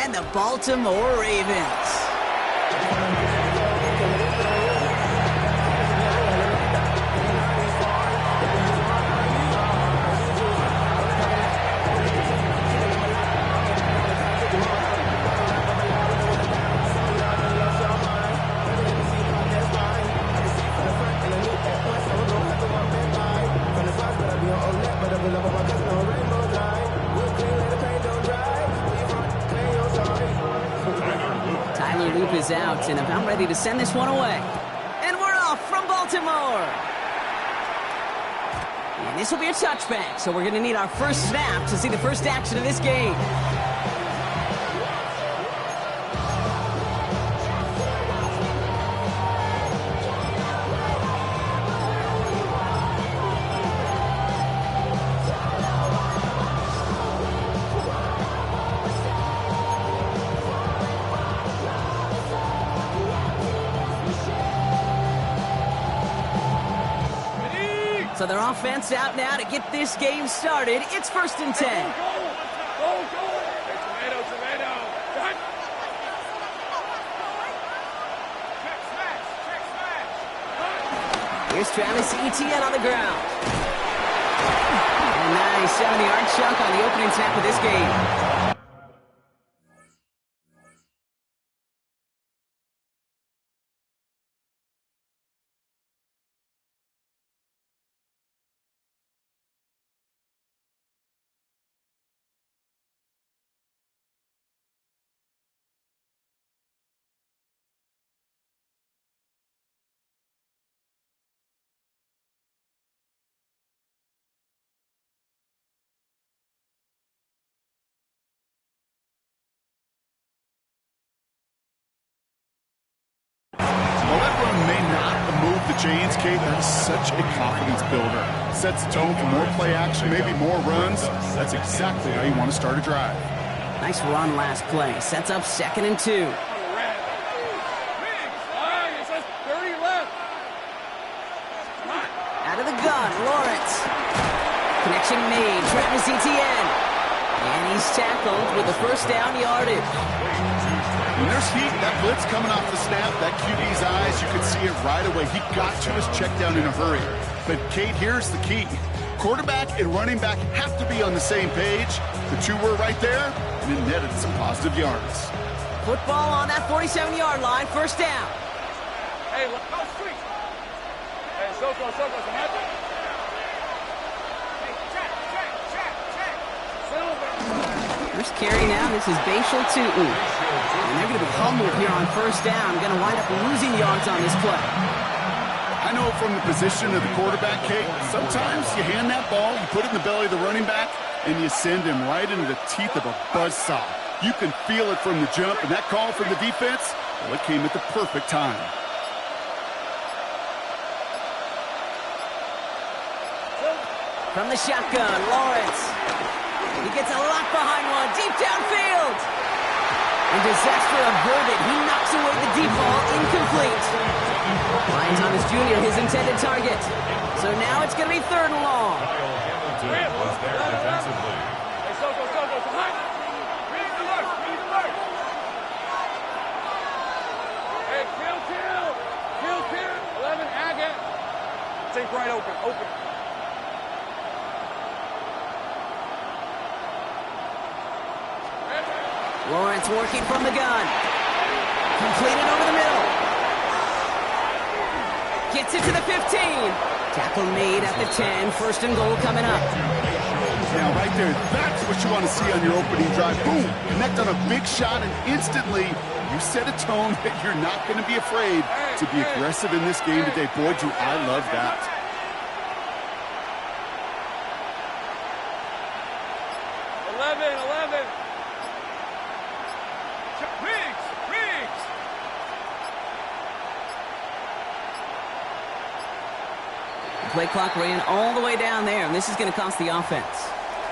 and the Baltimore Ravens. Is out and about ready to send this one away. And we're off from Baltimore. And this will be a touchback, so we're going to need our first snap to see the first action of this game. So their offense out now to get this game started. It's 1st and 10. Here's Travis Etienne on the ground. A nice 70-yard chunk on the opening snap of this game. Chains, Kate, that's such a confidence builder. Sets the tone for more play action, maybe more runs. That's exactly how you want to start a drive. Nice run last play. Sets up 2nd and 2. Out of the gun, Lawrence. Connection made, Travis Etienne. And he's tackled with the first down yardage. When there's heat, that blitz coming off the snap, that QB's eyes, you could see it right away. He got to his check down in a hurry. But, Kate, here's the key. Quarterback and running back have to be on the same page. The two were right there, and it netted some positive yards. Football on that 47-yard line, 1st down. Hey, look, go street. Hey, Soko, some happen. Hey, check. Silver. First carry now, this is Bashal Tutin. And they're going to be humbled here on 1st down. Going to wind up losing yards on this play. I know from the position of the quarterback, Kate, sometimes you hand that ball, you put it in the belly of the running back, and you send him right into the teeth of a buzzsaw. You can feel it from the jump, and that call from the defense, well, it came at the perfect time. From the shotgun, Lawrence. He gets a lot behind one, deep downfield. And disaster averted. He knocks away the deep ball, incomplete. Ryan Thomas Jr., his intended target. So now it's going to be 3rd and long. Hey, Soko, behind. Read the alert. Hey, kill. 11, Agate. Take right open. Lawrence working from the gun. Completed over the middle. Gets it to the 15. Tackle made at the 10. 1st and goal coming up. Now, right there, that's what you want to see on your opening drive. Boom! Connect on a big shot, and instantly you set a tone that you're not going to be afraid to be aggressive in this game today. Boy, do I love that. Play clock ran all the way down there, and this is going to cost the offense.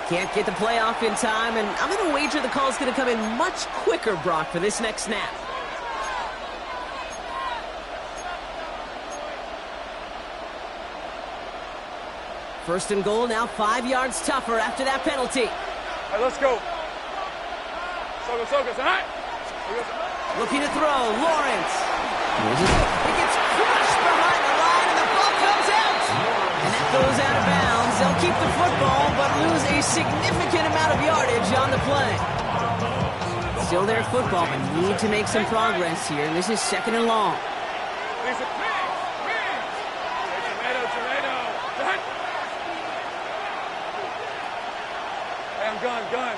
Can't get the play off in time, and I'm going to wager the call is going to come in much quicker, Brock, for this next snap. First and goal, now 5 yards tougher after that penalty. All right, let's go. Soka, tonight. Looking to throw, Lawrence. He gets crushed behind the line, and the ball comes out. And that goes out of bounds. They'll keep the football, but lose a significant amount of yardage on the play. Still their football, but need to make some progress here, and this is 2nd and long. Hey, I'm gun.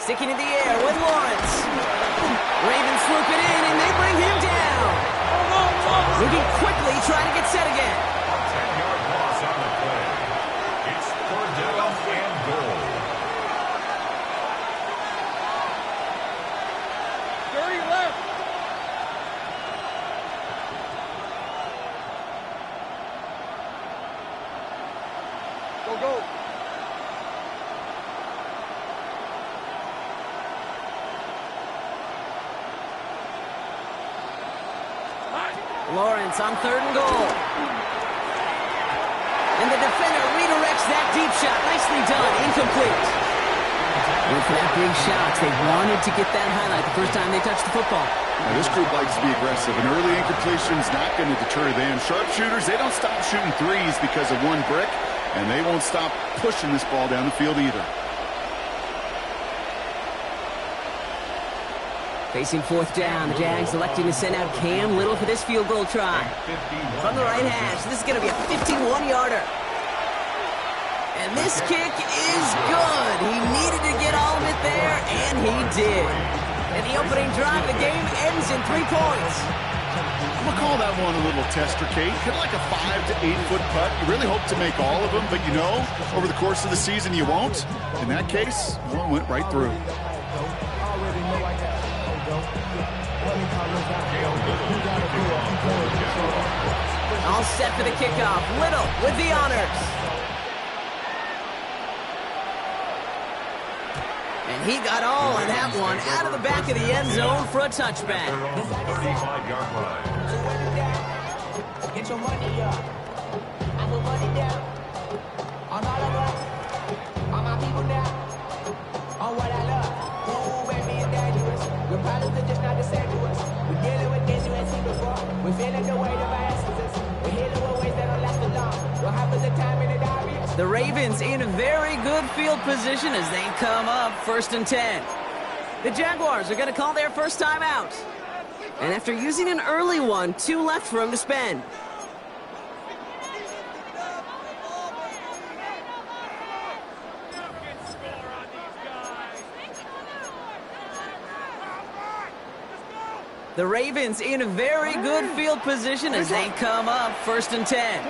Sticking in the air with Lawrence. Ravens swoop it in, and they bring him down. Moving quickly, trying to get set again. 10-yard loss on the play. It's 3rd down and goal. 30 left. Go. Lawrence on 3rd and goal. And the defender redirects that deep shot. Nicely done. Incomplete. And for that big shot, they wanted to get that highlight the first time they touched the football. Now, this group likes to be aggressive. An early incompletion is not going to deter them. Sharpshooters, they don't stop shooting threes because of one brick, and they won't stop pushing this ball down the field either. Facing 4th down, the Jags electing to send out Cam Little for this field goal try. From the right hash, this is going to be a 51-yarder. And this kick is good. He needed to get all of it there, and he did. And the opening drive, the game ends in 3 points. I'm going to call that one a little tester, Kate. Kind of like a 5 to 8 foot putt. You really hope to make all of them, but you know, over the course of the season, you won't. In that case, one went right through. All set for the kickoff. Little with the honors. And he got all of that one out of the back of the end zone for a touchback. 35-yard line. Get your money up. I put money down. On all of us. On my people now. On what I love. Ooh, baby, it's dangerous. We're problems are just not the same to us. We're dealing with things you ain't seen before. We're feeling the weight of our essences. We're healing with ways that don't last long. What happens at time in it obvious? The Ravens in a very good field position as they come up 1st and 10. The Jaguars are going to call their first time out. And after using an early one, 2 left for him to spend. The Ravens in a very good field position as they come up 1st and 10.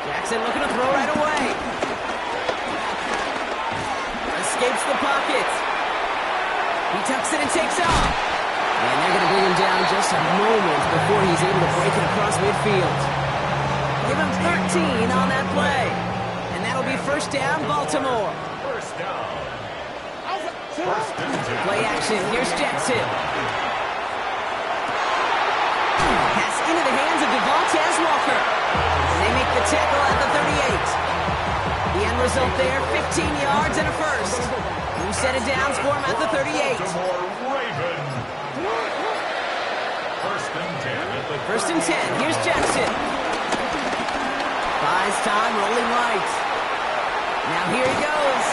Jackson looking to throw right away. Escapes the pocket. He tucks it and takes off. And they're going to bring him down just a moment before he's able to break it across midfield. Give him 13 on that play. And that'll be 1st down, Baltimore. First down. Play action. Here's Jackson. Pass into the hands of Devontae Walker. They make the tackle at the 38. The end result there, 15 yards and a first. Who set it down, score him at the 38. First and 10, here's Jackson. Buys time, rolling right. Now here he goes.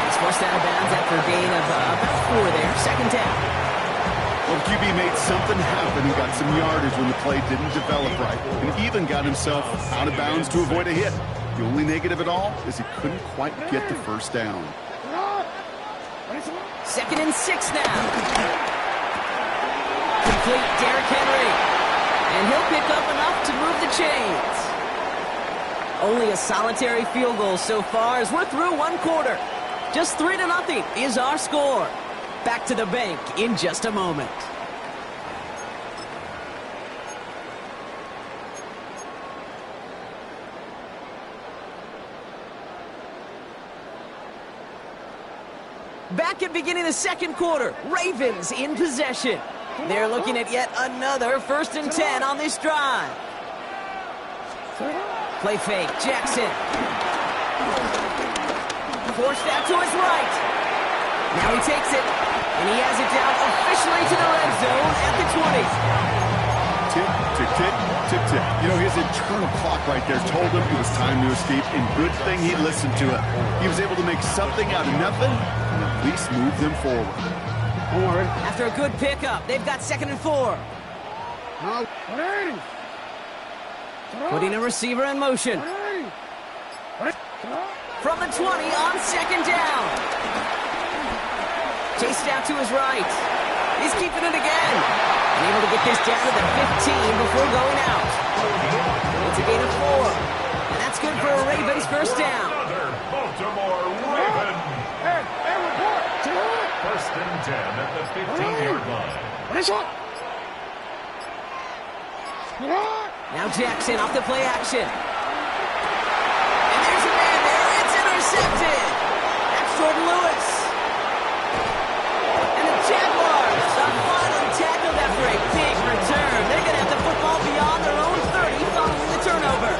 He's forced out of bounds after a gain of about 4 there. 2nd down. Well, the QB made something happen and got some yardage when the play didn't develop right, and even got himself out of bounds to avoid a hit. The only negative at all is he couldn't quite get the first down. 2nd and 6 now. Complete Derrick Henry. And he'll pick up enough to move the chains. Only a solitary field goal so far as we're through 1 quarter. Just 3-0 is our score. Back to the bank in just a moment. Back at beginning the 2nd quarter, Ravens in possession. They're looking at yet another 1st and 10 on this drive. Play fake. Jackson. Forced out to his right. Now he takes it, and he has it down officially to the red zone at the 20. Tick, tick, tick, tick, tick. You know, his internal clock right there told him it was time to escape, and good thing he listened to it. He was able to make something out of nothing and at least move them forward. After a good pickup, they've got 2nd and 4. Putting a receiver in motion. From the 20 on 2nd down. Chased out to his right. He's keeping it again. And able to get this down to the 15 before going out. It's a gain of 4. And that's good for a Ravens first down. Another Baltimore Raven. First and 10 at the 15-yard line. Now Jackson off the play action. And there's a man there. It's intercepted. That's Jordan Lewis. And the Jaguars are finally tackled after a big return. They're going to have the football beyond their own 30 following the turnover.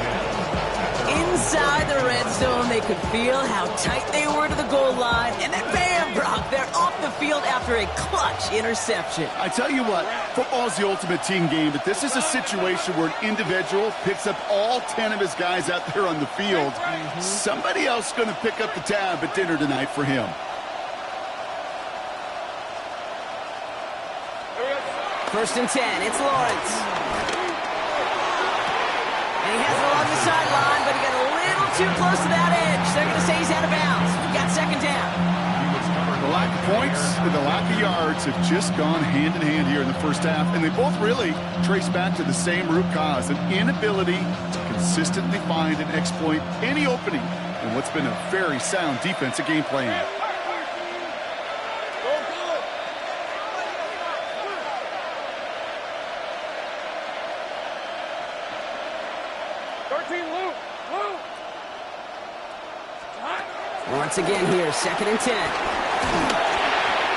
Inside the red zone, they could feel how tight they were to the goal line. And then bam, Brock, they're off the field after a clutch interception. I tell you what, football's the ultimate team game, but this is a situation where an individual picks up all 10 of his guys out there on the field. Somebody else is going to pick up the tab at dinner tonight for him. First and 10, it's Lawrence. And he has it along the sideline, but he got a little too close to that edge. They're going to say he's out of bounds. We've got 2nd down. The lack of points and the lack of yards have just gone hand in hand here in the first half, and they both really trace back to the same root cause, an inability to consistently find and exploit any opening in what's been a very sound defensive game plan. Once again here, 2nd and 10.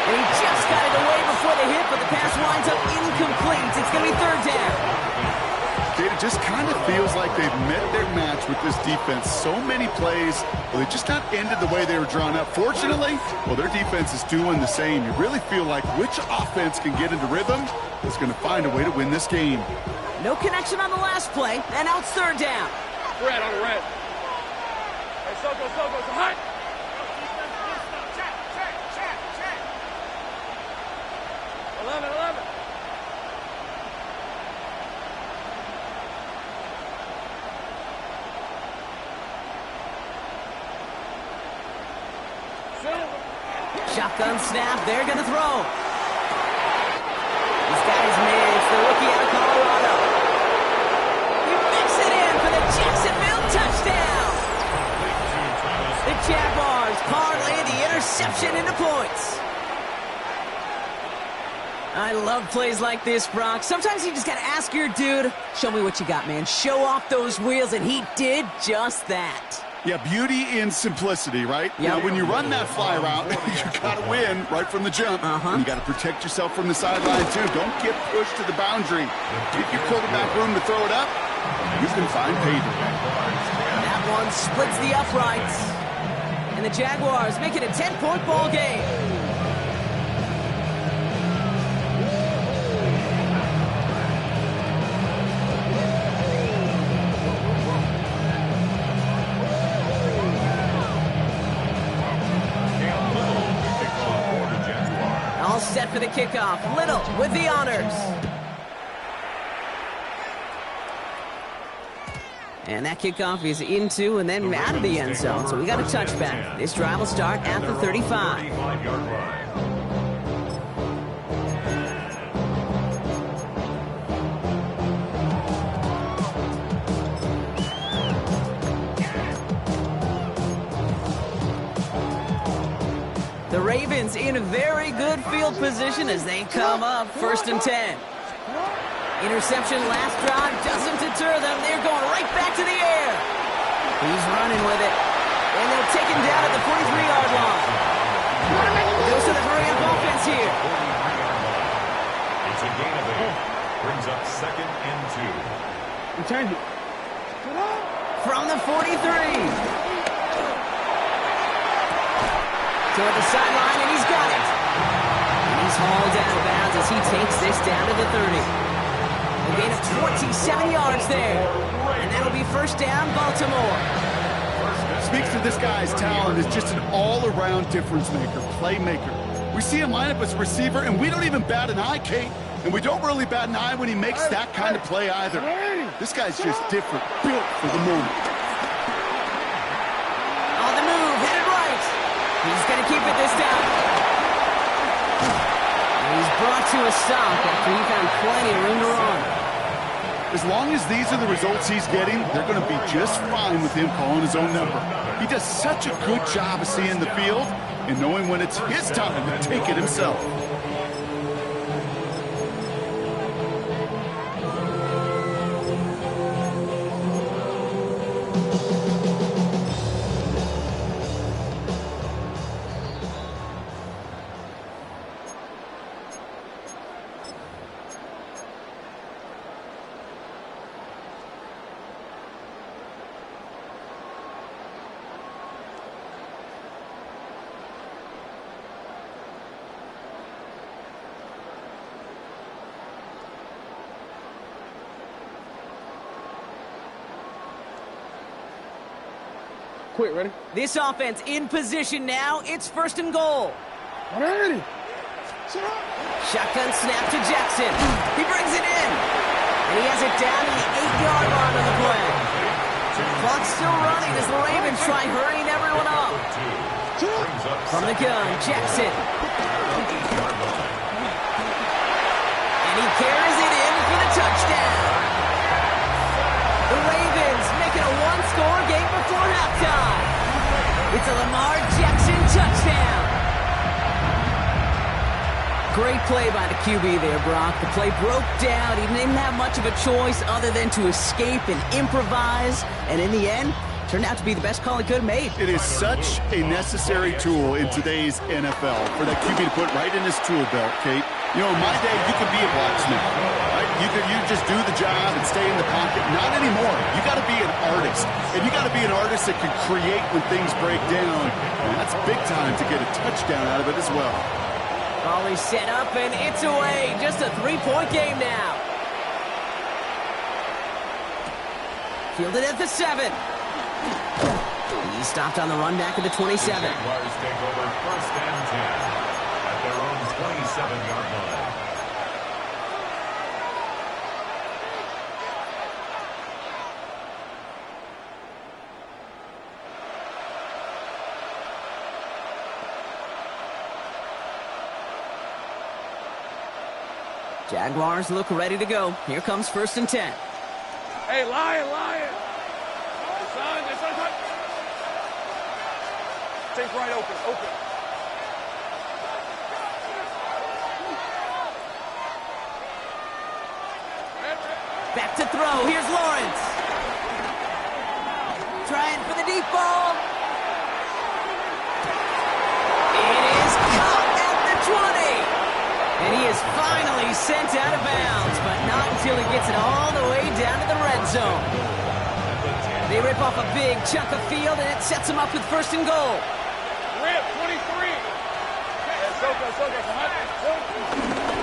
And he just got it away before the hit, but the pass winds up incomplete. It's going to be 3rd down. It just kind of feels like they've met their match with this defense. So many plays, well, they just not ended the way they were drawn up. Fortunately, well, their defense is doing the same. You really feel like which offense can get into rhythm is going to find a way to win this game. No connection on the last play, and now it's 3rd down. Red on the red. Hey, Soko, it's hot. Shotgun snap, they're going to throw. He's got his man, it's the rookie out of Colorado. He makes it in for the Jacksonville touchdown. The Jaguars parlay the interception into points. I love plays like this, Brock. Sometimes you just got to ask your dude, show me what you got, man. Show off those wheels, and he did just that. Yeah, beauty in simplicity, right? Yep. Now, when you run that fly route, you got to win right from the jump. And you got to protect yourself from the sideline, too. Don't get pushed to the boundary. Give your quarterback room to throw it up. You can find paydirt. That one splits the uprights. And the Jaguars make it a 10-point ball game. All set for the kickoff. Little with the honors. And that kickoff is into and then out of the end zone. So we got a touchback. This drive will start at the 35. The Ravens in a very good field position as they come up 1st and 10. Interception last drive doesn't deter them. They're going right back to the air. He's running with it. And they'll take him down at the 43-yard line. Goes to the hurry-up offense here. It's a gain of 8. Brings up 2nd and 2. Return it. from the 43. Toward the sideline, and he's got it. And he's hauled out of bounds as he takes this down to the 30. A gain of 27 yards there. And that'll be first down, Baltimore. Speaks to this guy's talent as just an all-around difference maker, playmaker. We see him line up as a receiver, and we don't even bat an eye, Kate. And we don't really bat an eye when he makes that kind of play either. This guy's just different, built for the moment. On the move, headed right. He's going to keep it this time. And he's brought to a stop after he found plenty of room to run. As long as these are the results he's getting, they're going to be just fine with him calling his own number. He does such a good job of seeing the field and knowing when it's his time to take it himself. Quick, ready? This offense in position now. It's first and goal. Ready. Shotgun snap to Jackson. He brings it in. And he has it down to the 8-yard line on the play. Clock's still running as the Ravens try hurrying everyone up. From the gun, Jackson. And he carries it in for the touchdown. The Ravens make it a one-score game before halftime. It's a Lamar Jackson touchdown. Great play by the QB there, Brock. The play broke down. He didn't have much of a choice other than to escape and improvise. And in the end, turned out to be the best call he could have made. It is such a necessary tool in today's NFL for that QB to put right in his tool belt, Kate. You know, in my day, you could be a blacksmith, right? You just do the job and stay in the pocket. Not anymore. You got to be an artist. And you got to be an artist that can create when things break down. And that's big time to get a touchdown out of it as well. Ball is set up, and it's away. Just a 3-point game now. Fielded at the 7. He stopped on the run back at the 27. Jaguars take over first and 10 at their own 27-yard line. Jaguars look ready to go. Here comes first and 10. Hey, Lion. Son. Take right open. Back to throw. Here's Lawrence. Trying for the deep ball. It is caught at the 20. And he is finally sent out of bounds, but not until he gets it all the way down to the red zone. They rip off a big chunk of field, and it sets him up with first and goal. Rip, 23.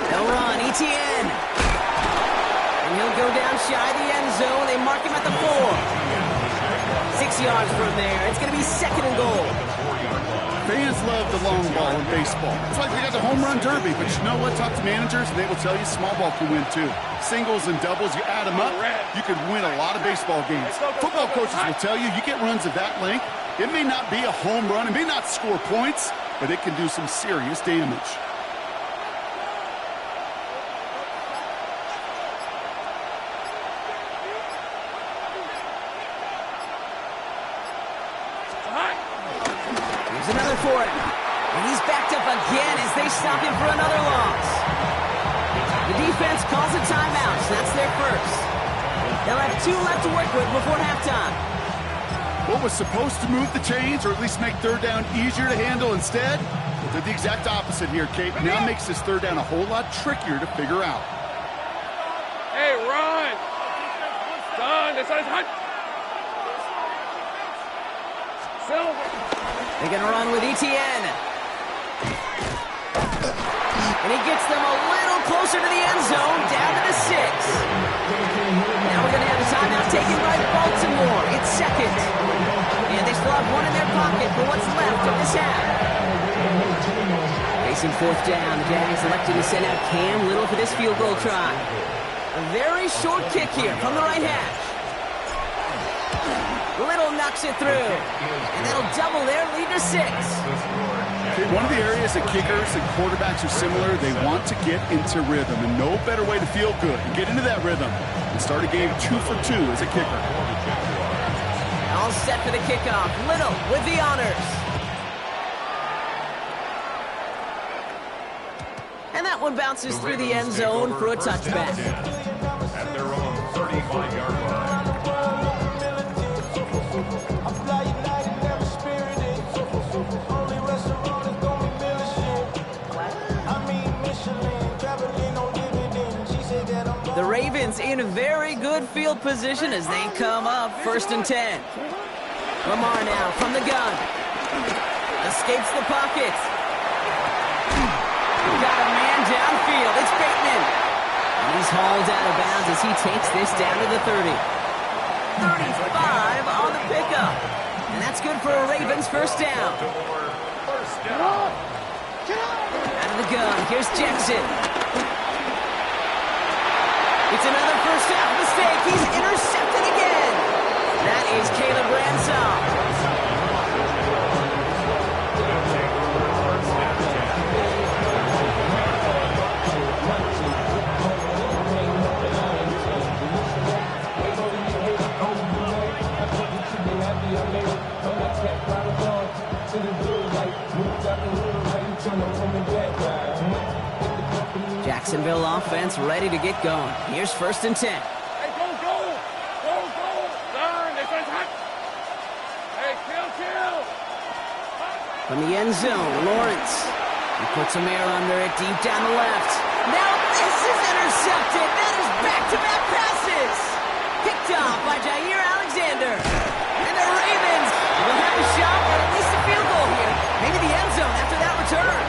They'll run, ETN. And he'll go down shy of the end zone. They mark him at the 4. 6 yards from there. It's going to be second and goal. Fans love the long ball in baseball. It's like they got the home run derby, but you know what? Talk to managers, and they will tell you small ball can win too. Singles and doubles, you add them up, you could win a lot of baseball games. Football coaches will tell you, you get runs of that length, it may not be a home run, it may not score points, but it can do some serious damage. Another for it. And he's backed up again as they stop him for another loss. The defense calls a timeout, so that's their first. They'll have 2 left to work with before halftime. What was supposed to move the chains, or at least make third down easier to handle instead, did the exact opposite here, Kate. Now makes this third down a whole lot trickier to figure out. Hey, run. Son, that's hot. They're going to run with Etienne. And he gets them a little closer to the end zone, down to the 6. Now we're going to have a timeout taken by Baltimore. It's second. And they still have one in their pocket for what's left of this half. Facing fourth down, the Jags elected to send out Cam Little for this field goal try. A very short kick here from the right hash. Little knocks it through. And that'll double their lead to 6. Okay, one of the areas that kickers and quarterbacks are similar, they want to get into rhythm. And no better way to feel good and get into that rhythm and start a game 2 for 2 as a kicker. All set for the kickoff. Little with the honors. And that one bounces through the end zone for a touchback. At their own 35-yard line. The Ravens in a very good field position as they come up 1st and 10. Lamar now from the gun. Escapes the pocket. Got a man downfield. It's Bateman. And he's hauled out of bounds as he takes this down to the 30. 35 on the pickup. And that's good for a Ravens first down. Out of the gun. Here's Jackson. It's another first half mistake. He's intercepted again. That is Caleb Ransom. Jacksonville offense ready to get going. Here's 1st and 10. Hey, go! Turn, it's attack! Hey, kill! From the end zone, Lawrence. He puts some air under it, deep down the left. Now this is intercepted. That is back-to-back passes. Picked off by Jair Alexander. And the Ravens will have a shot at least a field goal here. Maybe the end zone after that return.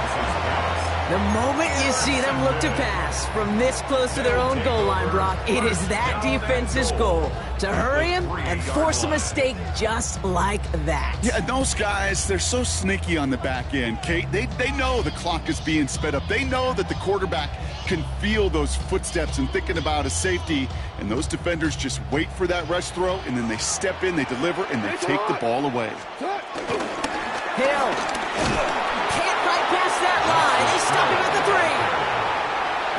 The moment you see them look to pass from this close to their own goal line, Brock, it is that defense's goal to hurry him and force a mistake just like that. Yeah, those guys, they're so sneaky on the back end, Kate. They know the clock is being sped up. They know that the quarterback can feel those footsteps and thinking about a safety. And those defenders just wait for that rush throw, and then they step in, they deliver, and they take the ball away. Hill. Past that line. They stop him at the 3.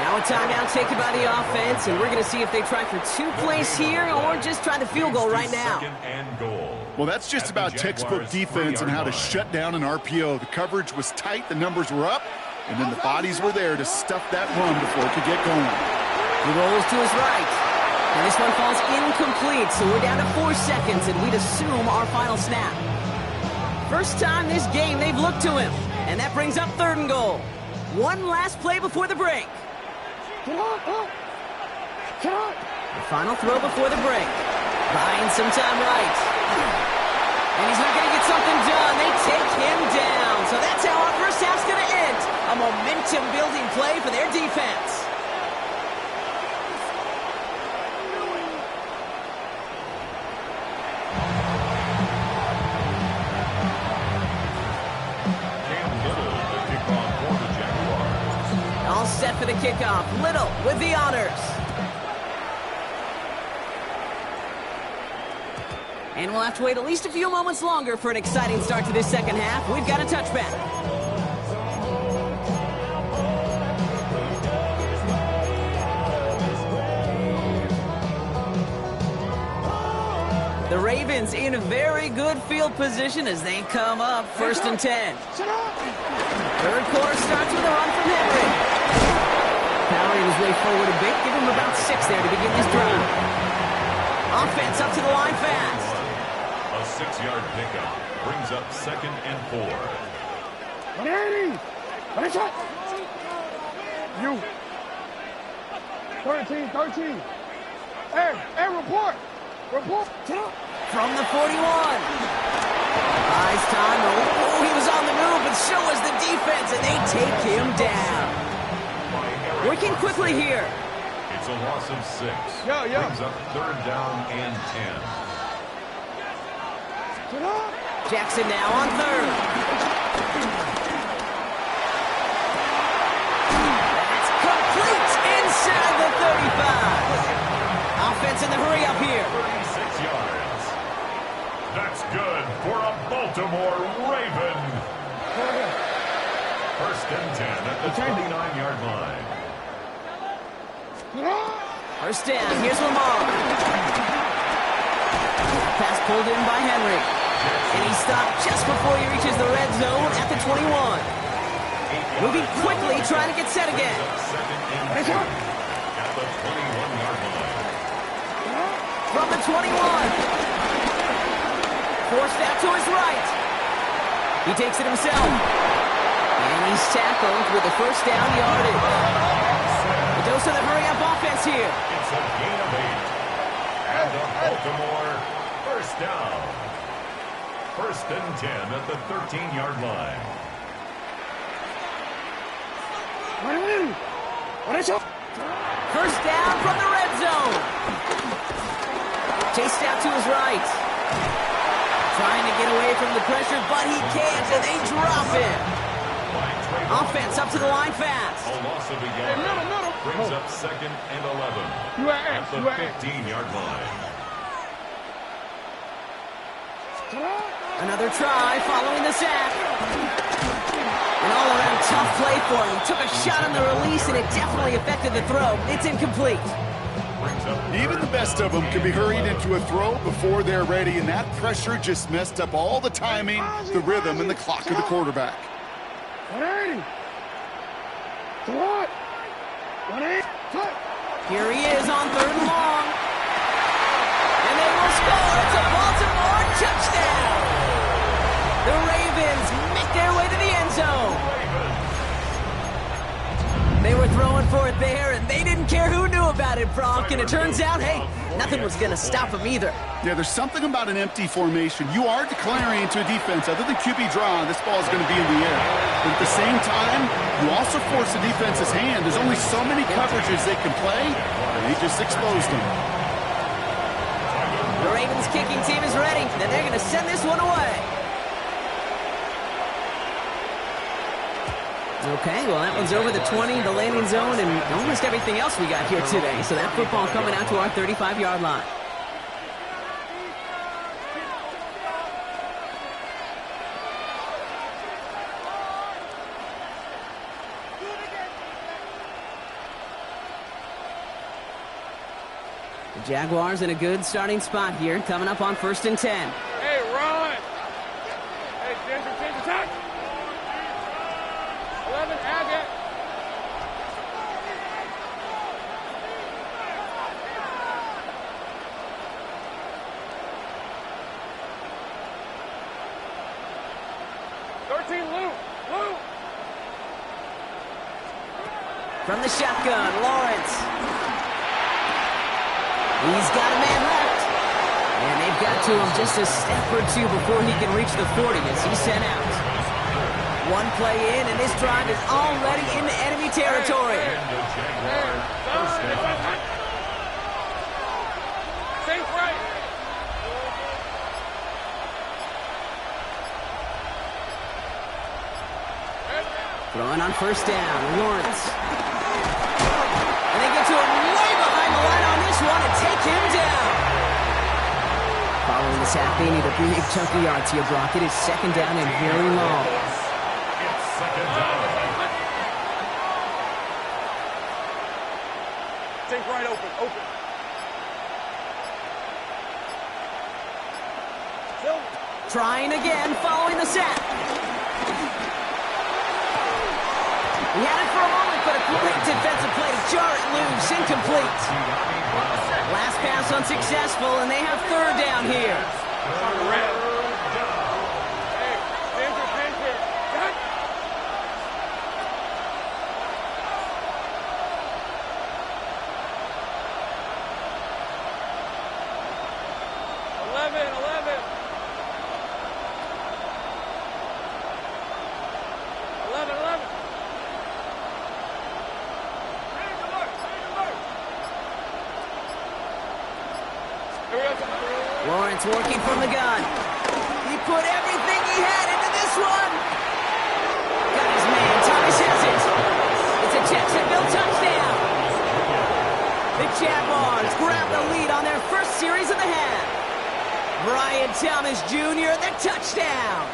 Now a timeout taken by the offense, and we're going to see if they try for 2 plays here or just try the field goal right now. Well, that's just about textbook defense and how to shut down an RPO. The coverage was tight, the numbers were up, and then the bodies were there to stuff that run before it could get going. He rolls to his right, and this one falls incomplete, so we're down to 4 seconds, and we'd assume our final snap. First time this game they've looked to him. And that brings up 3rd and goal. One last play before the break. The final throw before the break. Buying some time right. And he's not going to get something done. They take him down. So that's how our first half's going to end. A momentum-building play for their defense. Set for the kickoff. Little with the honors. And we'll have to wait at least a few moments longer for an exciting start to this second half. We've got a touchback. The Ravens in a very good field position as they come up 1st and 10. 3rd quarter starts with a run from Henry. Powering his way forward a bit, give him about 6 there to begin this drive. Offense up to the line fast. A 6-yard pickup brings up 2nd and 4. 180! What is that? You. 13. Hey, report! From the 41. Buys time. Oh, he was on the move, but so was the defense, and they take him down. Working quickly here. It's a loss of 6. Brings up 3rd down and 10. Jackson now on 3rd. That's complete inside the 35. Offense in the hurry up here. 36 yards. That's good for a Baltimore Raven. 1st and 10 at the 29-yard line. 1st down. Here's Lamar. Pass pulled in by Henry. And he stopped just before he reaches the red zone at the 21. Moving quickly, trying to get set again. At the 21-yard line. From the 21. Forced out to his right. He takes it himself. And he's tackled with a 1st down yardage. The dose of the hurry-up offense here. It's a gain of 8. And a Baltimore 1st down. 1st and 10 at the 13-yard line. First down from the red zone. Chased out to his right. Trying to get away from the pressure, but he can't, and they drop him. Offense up to the line fast. A loss of a yard. Brings up 2nd and 11 at the 15-yard line. Another try following the sack. An all-around tough play for him. He took a shot on the release, and it definitely affected the throw. It's incomplete. Even the best of them can be hurried into a throw before they're ready, and that pressure just messed up all the timing, the rhythm, and the clock of the quarterback. 180. What? 180. Here he is on 3rd and long. And they will score. It's a Baltimore touchdown. The Ravens make their way to the end zone. They were throwing for it there, and they didn't care who knew about it, Bronk. And it turns out, hey, nothing was going to stop them either. Yeah, there's something about an empty formation. You are declaring to a defense, other than QB draw, this ball is going to be in the air. But at the same time, you also force the defense's hand. There's only so many coverages they can play, and they just exposed them. The Ravens kicking team is ready, and they're going to send this one away. Okay, well, that one's over the 20, the landing zone, and almost everything else we got here today. So that football coming out to our 35-yard line. The Jaguars in a good starting spot here, coming up on 1st and 10. Hey, run. Hey, Ginger, touch. 11, Agate. From the shotgun, Lawrence. He's got a man left. And they've got to him just a step or two before he can reach the 40 as he's sent out. One play in, and this drive is already into enemy territory. Safe right. Throwing on 1st down, Lawrence. And they get to him way behind the line on this one and take him down. Following the sack, they need a big chunk of yards here, Brock. It is 2nd down and very long. It's 2nd down. Take right open. Trying again, following the sack. He had it for a moment, but a great defensive play to jar it loose. Incomplete. Last pass unsuccessful, and they have 3rd down here. Lawrence working from the gun. He put everything he had into this one. Got his man. Thomas has it. It's a Jacksonville touchdown. The Jaguars grab the lead on their first series of the half. Brian Thomas Jr., the touchdown.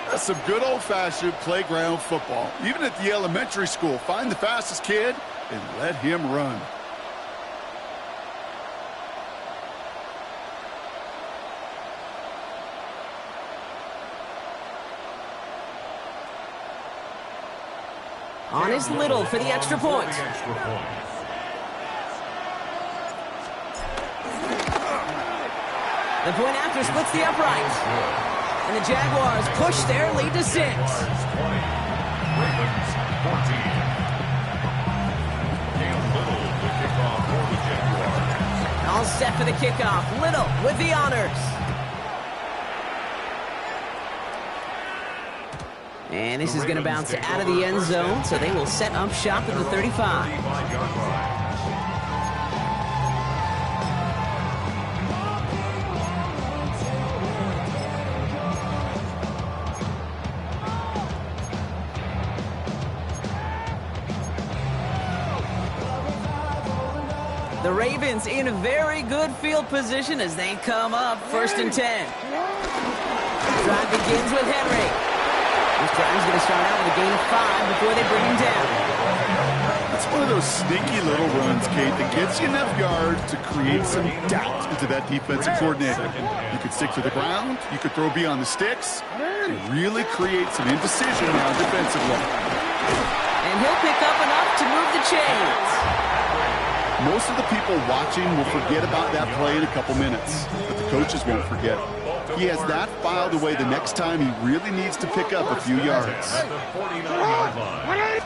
That's some good old-fashioned playground football. Even at the elementary school, find the fastest kid and let him run. On is Little for the extra point. The point after splits the upright. And the Jaguars push their lead to 6. Ravens 14. Cam Little, the kickoff for the Jaguars. All set for the kickoff. Little with the honors. And this is going to bounce out of the end zone, so they will set up shop at the 35. The Ravens in very good field position as they come up 1st and 10. Drive begins with Henry. This drive's going to start out with a gain of 5 before they bring him down. That's one of those sneaky little runs, Kate, that gets you enough yards to create some doubt into that defensive coordinator. You could stick to the ground, you could throw beyond the sticks, and really create some indecision now defensively. And he'll pick up enough to move the chains. Most of the people watching will forget about that play in a couple minutes, but the coaches won't forget. He has that filed away the next time he really needs to pick up a few yards. At the 49-yard line.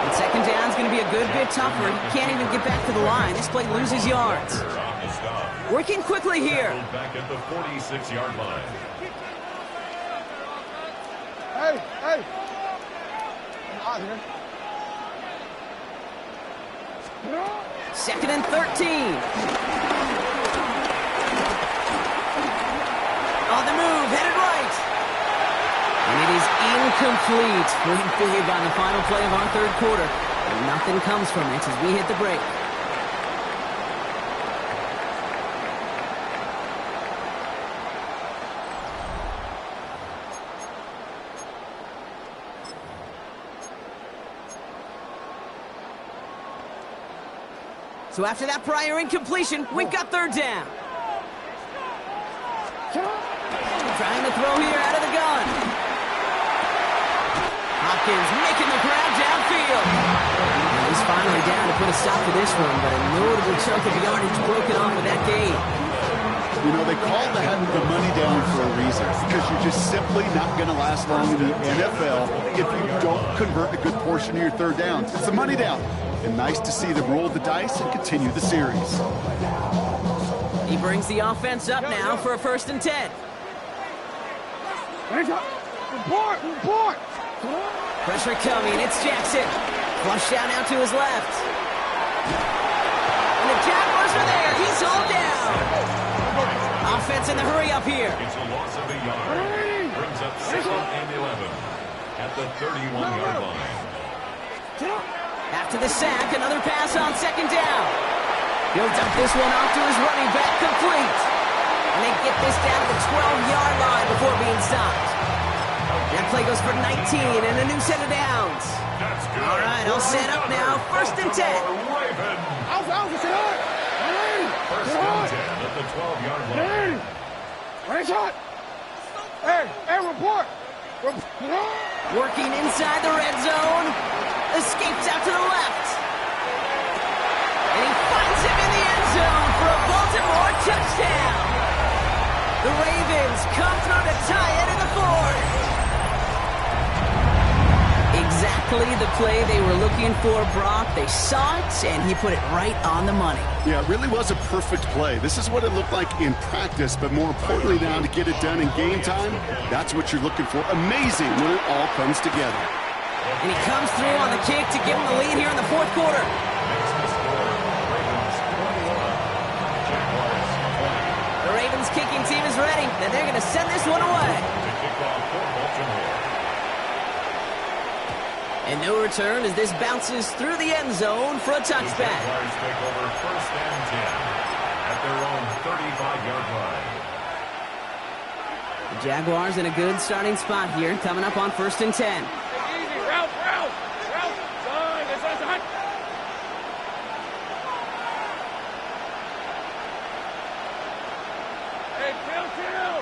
And second down is going to be a good bit tougher. He can't even get back to the line. This play loses yards. Working quickly here. Back at the 46-yard line. Hey! I'm out here. 2nd and 13. On the move, headed right. And it is incomplete. Pretty big on the final play of our 3rd quarter. And nothing comes from it as we hit the break. So after that prior incompletion, we've got 3rd down. Trying to throw here out of the gun. Hopkins making the grab downfield. And he's finally down to put a stop to this one, but a notable chunk of yardage broken off of that game. You know, they call that the money down for a reason, because you're just simply not going to last long in the NFL if you don't convert a good portion of your 3rd downs. It's the money down. And nice to see them roll the dice and continue the series. He brings the offense up now for a 1st and 10. Report! Pressure coming, it's Jackson. Flush down out to his left. And the Jaguars are there, he's all down. Offense in the hurry up here. It's a loss of a yard. Brings up 2nd and 11 at the 31-yard line. After the sack, another pass on 2nd down. He'll dump this one off to his running back, complete. And they get this down to the 12-yard line before being stopped. That play goes for 19 and a new set of downs. That's good. All right, all set up now. 1st and 10. Out, set up. 1st and 10 at the 12-yard line. Right shot. Hey, report. Working inside the red zone. Escapes out to the left. And he finds him in the end zone for a Baltimore touchdown. The Ravens come through to tie it in the 4th. Exactly the play they were looking for, Brock. They saw it, and he put it right on the money. Yeah, it really was a perfect play. This is what it looked like in practice, but more importantly now to get it done in game time, that's what you're looking for. Amazing when it all comes together. And he comes through on the kick to give him the lead here in the 4th quarter. Makes the score. Ravens Ravens kicking team is ready, and they're going to send this one away. And no return as this bounces through the end zone for a touchback. Jaguars take over 1st and 10 at their own 35-yard line. The Jaguars in a good starting spot here, coming up on 1st and 10. Easy, route. Son, this is hot. Hey, kill.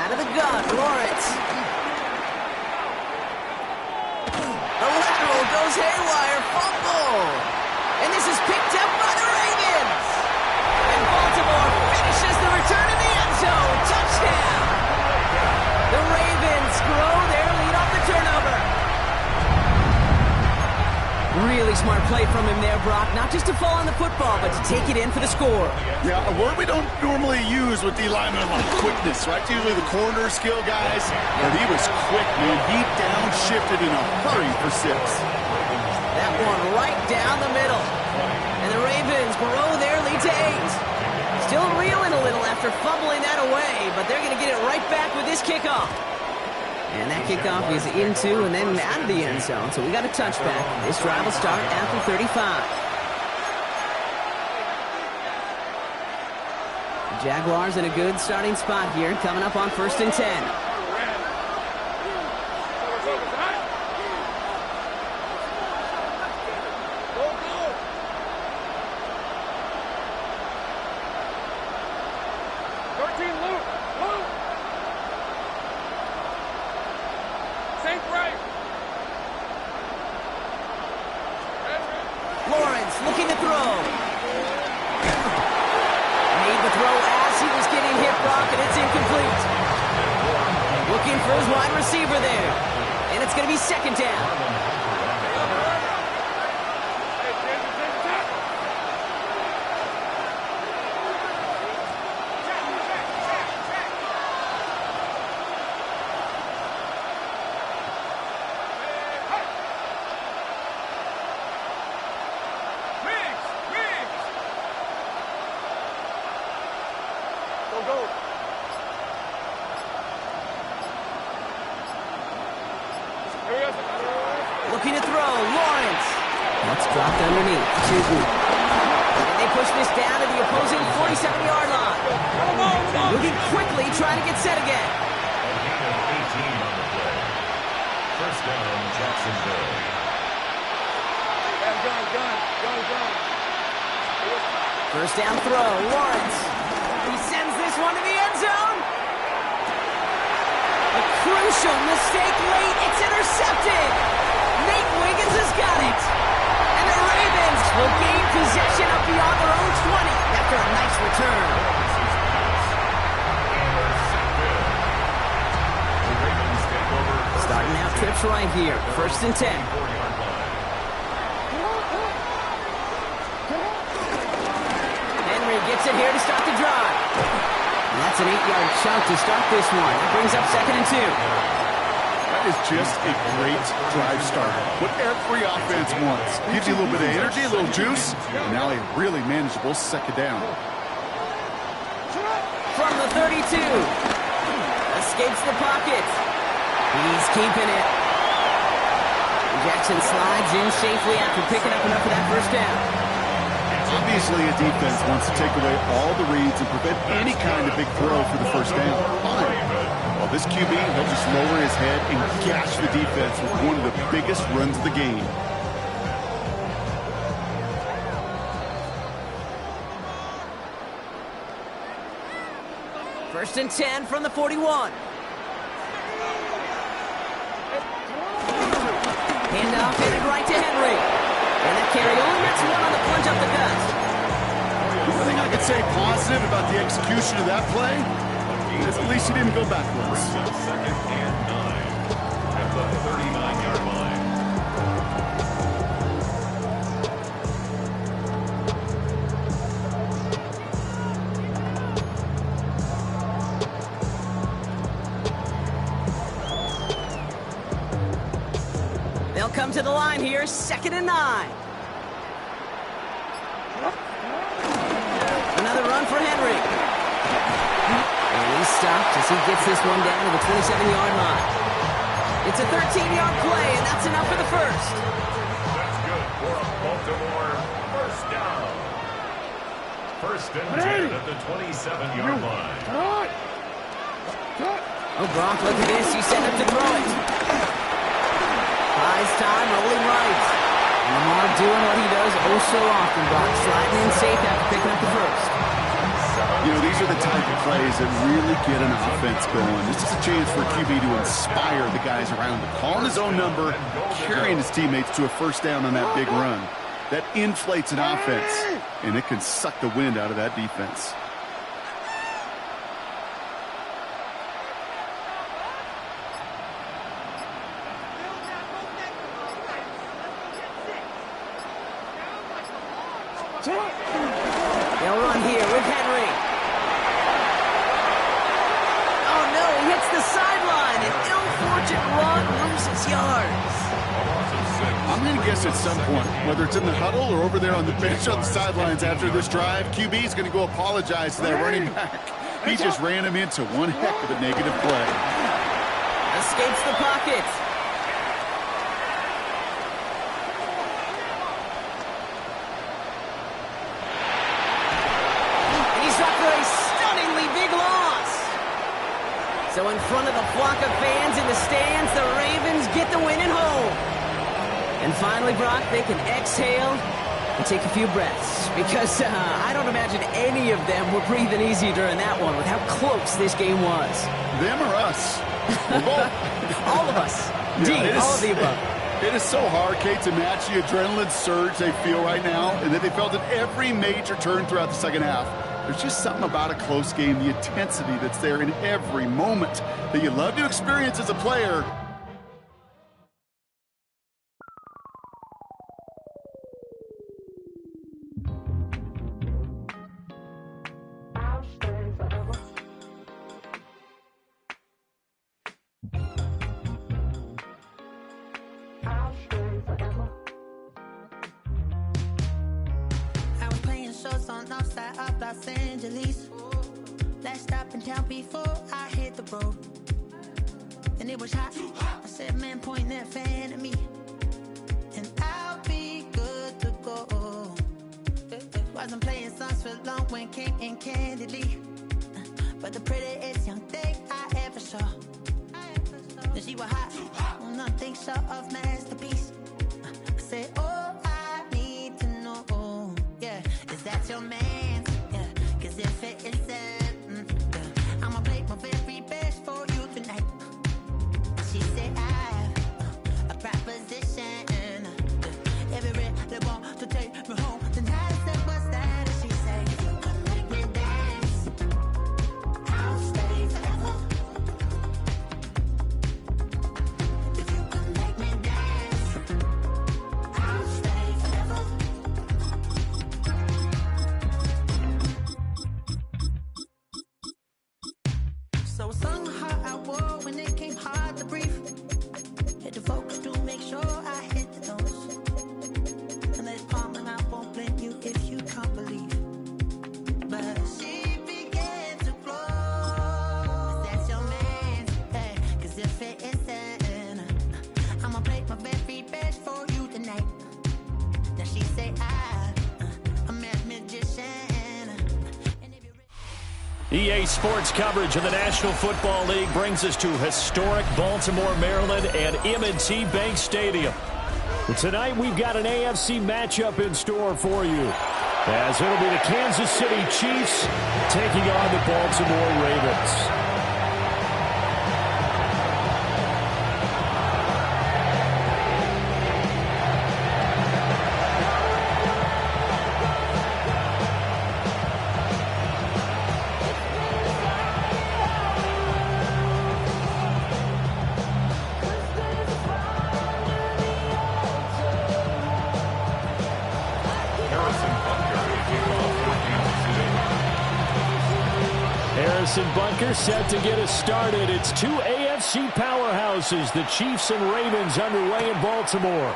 Out of the gun, Lawrence. The lateral goes haywire, fumble. And this is picked up by the Ravens. And Baltimore finishes the return in the end zone. Touchdown. The Ravens grow their lead off the turnover. Really smart play from him there, Brock. Not just to fall on the football, but to take it in for the score. Yeah, a word we don't normally use with D linemen, like quickness, right? Usually the corner skill guys, but he was quick, man. He downshifted in a hurry for 6. That one right down the middle. And the Ravens grow their lead to 8. Still reeling a little after fumbling that away, but they're going to get it right back with this kickoff. And that kickoff is into and then out of the end zone. So we got a touchback. This drive will start at the 35. The Jaguars in a good starting spot here, coming up on 1st and 10. Lawrence looking to throw. Made the throw as he was getting hit, Brock, and it's incomplete. Looking for his wide receiver there. And it's going to be 2nd down. Looking to throw, Lawrence. That's dropped underneath. And they push this down to the opposing 47-yard line. Moving quickly, trying to get set again. A gain of 18 on the play. 1st down, Jacksonville. Gun. 1st down throw, Lawrence. He sends this one to the end zone. A crucial mistake late. It's intercepted. Nate Wiggins has got it. And the Ravens will gain possession up beyond their own 20 after a nice return. Starting out trips right here. 1st and 10. Henry gets it here to start the drive. And that's an 8-yard chunk to start this one. That brings up 2nd and 2. That is just a great drive starter. What every offense wants. Gives you a little bit of energy, a little juice, and now a really manageable 2nd down. From the 32. Escapes the pocket. He's keeping it. Jackson slides in safely after picking up enough of that 1st down. Obviously, a defense wants to take away all the reads and prevent any kind of big throw for the 1st down. Fine. Well, this QB, he'll just lower his head and gash the defense with one of the biggest runs of the game. First and 10 from the 41. Handoff headed right to Henry. And that carry only gets one on the plunge up the gut. One thing I could say positive about the execution of that play is at least he didn't go backwards. 2nd and 9 at the 39-yard line. They'll come to the line here, 2nd and 9. Another run for Henry. And he's stopped as he gets this one down to the 27-yard line. It's a 13-yard play, and that's enough for the first. That's good for a Baltimore first down. First and 10 at the 27-yard line. Oh, Gronk, look at this. He's set up to throw it. Buys time, rolling right. And Lamar doing what he does oh so often, Gronk. Sliding in safe after picking up the first. You know, these are the type of plays that really get an offense going. This is a chance for QB to inspire the guys around him. Calling his own number, carrying his teammates to a first down on that big run. That inflates an offense, and it can suck the wind out of that defense. They'll run here with Henry. Oh, no, he hits the sideline. An ill-fortunate run loses yards. I'm going to guess at some point, whether it's in the huddle or over there on the bench on the sidelines after this drive, QB is going to go apologize to that running back. He just ran him into one heck of a negative play. Escapes the pocket. So in front of the flock of fans in the stands, the Ravens get the win at home. And finally, Brock, they can exhale and take a few breaths. Because I don't imagine any of them were breathing easy during that one with how close this game was. Them or us? All of us. Indeed, all of the above. It is so hard, Kate, to match the adrenaline surge they feel right now and that they felt at every major turn throughout the second half. There's just something about a close game, the intensity that's there in every moment that you love to experience as a player. Los Angeles. Last stop in town before I hit the road. And it was hot. I said, man, point that fan at me. And I'll be good to go. Wasn't playing songs for long when came in candidly. But the prettiest young thing I ever saw. And she was hot. Nothing short of masterpiece. I said, oh, I need to know. Yeah, is that your man? If it isn't, I'ma play my very best for you tonight. She said I have a proposition. Every really want to take me home tonight. I said, what's that? And she said, if you can make me dance, I'll stay forever. If you can make me dance, I'll stay forever. So I sung how I wore when it came hard to breathe. Hit the focus to make sure I hit the notes. And let calm and I won't blame you if you can't believe. But she began to flow. That's your man, hey, cause if it isn't, I'ma play my very best for you tonight. Now she say I'm a magician. EA Sports coverage of the National Football League brings us to historic Baltimore, Maryland and M&T Bank Stadium. And tonight we've got an AFC matchup in store for you, as it'll be the Kansas City Chiefs taking on the Baltimore Ravens. Bunker set to get us started. It's two AFC powerhouses, the Chiefs and Ravens, underway in Baltimore.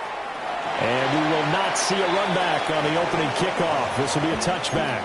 And we will not see a run back on the opening kickoff. This will be a touchback.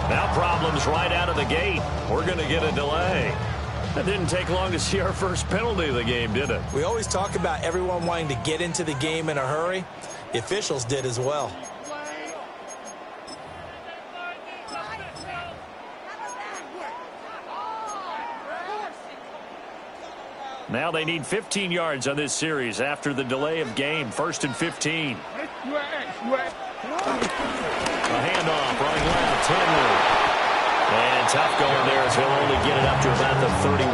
Now problems right out of the gate. We're going to get a delay. That didn't take long to see our first penalty of the game, did it? We always talk about everyone wanting to get into the game in a hurry. The officials did as well. Now they need 15 yards on this series after the delay of game. 1st and 15. A handoff, running left, Henry. And tough going there as he'll only get it up to about the 31.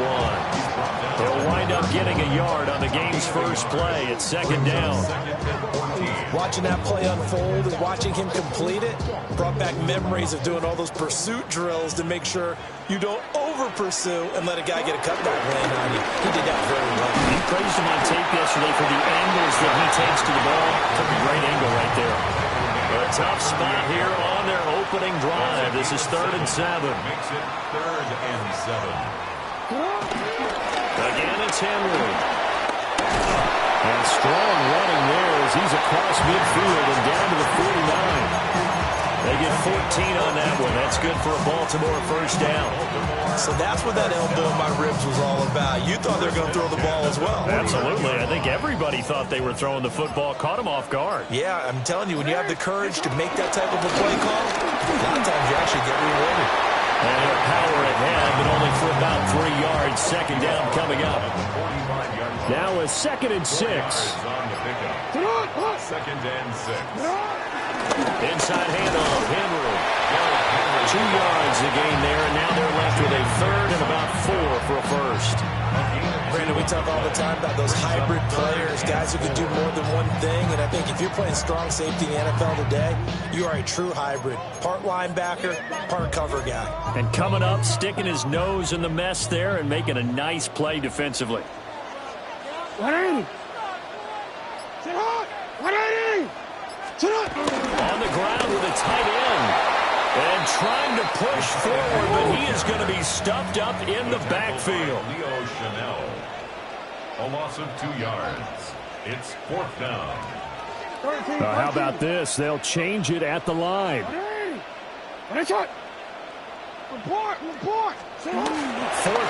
He'll wind up getting a yard on the game's first play. It's 2nd down. Watching that play unfold and watching him complete it brought back memories of doing all those pursuit drills to make sure you don't over-pursue and let a guy get a cutback lane on you. He did that very well. He praised him on tape yesterday for the angles that he takes to the ball. Took a great angle right there. A tough spot here on their opening drive. This is 3rd and 7. Makes it 3rd and 7. Again, it's Henry. And strong running there as he's across midfield and down to the 49. They get 14 on that one. That's good for a Baltimore first down. So that's what that elbow in my ribs was all about. You thought they were going to throw the ball as well. Absolutely. I think everybody thought they were throwing the football. Caught him off guard. Yeah, I'm telling you, when you have the courage to make that type of a play call, a lot of times you actually get rewarded. And they're power ahead, but only for about 3 yards. 2nd down coming up. Now a 2nd and 6. 2nd and 6. Inside handoff, Henry. 2 yards the gain there, and now they're left with a 3rd and about 4 for a first. Brandon, we talk all the time about those hybrid players, guys who can do more than one thing, and I think if you're playing strong safety in the NFL today, you are a true hybrid. Part linebacker, part cover guy. And coming up, sticking his nose in the mess there and making a nice play defensively. On the ground with a tight end. And trying to push forward, but he is going to be stuffed up in the backfield. Leo Chanel. A loss of 2 yards. It's 4th down. How about this? They'll change it at the line. 4th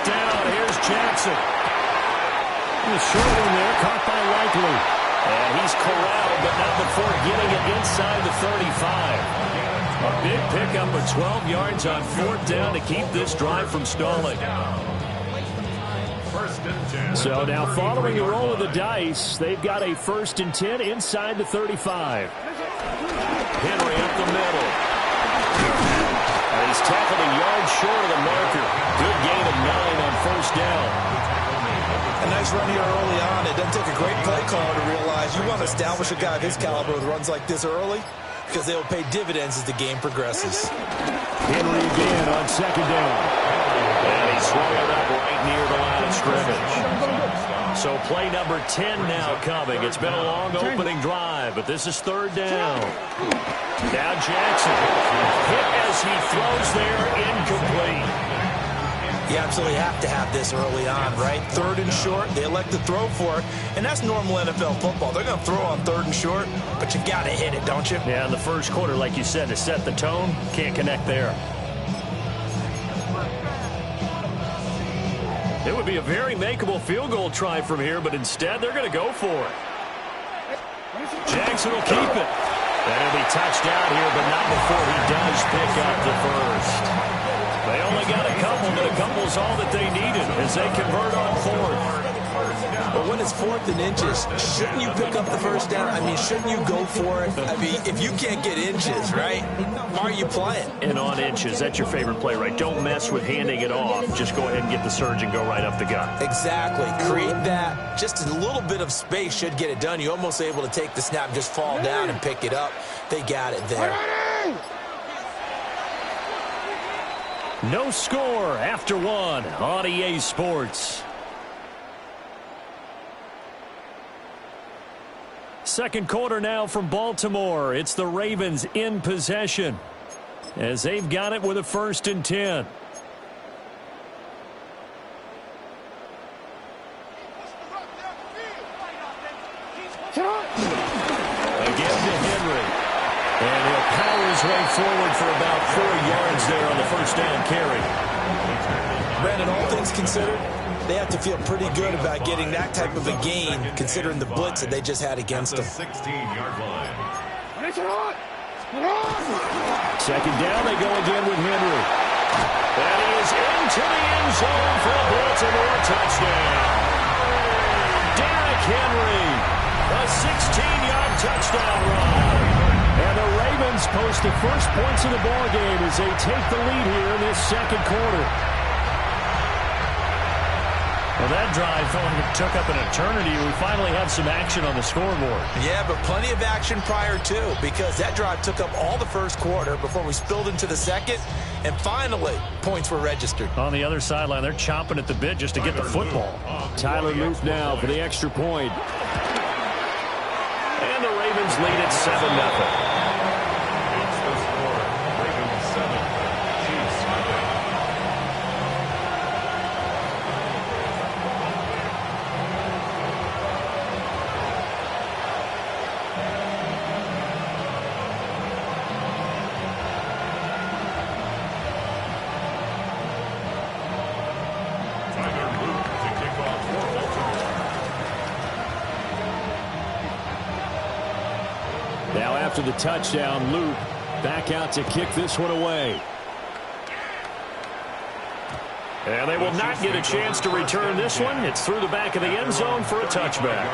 down. Here's Jackson. The short one there, caught by Likely. And he's corralled, but not before getting it inside the 35. A big pickup of 12 yards on 4th down to keep this drive from stalling. 1st and 10. So now following the roll of the dice, they've got a 1st and 10 inside the 35. Henry up the middle. And he's tackled a yard short of the marker. Good gain of 9 on 1st down. A nice run here early on. It doesn't take a great play caller to realize you want to establish a guy of his caliber with runs like this early because they will pay dividends as the game progresses. Henry again on 2nd down. And he swung it up right near the line of scrimmage. So play number 10 now coming. It's been a long opening drive, but this is 3rd down. Now Jackson hit as he throws there, incomplete. You absolutely have to have this early on, right? 3rd and short, they elect to throw for it, and that's normal NFL football. They're going to throw on 3rd and short, but you got to hit it, don't you? Yeah, in the first quarter, like you said, to set the tone, can't connect there. It would be a very makeable field goal try from here, but instead they're going to go for it. Jackson will keep it. And it'll be touchdown here, but not before he does pick up the first. They only got a couple, but a couple's all that they needed as they convert on 4th. But when it's 4th and inches, shouldn't you pick up the first down? I mean, shouldn't you go for it? I mean, if you can't get inches, right, why are you playing? And on inches, that's your favorite play, right? Don't mess with handing it off. Just go ahead and get the surge and go right up the gut. Exactly. Create that. Just a little bit of space should get it done. You're almost able to take the snap and just fall down and pick it up. They got it there. No score after 1 on EA Sports. Second quarter now from Baltimore. It's the Ravens in possession as they've got it with a 1st and 10. Again to Henry. And he'll power his way forward for about 4 yards there on the 1st down carry. Brandon, all things considered, they have to feel pretty good about getting that type of a gain, considering the blitz that they just had against them. 16-yard line. Second down, they go again with Henry. And he is into the end zone for a Baltimore touchdown. Derrick Henry, a 16-yard touchdown run. And the Ravens post the first points of the ballgame as they take the lead here in this second quarter. Well, that drive took up an eternity. We finally have some action on the scoreboard. Yeah, but plenty of action prior to, because that drive took up all the first quarter before we spilled into the second, and finally, points were registered. On the other sideline, they're chomping at the bit just to get the football. Tyler Luke now for the extra point. And the Ravens lead at 7-0. It's the score. Ravens 7, Chiefs 0. Tyler Luke to kick off for Baltimore. Now after the touchdown, Luke back out to kick this one away. And they will not get a chance to return this one. It's through the back of the end zone for a touchback.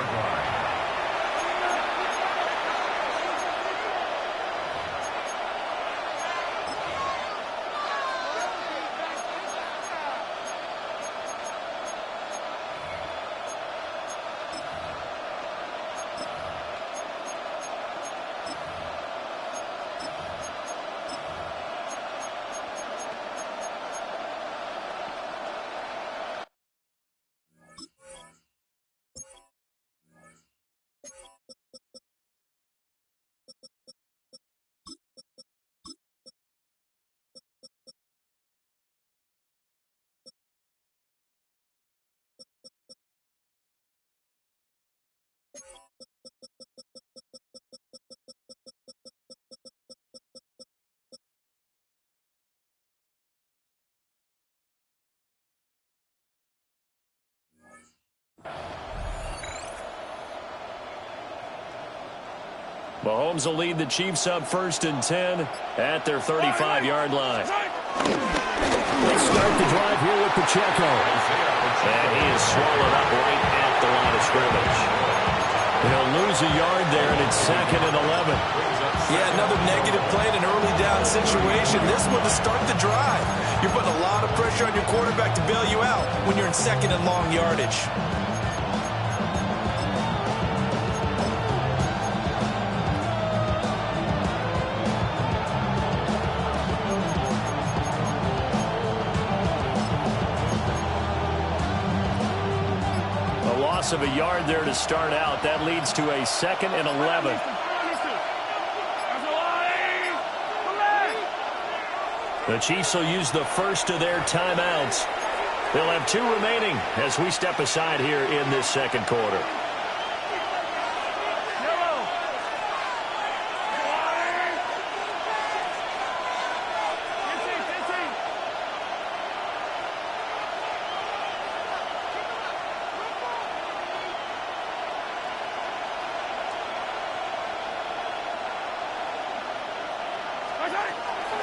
Mahomes will lead the Chiefs up 1st and 10 at their 35-yard line. They start the drive here with Pacheco. And he is swallowed up right at the line of scrimmage. He'll lose a yard there, and it's 2nd and 11. Yeah, another negative play in an early down situation. This one to start the drive. You're putting a lot of pressure on your quarterback to bail you out when you're in 2nd and long yardage. loss of a yard there to start out. That leads to a 2nd and 11. The Chiefs will use the first of their timeouts. They'll have 2 remaining as we step aside here in this second quarter.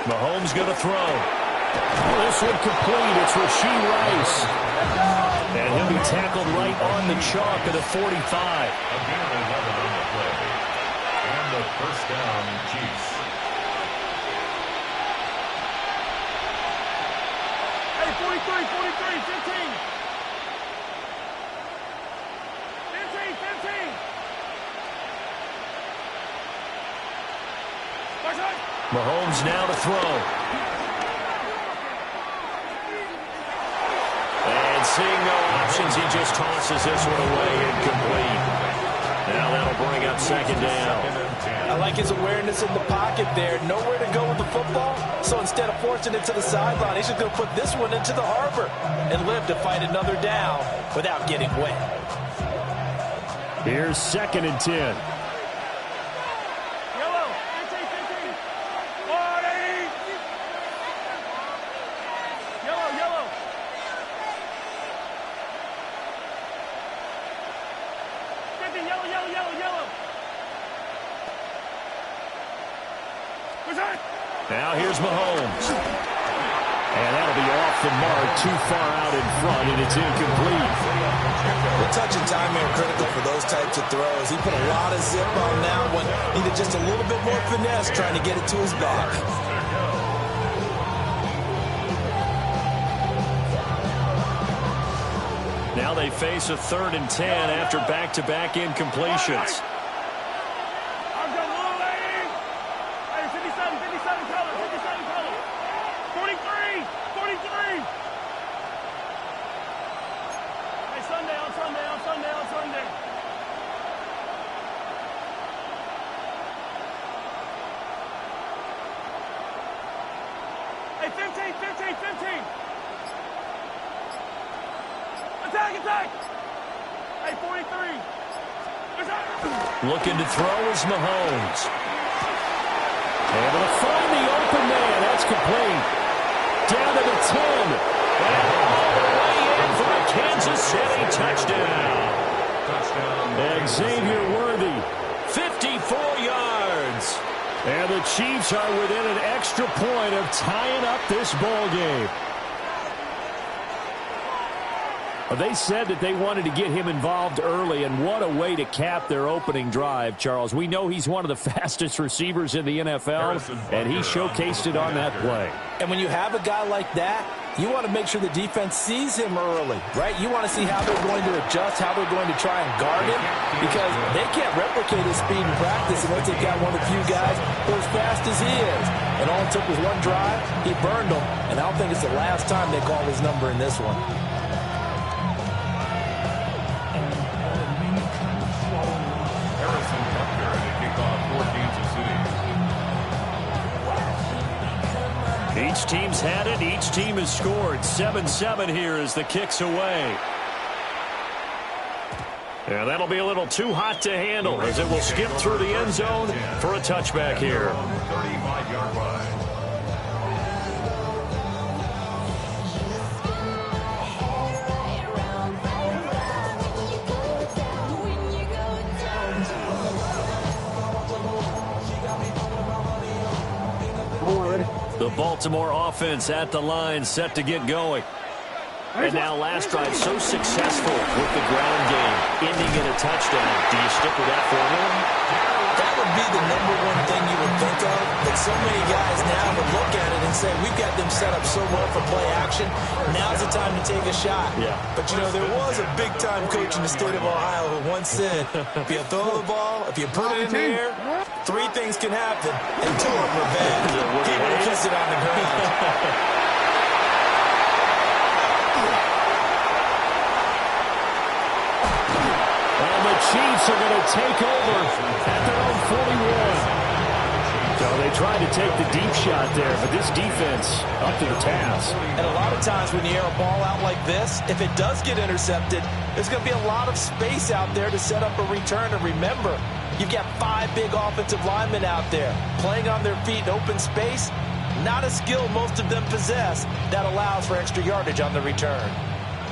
Mahomes going to throw. This one complete. It's Rashee Rice. And he'll be tackled right on the chalk at the 45. Again, 11 on the play. And the first down, Chiefs. Hey, 43, 15. 15. Mahomes now to throw. And seeing no options, he just tosses this one away, incomplete. Now that'll bring up 2nd down. I like his awareness in the pocket there. Nowhere to go with the football. So instead of forcing it to the sideline, he's just going to put this one into the harbor and live to fight another down without getting wet. Here's 2nd and 10. Now here's Mahomes. And that'll be off the mark, too far out in front, and it's incomplete. The touch and timing are critical for those types of throws. He put a lot of zip on that one. Needed just a little bit more finesse trying to get it to his back. Now they face a 3rd and 10 after back-to-back incompletions. Hey, 15. Attack. Hey, 43. Looking to throw is Mahomes. Able to find the open man. That's complete. Down to the 10. And all the way in for a Kansas City touchdown. And Xavier Worthy, 54 yards. And the Chiefs are within an extra point of tying up this ball game. They said that they wanted to get him involved early, and what a way to cap their opening drive, Charles. We know he's one of the fastest receivers in the NFL, and he showcased it on that play. And when you have a guy like that, you want to make sure the defense sees him early, right? You want to see how they're going to adjust, how they're going to try and guard him, because they can't replicate his speed in practice unless they've got one of the few guys who are as fast as he is. And all it took was one drive, he burned them, and I don't think it's the last time they call his number in this one. Each team's had it. Each team has scored. 7-7 here as the kick's away. Yeah, that'll be a little too hot to handle as it will skip through the end zone for a touchback here. 35-yard line. The Baltimore offense at the line, set to get going. And now last drive so successful with the ground game, ending in a touchdown. Do you stick with that formula? That would be the number one thing you would think of, but so many guys now would look at it and say, we've got them set up so well for play action, now's the time to take a shot. Yeah. But, you know, there was a big-time coach in the state of Ohio who once said, if you throw the ball, if you put it in the air, 3 things can happen, and 2 of them are bad. He would have kissed it on the ground. Chiefs are going to take over at their own 41. So they tried to take the deep shot there, but this defense up to the task. And a lot of times when you air a ball out like this, if it does get intercepted, there's going to be a lot of space out there to set up a return. And remember, you've got 5 big offensive linemen out there playing on their feet in open space. Not a skill most of them possess that allows for extra yardage on the return.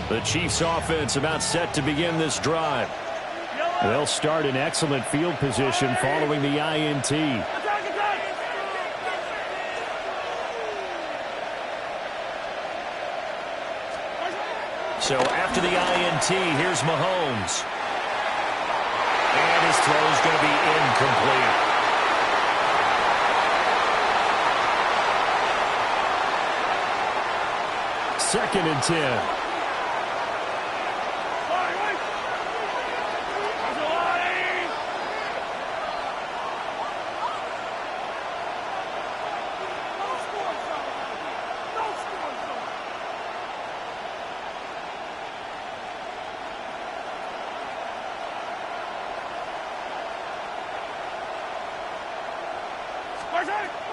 The Chiefs offense about set to begin this drive. They'll start in excellent field position following the INT. So after the INT, here's Mahomes. And his throw is going to be incomplete. Second and 10.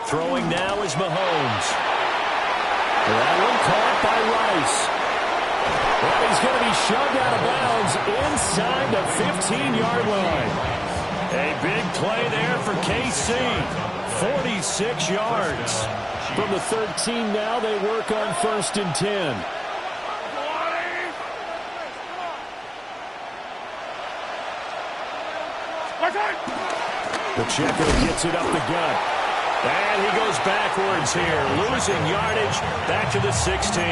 Throwing now is Mahomes. That one caught by Rice. Well, he's going to be shoved out of bounds inside the 15-yard line. A big play there for KC. 46 yards. From the 13 now, they work on 1st and 10. Pacheco gets it up the gut. And he goes backwards here, losing yardage back to the 16.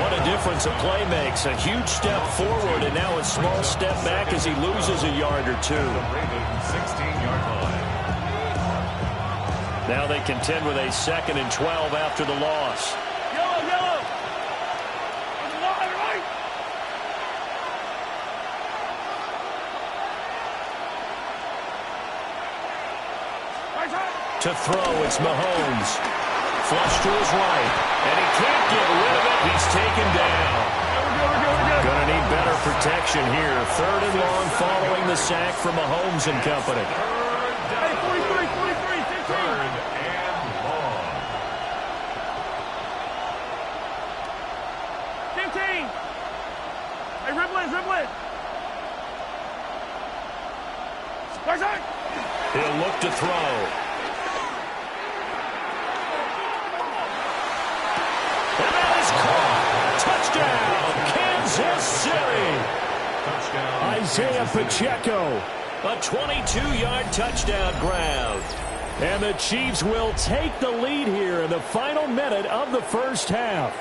What a difference a play makes. A huge step forward and now a small step back as he loses a yard or two. Now they contend with a 2nd and 12 after the loss. To throw, it's Mahomes. Flush to his right. And he can't get rid of it. He's taken down. Going to need better protection here. 3rd and long following the sack from Mahomes and company. Hey, 43, 15. 3rd and long. 15. Hey, dribble it. He'll look to throw. Touchdown, Kansas City. Touchdown. Isaiah Pacheco, a 22-yard touchdown grab. And the Chiefs will take the lead here in the final minute of the first half.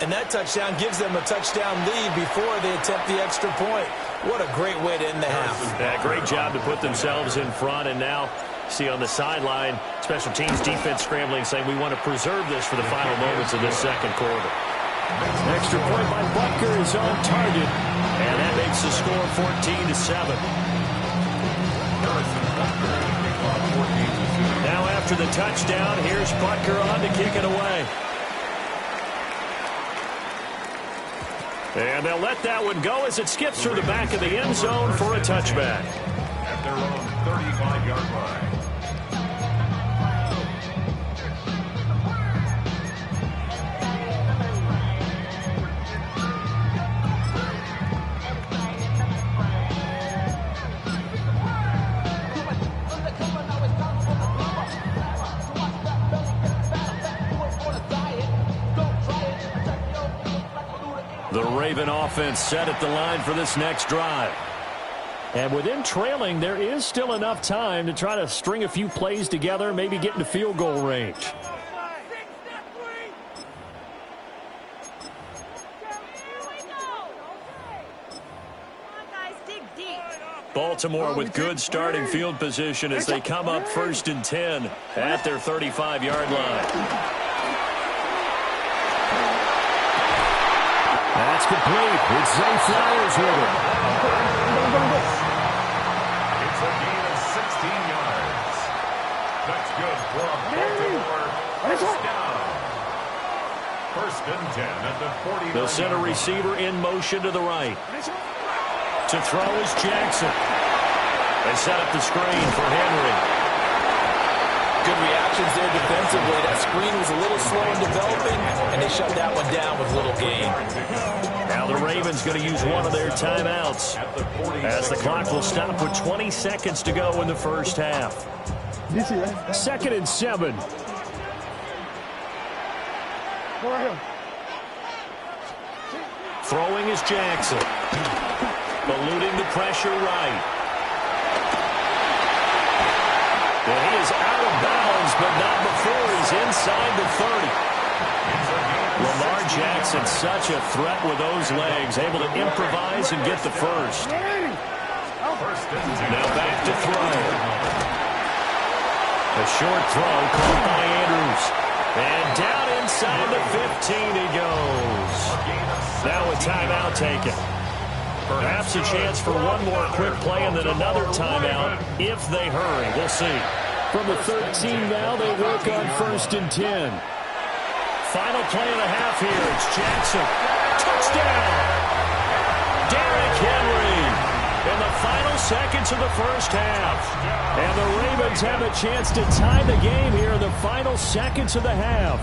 And that touchdown gives them a touchdown lead before they attempt the extra point. What a great way to end the half. Yeah, great job to put themselves in front. And now, see on the sideline, special teams defense scrambling, saying we want to preserve this for the final moments of this second quarter. Extra point by Butker is on target. And that makes the score 14-7. Now after the touchdown, here's Butker on to kick it away. And they'll let that one go as it skips through the back of the end zone for a touchback. At their own 35-yard line. The Raven offense set at the line for this next drive. And with them trailing, there is still enough time to try to string a few plays together, maybe get into field goal range. Baltimore with good starting field position as they come up 1st and 10 at their 35-yard line. That's complete. It's Zay Flowers with it. It's a gain of 16 yards. That's good for Baltimore. First down. 1st and 10 at the 40. They'll send a receiver in motion to the right. To throw is Jackson. They set up the screen for Henry. Good reactions there defensively. That screen was a little slow in developing, and they shut that one down with little gain. Now the Ravens going to use one of their timeouts as the clock will stop with 20 seconds to go in the first half. 2nd and 7. Throwing is Jackson. Eluding the pressure right. And he is out of bounds, but not before he's inside the 30. Lamar Jackson, such a threat with those legs, able to improvise and get the first. Now back to throw. A short throw caught by Andrews. And down inside the 15 he goes. Now a timeout taken. Perhaps a chance for one more quick play and then another timeout if they hurry. We'll see. From the 13 now, they work on 1st and 10. Final play and a half here. It's Jackson. Touchdown! Derrick Henry in the final seconds of the first half. And the Ravens have a chance to tie the game here in the final seconds of the half.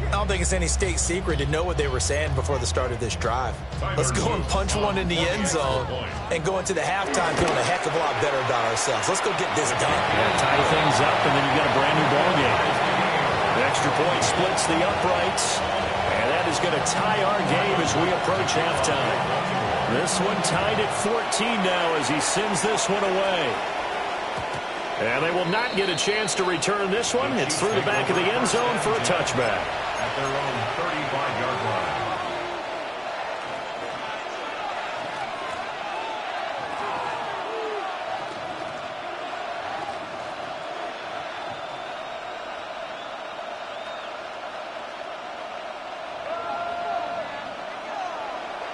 I don't think it's any state secret to know what they were saying before the start of this drive. Let's go and punch one in the end zone and go into the halftime feeling a heck of a lot better about ourselves. Let's go get this done. Yeah, tie things up, and then you've got a brand-new ball game. The extra point splits the uprights, and that is going to tie our game as we approach halftime. This one tied at 14 now as he sends this one away. And they will not get a chance to return this one. It's through the back of the end zone for a touchback. At their own 35-yard line.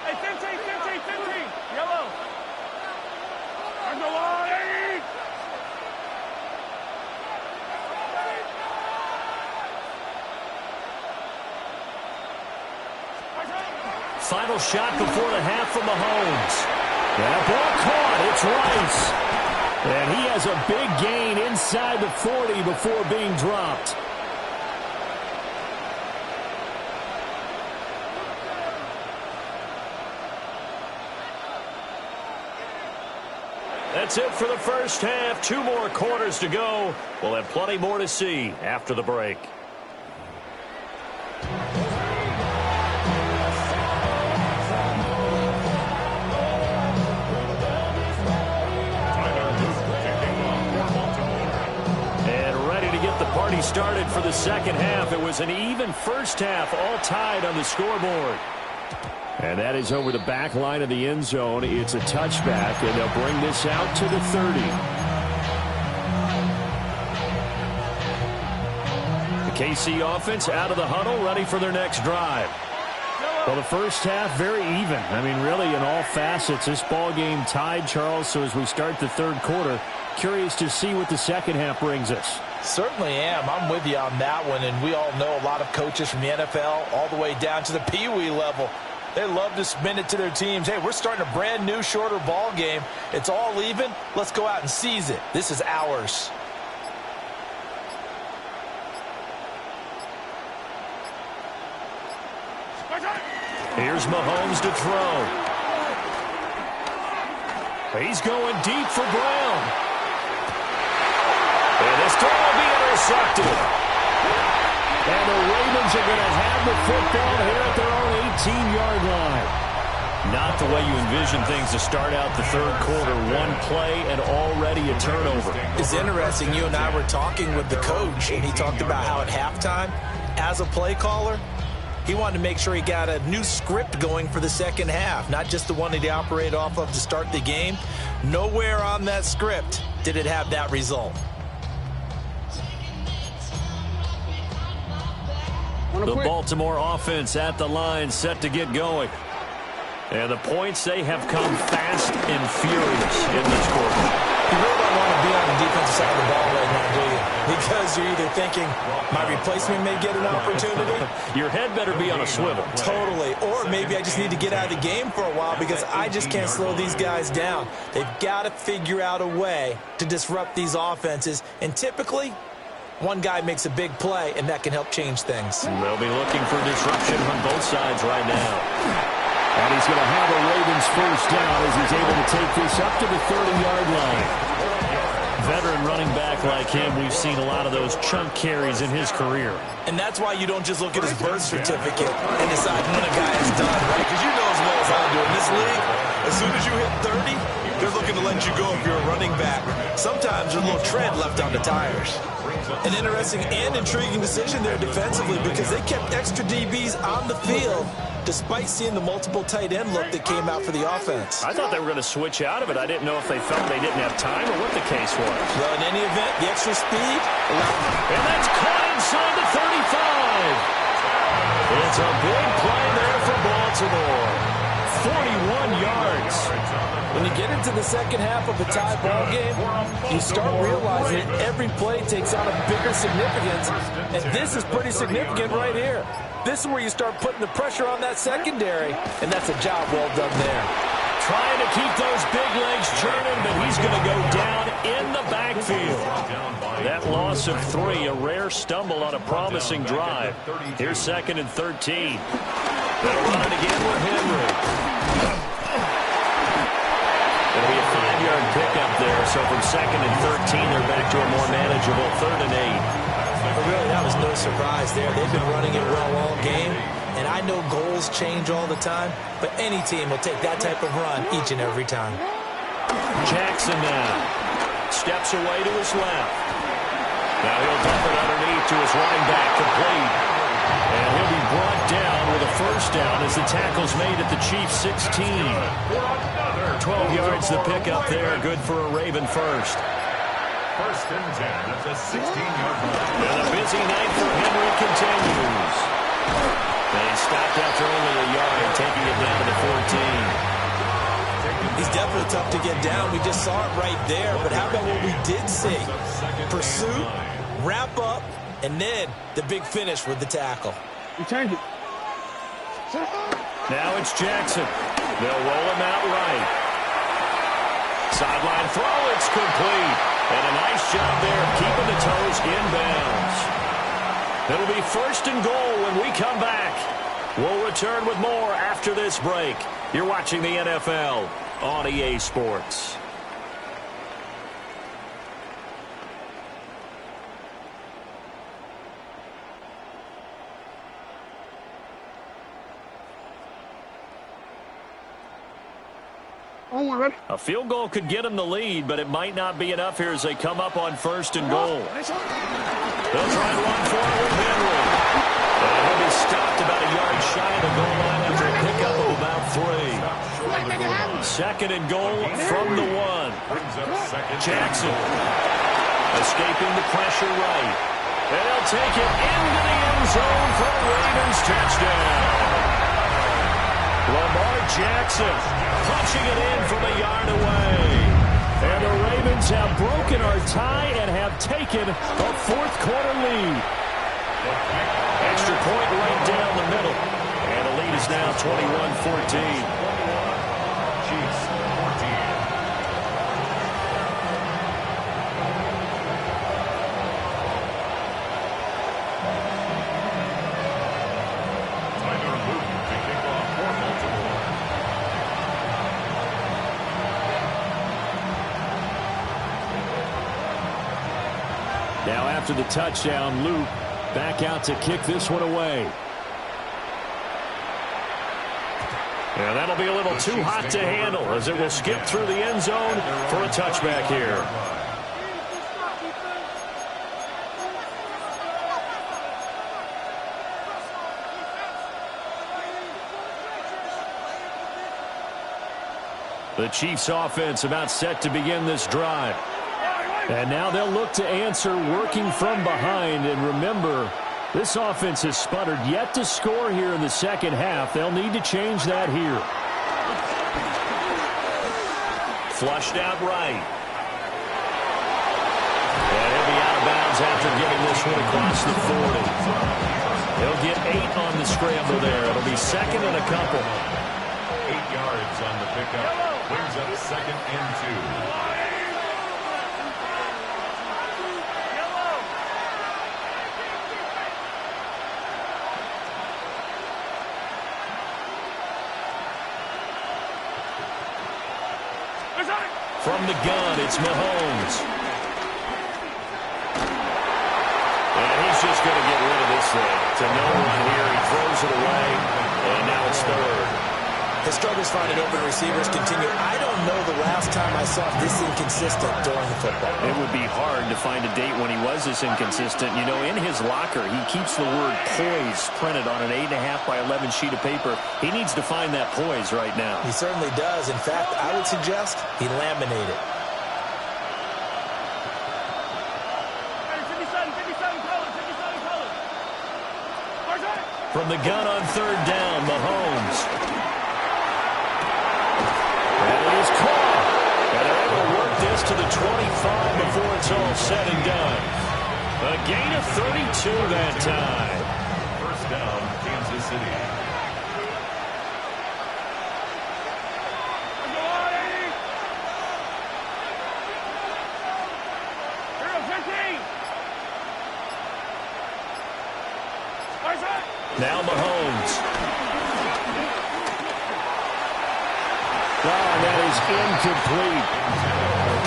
Hey, 15, yellow. There's no line. Final shot before the half from Mahomes. That ball caught. It's Rice. And he has a big gain inside the 40 before being dropped. That's it for the first half. 2 more quarters to go. We'll have plenty more to see after the break. Party started for the second half. It was an even first half, all tied on the scoreboard. And that is over the back line of the end zone. It's a touchback, and they'll bring this out to the 30. The KC offense out of the huddle, ready for their next drive. Well, the first half, very even. I mean, really, in all facets, this ball game tied, Charles. So as we start the third quarter, curious to see what the second half brings us. Certainly am. I'm with you on that one, and we all know a lot of coaches from the NFL all the way down to the Pee-wee level. They love to spin it to their teams. Hey, we're starting a brand new, shorter ball game. It's all even. Let's go out and seize it. This is ours. Here's Mahomes to throw. He's going deep for Brown. And this throw will be intercepted. And the Ravens are going to have the football here at their own 18-yard line. Not the way you envision things to start out the third quarter. One play and already a turnover. It's interesting. You and I were talking with the coach, and he talked about how at halftime, as a play caller, he wanted to make sure he got a new script going for the second half, not just the one that he operated off of to start the game. Nowhere on that script did it have that result. The Baltimore offense at the line, set to get going. And the points, they have come fast and furious in this quarter. You really don't want to be on the defensive side of the ball right now, do you? because you're either thinking, my replacement may get an opportunity. Your head better be on a swivel. Totally. Or maybe I just need to get out of the game for a while because I just can't slow these guys down. They've got to figure out a way to disrupt these offenses. And typically, one guy makes a big play, and that can help change things. They'll be looking for disruption on both sides right now. And he's going to have a Ravens first down as he's able to take this up to the 30-yard line. Veteran running back like him, we've seen a lot of those chunk carries in his career. And that's why you don't just look at his birth certificate and decide when a guy is done, right? Because you know as well as I do, in this league, as soon as you hit 30, they're looking to let you go if you're a running back. Sometimes there's a little tread left on the tires. An interesting and intriguing decision there defensively because they kept extra DBs on the field despite seeing the multiple tight end look that came out for the offense. I thought they were going to switch out of it. I didn't know if they felt they didn't have time or what the case was. Well, in any event, the extra speed. And that's caught inside the 35. It's a big play there for Baltimore. 41 yards. When you get into the second half of a tie ball game, you start realizing that every play takes on a bigger significance, and this is pretty significant right here. This is where you start putting the pressure on that secondary, and that's a job well done there. Trying to keep those big legs churning, but he's going to go down in the backfield. That loss of 3, a rare stumble on a promising drive. Here's 2nd and 13. They'll run it again with Henry. It'll be a 5-yard pickup there, so from 2nd and 13, they're back to a more manageable 3rd and 8. But really, that was no surprise there. They've been running it well all game, and I know goals change all the time, but any team will take that type of run each and every time. Jackson now steps away to his left. Now he'll dump it underneath to his running back, complete. And he'll be brought down with a first down as the tackle's made at the Chiefs' 16. 12 yards the pickup there, good for a Raven first. 1st and 10 at the 16-yard line. And a busy night for Henry continues. They stopped after only a yard, taking it down to the 14. He's definitely tough to get down. We just saw it right there. But how about what we did see? Pursuit, wrap up, and then the big finish with the tackle. Now it's Jackson. They'll roll him out right. Sideline throw, it's complete. And a nice job there keeping the toes inbounds. It'll be 1st and goal when we come back. We'll return with more after this break. You're watching the NFL on EA Sports. A field goal could get them the lead, but it might not be enough here as they come up on 1st and goal. They'll try and run for it with Henry. And he'll be stopped about a yard shy of the goal line after a pickup of about 3. 2nd and goal from the 1. Jackson escaping the pressure right. And he'll take it into the end zone for a Ravens touchdown. Lamar Jackson punching it in from a yard away. And the Ravens have broken our tie and have taken a 4th quarter lead. Extra point right down the middle. And the lead is now 21-14. Chiefs 14. Now after the touchdown, Luke back out to kick this one away. And that'll be a little too hot to handle as it will skip through the end zone for a touchback here. The Chiefs offense about set to begin this drive. And now they'll look to answer working from behind. And remember, this offense has sputtered yet to score here in the second half. They'll need to change that here. Flushed out right. And he'll be out of bounds after getting this one across the 40. He'll get 8 on the scramble there. It'll be second and a couple. 8 yards on the pickup. Brings up second and 2. From the gun, it's Mahomes. And he's just going to get rid of this thing. To no one here. He throws it away. And now it's third. His struggles finding open receivers continue. I don't know the last time I saw this inconsistent during the football. It would be hard to find a date when he was this inconsistent. You know, in his locker, he keeps the word poise printed on an 8.5 by 11 sheet of paper. He needs to find that poise right now. He certainly does. In fact, I would suggest he laminate it. From the gun on third down, Mahomes. And it is caught. And they're able to work this to the 25 before it's all said and done. A gain of 32 that time. First down, Kansas City. Now Mahomes. And that is incomplete.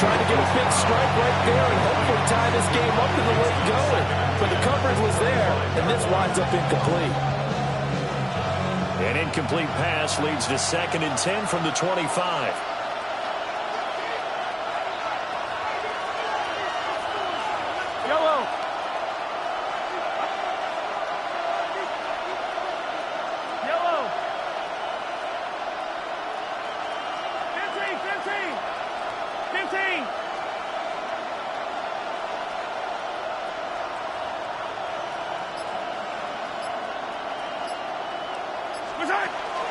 Trying to get a big strike right there and hopefully tie this game up in the late going. But the coverage was there, and this winds up incomplete. An incomplete pass leads to second and 10 from the 25.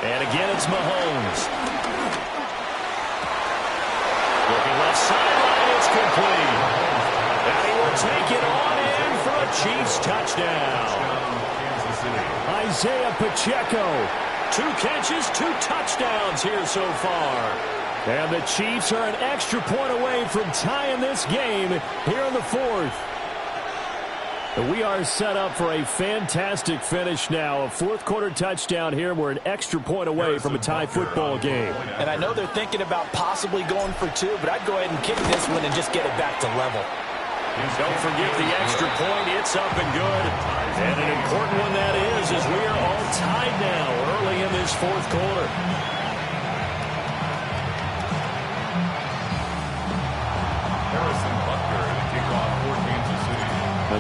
And again, it's Mahomes. Looking left sideline, it's complete. And he will take it on in for a Chiefs touchdown. Isaiah Pacheco. 2 catches, 2 touchdowns here so far. And the Chiefs are an extra point away from tying this game here in the 4th. We are set up for a fantastic finish now. A 4th quarter touchdown here. We're an extra point away from a tie football game. And I know they're thinking about possibly going for 2, but I'd go ahead and kick this one and just get it back to level. Don't forget the extra point. It's up and good. And an important one that is, as we are all tied now early in this 4th quarter.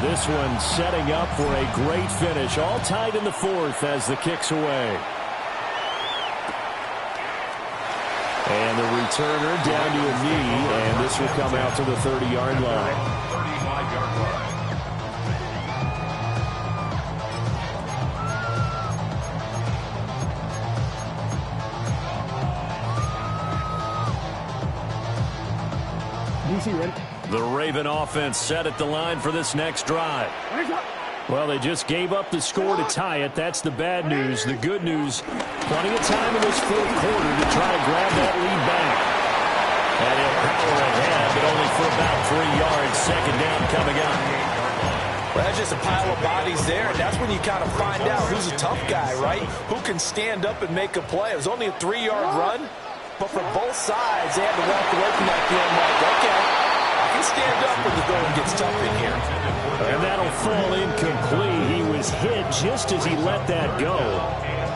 This one setting up for a great finish. All tied in the 4th as the kick's away. And the returner down to a knee, and this will come out to the 30-yard line. 35-yard line. The Raven offense set at the line for this next drive. Well, they just gave up the score to tie it. That's the bad news. The good news, plenty of time in this 4th quarter to try to grab that lead back. And he'll power ahead, but only for about 3 yards. Second down coming up. Well, that's just a pile of bodies there, and that's when you kind of find out who's a tough guy, right? Who can stand up and make a play. It was only a 3-yard run, but for both sides, they had to walk away from that feeling like, okay, I can stand up when the going gets tough in here. And that'll fall incomplete. He was hit just as he let that go.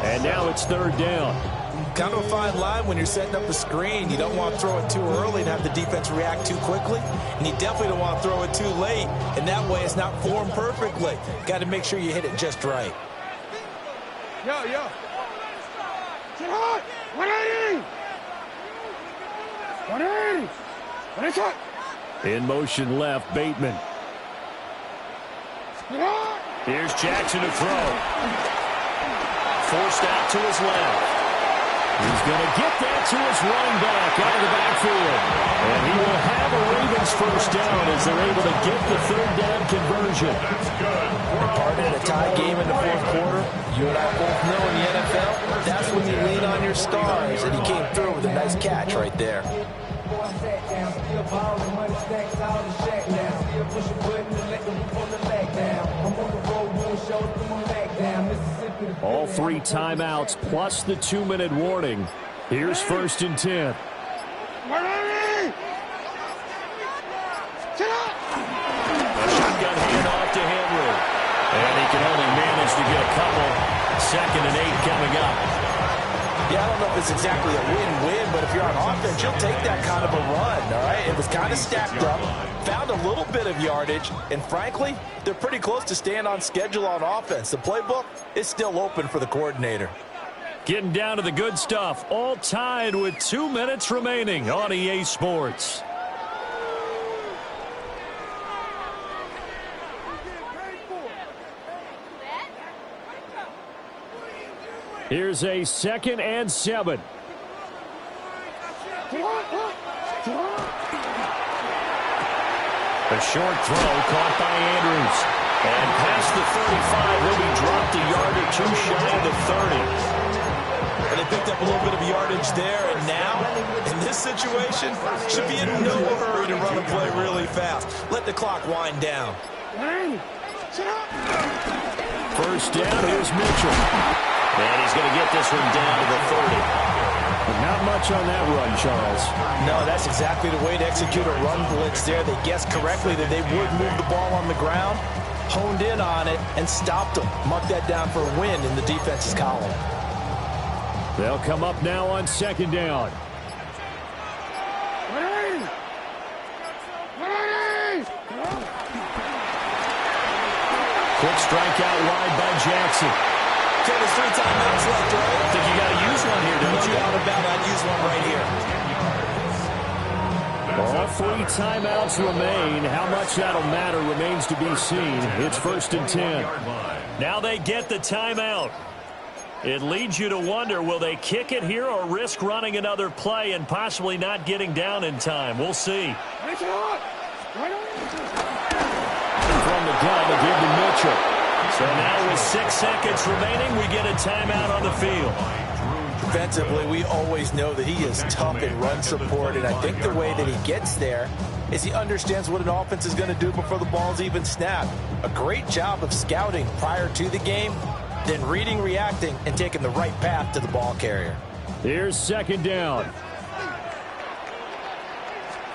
And now it's 3rd down. Kind of a fine line when you're setting up a screen. You don't want to throw it too early and have the defense react too quickly. And you definitely don't want to throw it too late. And that way it's not formed perfectly. Got to make sure you hit it just right. Yo. Sit hard. 180. 180. 180. In motion left, Bateman. Here's Jackson to throw. Forced out to his left. He's going to get that to his running back out of the backfield. And he will have a Ravens first down as they're able to get the third down conversion. Part in a tie game in the fourth quarter, you and I both know in the NFL, that's when you lean on your stars, and he came through with a nice catch right there. All 3 timeouts plus the 2-minute warning. Here's 1st and 10. A shotgun handoff to Henry. And he can only manage to get a couple. 2nd and 8 coming up. Yeah, I don't know if it's exactly a win-win, but if you're on offense, you'll take that kind of a run, all right? It was kind of stacked up, found a little bit of yardage, and frankly, they're pretty close to staying on schedule on offense. The playbook is still open for the coordinator. Getting down to the good stuff, all tied with 2 minutes remaining on EA Sports. Here's a 2nd and 7. A short throw caught by Andrews. And past the 35, he'll be dropped a yard or 2 shy of the 30. And they picked up a little bit of yardage there, and now, in this situation, should be in no hurry to run a play really fast. Let the clock wind down. First down, here's Mitchell. And he's going to get this one down to the 30. Not much on that run, Charles. No, that's exactly the way to execute a run blitz there. They guessed correctly that they would move the ball on the ground, honed in on it, and stopped them. Mark that down for a win in the defense's column. They'll come up now on 2nd down. Quick strike out wide by Jackson. Okay, there's 3 timeouts left, right? I think you got to use one here, don't you? Out about I'd use one right here. All 3 timeouts remain. How much that'll matter remains to be seen. It's 1st and 10. Now they get the timeout. It leads you to wonder, will they kick it here or risk running another play and possibly not getting down in time? We'll see. From the gun, they give to Mitchell. So now with 6 seconds remaining, we get a timeout on the field. Defensively, we always know that he is tough in run support, and I think the way that he gets there is he understands what an offense is going to do before the ball's even snapped. A great job of scouting prior to the game, then reading, reacting, and taking the right path to the ball carrier. Here's 2nd down.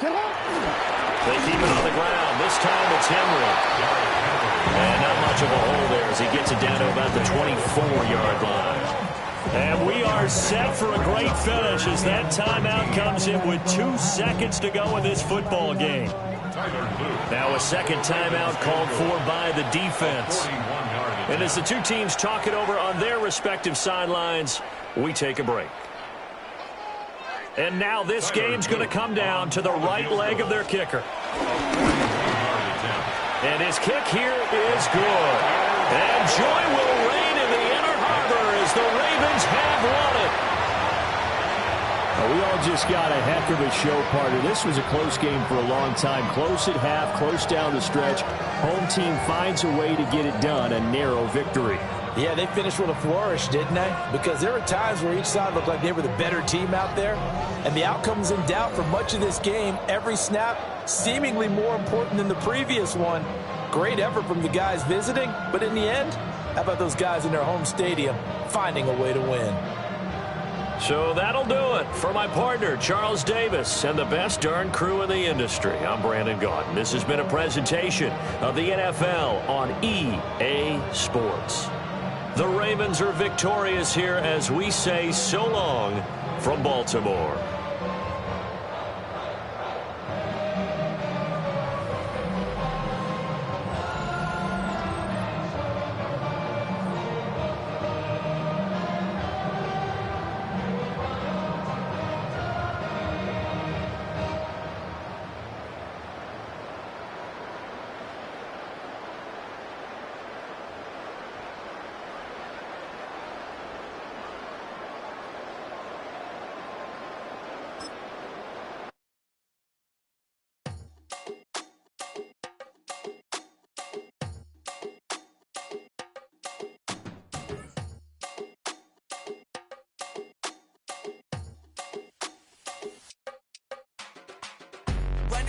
They keep it on the ground. This time it's Henry. And not much of a hole there as he gets it down to about the 24-yard line. And we are set for a great finish as that timeout comes in with 2 seconds to go in this football game. Now a second timeout called for by the defense. And as the 2 teams talk it over on their respective sidelines, we take a break. And now this game's going to come down to the right leg of their kicker. And his kick here is good. And joy will reign in the Inner Harbor as the Ravens have won it. We all just got a heck of a show, partner. This was a close game for a long time. Close at half, close down the stretch. Home team finds a way to get it done, a narrow victory. Yeah, they finished with a flourish, didn't they? Because there were times where each side looked like they were the better team out there. And the outcome's in doubt for much of this game. Every snap seemingly more important than the previous one. Great effort from the guys visiting. But in the end, how about those guys in their home stadium finding a way to win? So that'll do it for my partner, Charles Davis, and the best darn crew in the industry. I'm Brandon Gaudin. This has been a presentation of the NFL on EA Sports. The Ravens are victorious here as we say so long from Baltimore.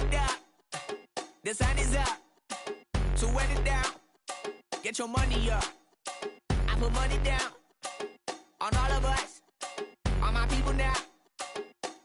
it up. The sun is up. So wet it down. Get your money up. I put money down on all of us, on my people now,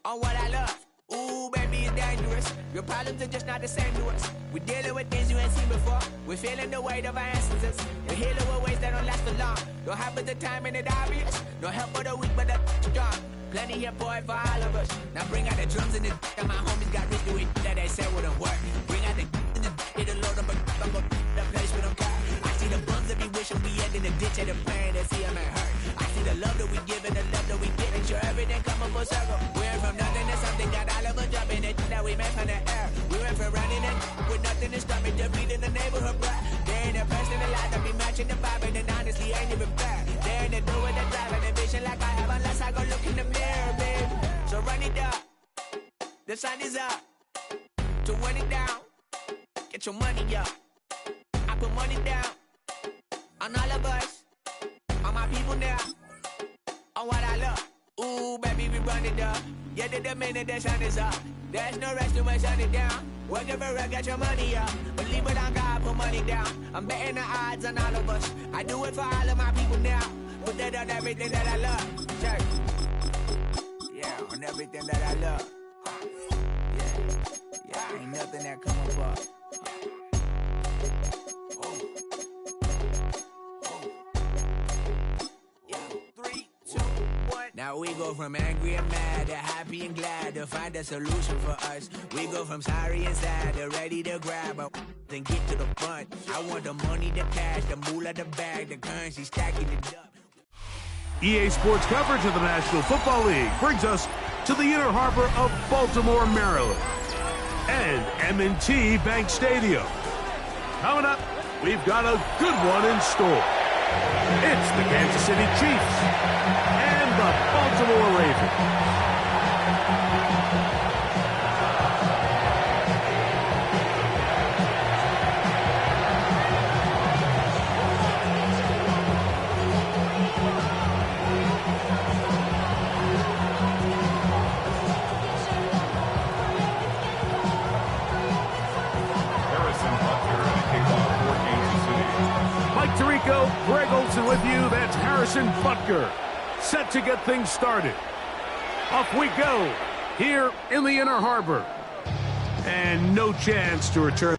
on what I love. Ooh, baby, it's dangerous. Your problems are just not the same to us. We're dealing with things you ain't seen before. We're feeling the weight of our ancestors. We're healing with ways that don't last for long. Don't happen the time and it obvious. No help for the weak, but the strong. Plenty here, boy, for all of us. Now bring out the drums and the and my homies got rich to it that they said wouldn't work. Bring out the and the it'll load up I'm gonna the place with them car. I see the bums that be wishing we end in the ditch and the pain that see them ain't hurt. I see the love that we give and the love that we get. Make sure everything coming full circle. We went from nothing to something, got all of us dropping it that we made from the air. We went from running it with nothing to stop me, defeat in the neighborhood, bruh. They ain't the person in the life that be matching the vibe, and then honestly ain't even fair. They ain't the do with the drive and the vision like I have unless I go look in the mirror, babe. So run it up. The sun is up. To run it down. Get your money up. I put money down on all of us, on my people now, on what I love. Ooh, baby, we run it up. Yeah, the minute the sun is up. There's no rest to my sun it down. Working for real, get your money up. Believe it on God, put money down. I'm betting the odds on all of us. I do it for all of my people now. Put that on everything that I love. Check. Yeah, on everything that I love. Yeah, ain't nothing that come up. Now we go from angry and mad to happy and glad to find a solution for us. We go from sorry and sad to ready to grab a then get to the front. I want the money, the cash, the moolah, the bag, the currency, stacking it up. EA Sports coverage of the National Football League brings us to the inner harbor of Baltimore, Maryland, and M&T Bank Stadium. Coming up, we've got a good one in store. It's the Kansas City Chiefs and the Baltimore Ravens. Greg Olson with you. That's Harrison Butker, set to get things started. Off we go here in the inner harbor. And no chance to return.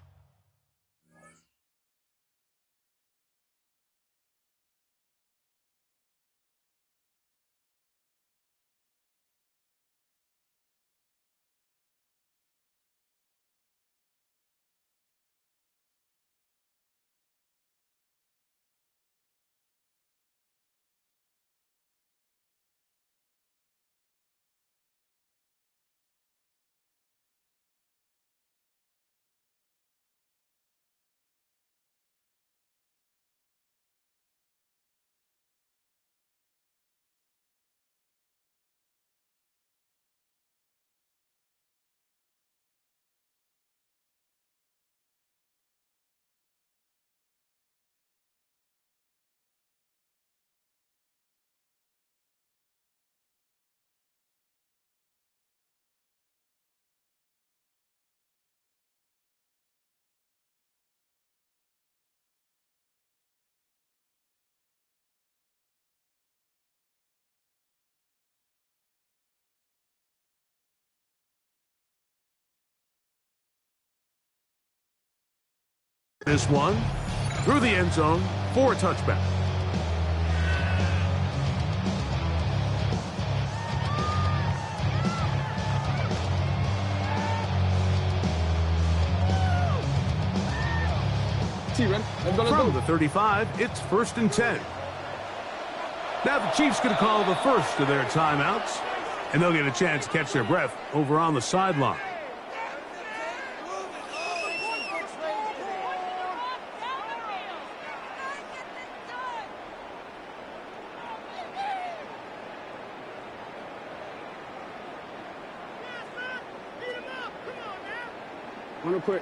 This one through the end zone for a touchback. From the 35, it's 1st and 10. Now the Chiefs going to call the first of their timeouts, and they'll get a chance to catch their breath over on the sideline. Real quick.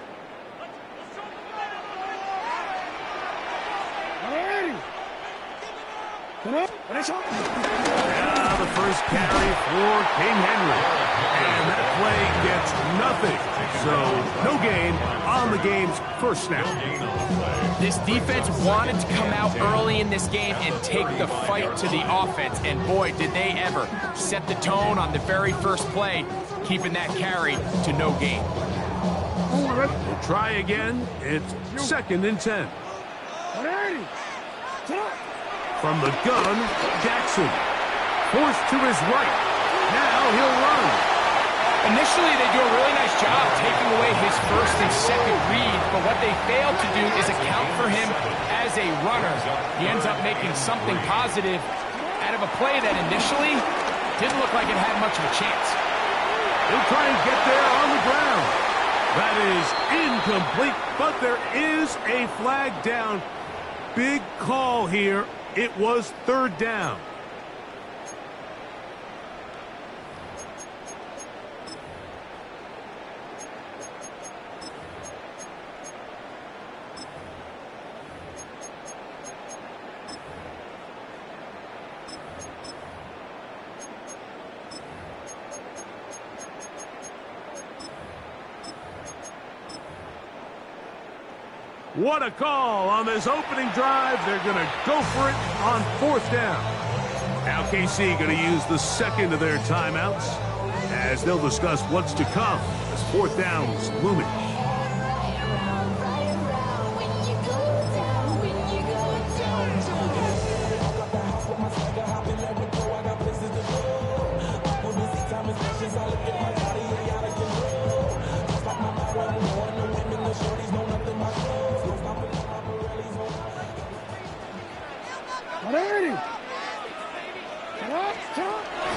Now the first carry for King Henry. And that play gets nothing. So no gain on the game's first snap. This defense wanted to come out early in this game and take the fight to the offense. And boy, did they ever set the tone on the very first play, keeping that carry to no gain. We'll try again. It's 2nd and 10. From the gun, Jackson. Forced to his right. Now he'll run. Initially, they do a really nice job taking away his first and second read, but what they fail to do is account for him as a runner. He ends up making something positive out of a play that initially didn't look like it had much of a chance. He'll try and get there on the ground. That is incomplete, but there is a flag down. Big call here. It was 3rd down. What a call on this opening drive. They're going to go for it on 4th down. Now KC going to use the 2nd of their timeouts as they'll discuss what's to come as 4th down's looming.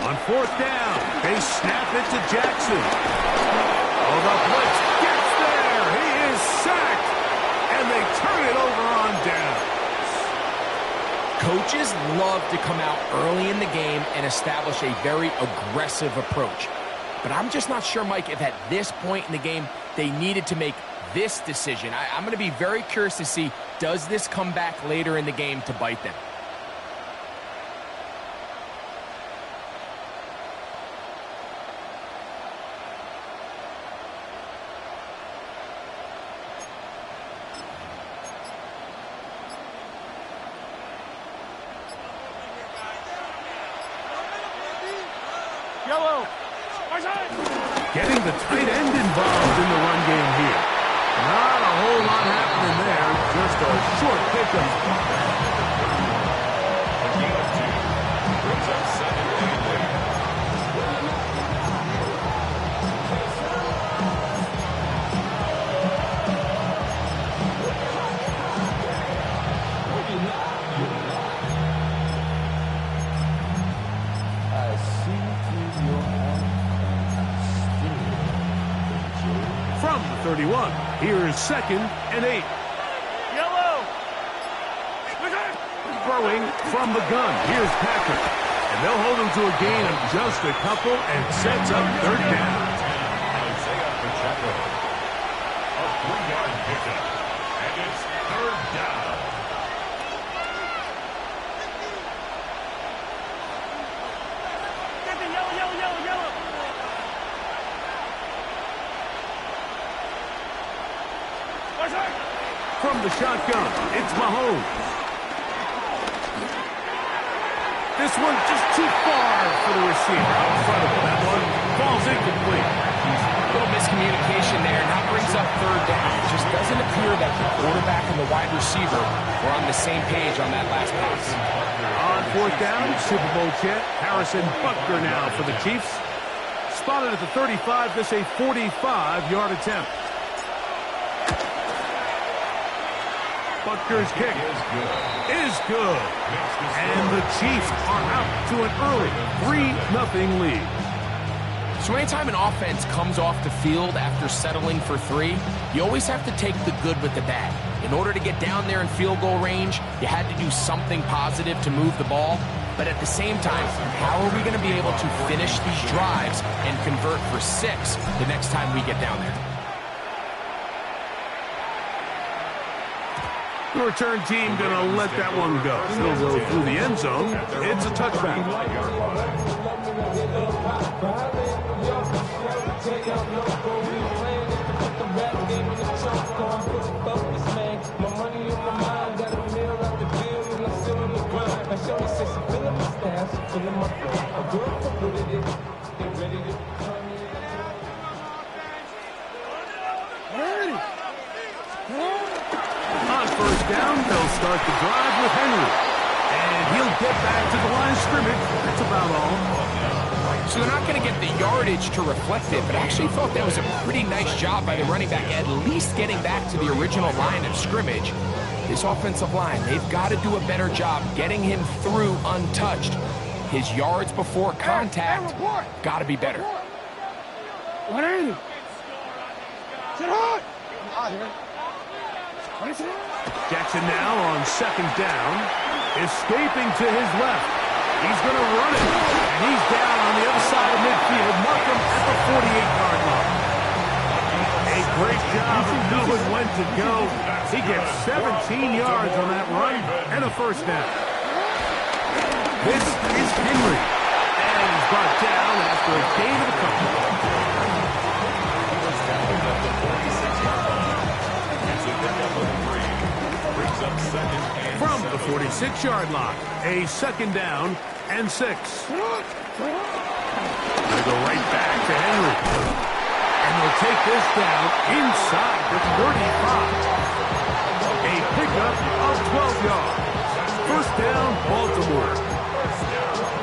On 4th down, they snap it to Jackson. Oh, the blitz gets there. He is sacked, and they turn it over on down. Coaches love to come out early in the game and establish a very aggressive approach. But I'm just not sure, Mike, if at this point in the game they needed to make this decision. I'm going to be very curious to see, does this come back later in the game to bite them? Getting the tight end involved in the run game here. Not a whole lot happening there, just a short pickup. A gain of 2 brings up 2nd and 8. From the 31, here's 2nd and 8. Yellow! Throwing from the gun, here's Patrick. And they'll hold him to a gain of just a couple and sets up 3rd down. A 3-yard pickup, and it's 3rd down. Yellow! From the shotgun, it's Mahomes. This one just too far for the receiver. Out in front of him. That one falls incomplete. A little miscommunication there. Now brings up 3rd down. It just doesn't appear that the quarterback and the wide receiver were on the same page on that last pass. On 4th down, Super Bowl champ Harrison Butker now for the Chiefs. Spotted at the 35, this a 45-yard attempt. Butker's kick is good. And the Chiefs are out to an early 3-0 lead. So anytime an offense comes off the field after settling for 3, you always have to take the good with the bad. In order to get down there in field goal range, you had to do something positive to move the ball. But at the same time, how are we going to be able to finish these drives and convert for 6 the next time we get down there? The return team going to let that one go. It'll go through the end zone. It's a touchback. On first down, they'll start the drive with Henry. And he'll get back to the line of scrimmage. That's about all. So they're not going to get the yardage to reflect it, but I actually thought that was a pretty nice job by the running back, at least getting back to the original line of scrimmage. This offensive line, they've got to do a better job getting him through untouched. His yards before contact got to be better. Jackson now on second down, escaping to his left. He's going to run it, and he's down on the other side of midfield. Mark him at the 48-yard line. A great job of knowing when to go. He gets 17 yards on that run and a first down. This is Henry, and he's brought down after a gain of a couple. From the 46-yard line, a second down and 6. They go right back to Henry. And they'll take this down inside the 35. A pickup of 12 yards. First down, Baltimore.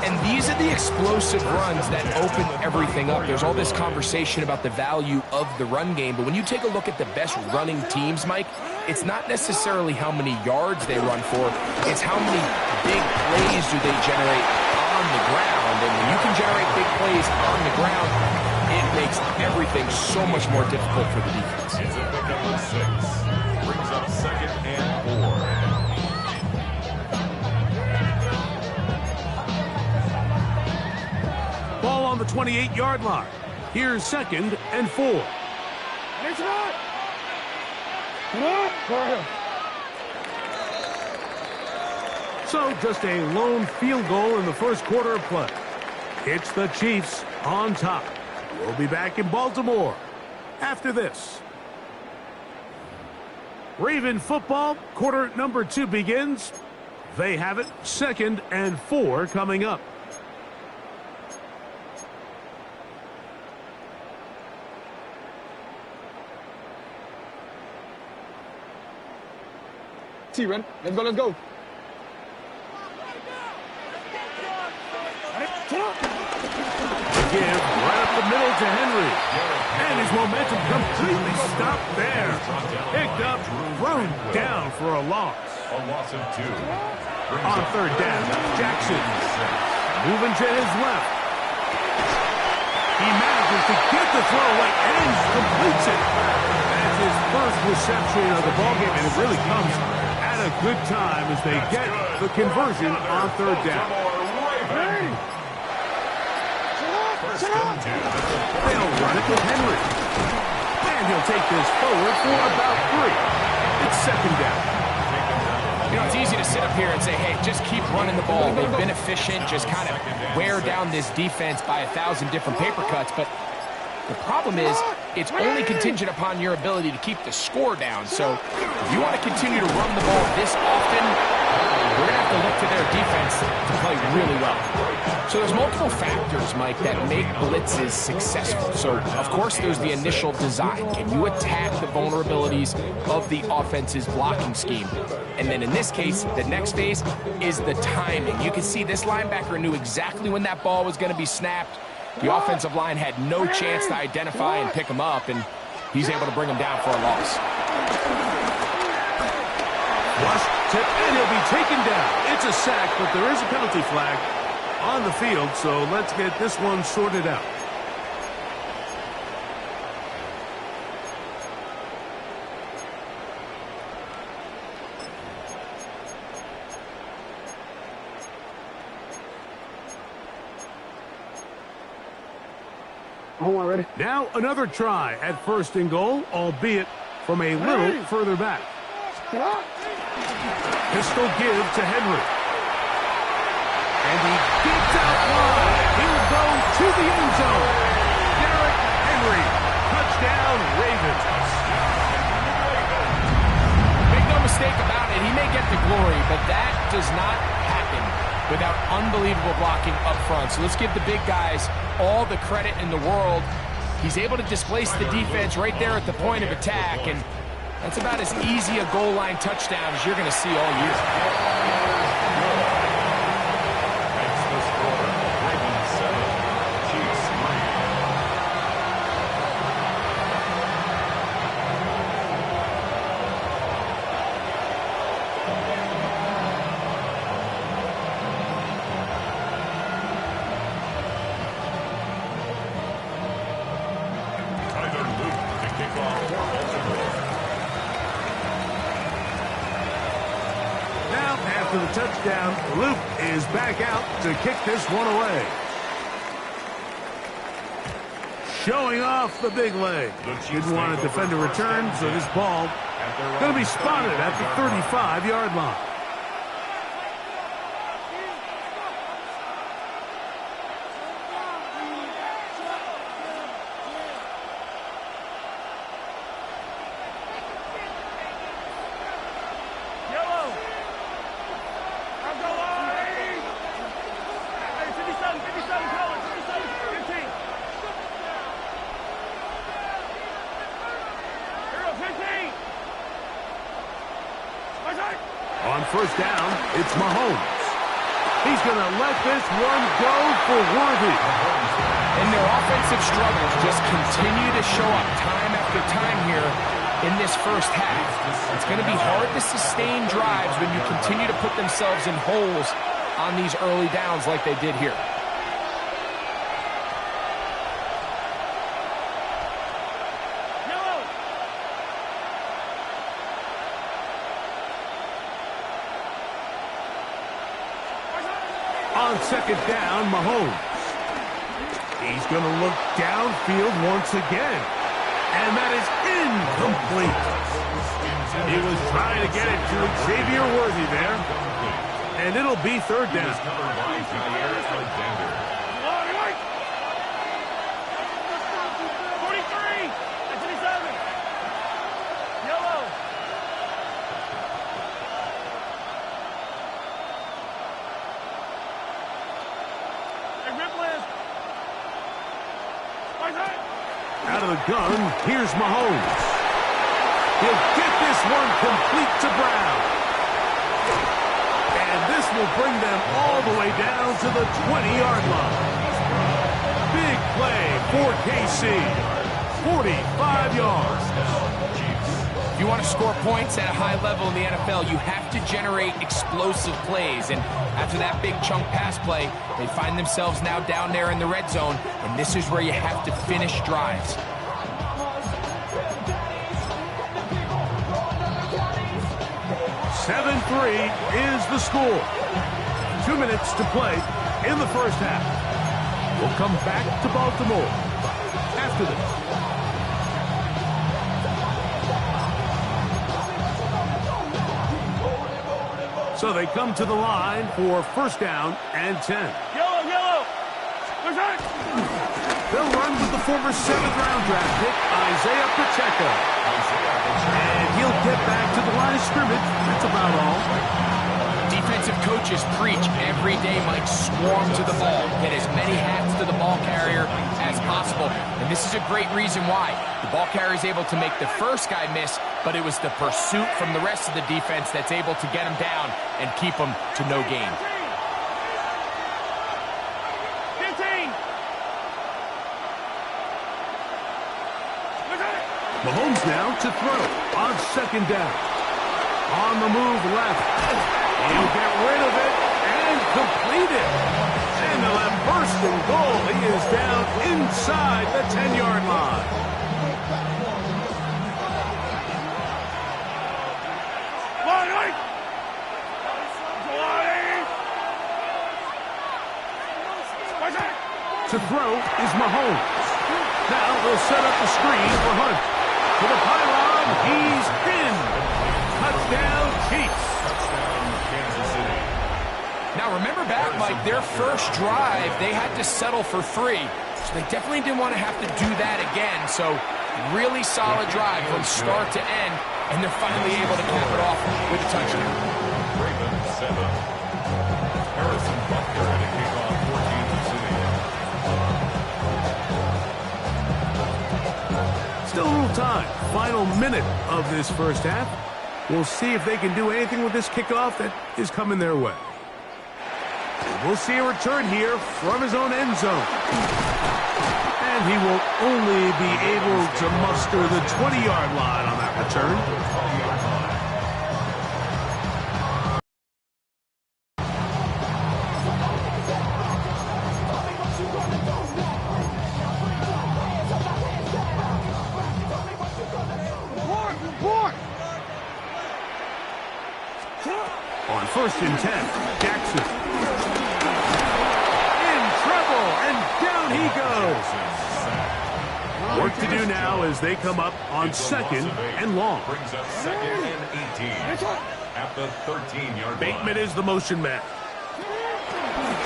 And these are the explosive runs that open everything up. There's all this conversation about the value of the run game, but when you take a look at the best running teams, Mike, it's not necessarily how many yards they run for, it's how many big plays do they generate on the ground. And when you can generate big plays on the ground, it makes everything so much more difficult for the defense. It's a pickup of 6. Brings up second and 4. Ball on the 28-yard line. Here's second and 4. So just a lone field goal in the first quarter of play. It's the Chiefs on top. We'll be back in Baltimore after this. Raven football, quarter number 2 begins. They have it, second and 4 coming up. Run. Let's go, let's go. Give right up the middle to Henry. And his momentum completely stopped there. Picked up, thrown down for a loss. A loss of 2. On third down, Jackson. Moving to his left. He manages to get the throw away and completes it. That's his first reception of the ballgame, and it really comes at a good time as they get the conversion on third down. They'll run it with Henry. And he'll take this forward for about 3. It's second down. You know, it's easy to sit up here and say, hey, just keep running the ball. They've been efficient, just kind of wear down this defense by 1,000 different paper cuts. But the problem is, it's only contingent upon your ability to keep the score down. So if you want to continue to run the ball this often, we're going to have to look to their defense to play really well. So there's multiple factors, Mike, that make blitzes successful. So, of course, there's the initial design. Can you attack the vulnerabilities of the offense's blocking scheme? And then in this case, the next phase is the timing. You can see this linebacker knew exactly when that ball was going to be snapped. The offensive line had no chance to identify and pick him up, and he's able to bring him down for a loss. Rush tip, and he'll be taken down. It's a sack, but there is a penalty flag on the field, so let's get this one sorted out. Ready? Now another try at first and goal, albeit from a little further back. Pistol give to Henry. And he gets out wide. He'll go to the end zone. Derrick Henry. Touchdown, Ravens. Make no mistake about it, he may get the glory, but that does not happen without unbelievable blocking up front. So let's give the big guys all the credit in the world. He's able to displace the defense right there at the point of attack, and that's about as easy a goal line touchdown as you're going to see all year. After the touchdown, Luke is back out to kick this one away. Showing off the big leg. Didn't want a defender return, so this ball going to be spotted at the 35-yard line. On first down, it's Mahomes. He's going to let this one go for Worthy. And their offensive struggles just continue to show up time after time here in this first half. It's going to be hard to sustain drives when you continue to put themselves in holes on these early downs like they did here. On second down, Mahomes. He's going to look downfield once again. And that is incomplete. He was trying to get it to Xavier Worthy there. And it'll be third down. Out of the gun, here's Mahomes. He'll get this one complete to Brown. And this will bring them all the way down to the 20-yard line. Big play for KC. 45 yards. If you want to score points at a high level in the NFL, you have to generate explosive plays. And after that big chunk pass play, they find themselves now down there in the red zone, and this is where you have to finish drives. Seven 3 is the score. 2 minutes to play in the first half. We'll come back to Baltimore after this. So they come to the line for first down and 10. Yellow! They'll run with the former 7th-round draft pick, Isaiah Pacheco. And he'll get back to the line of scrimmage. That's about all. Defensive coaches preach every day, Mike, swarm to the ball. Get as many hats to the ball carrier as possible. And this is a great reason why. The ball carrier is able to make the first guy miss, but it was the pursuit from the rest of the defense that's able to get him down and keep him to no gain. 15! Mahomes now to throw on second down. On the move left. He'll get rid of it and complete it. And they'll have first and goal. He is down inside the 10-yard line. To throw is Mahomes. Now they'll set up the screen for Hunt. To the pylon, he's in. Touchdown. Mike, their first drive, they had to settle for 3. So they definitely didn't want to have to do that again. So really solid drive from start to end, and they're finally able to cap it off with a touchdown. Ravens 7. Harrison Butker at a kickoff 14 to 0. Still a little time. Final minute of this first half. We'll see if they can do anything with this kickoff that is coming their way. We'll see a return here from his own end zone. And he will only be able to muster the 20-yard line on that return. On 1st and 10, Jackson. In trouble, and down he goes. Work to do now as they come up on 2nd and long. Brings up 2nd and 18 at the 13-yard line. Bateman is the motion man.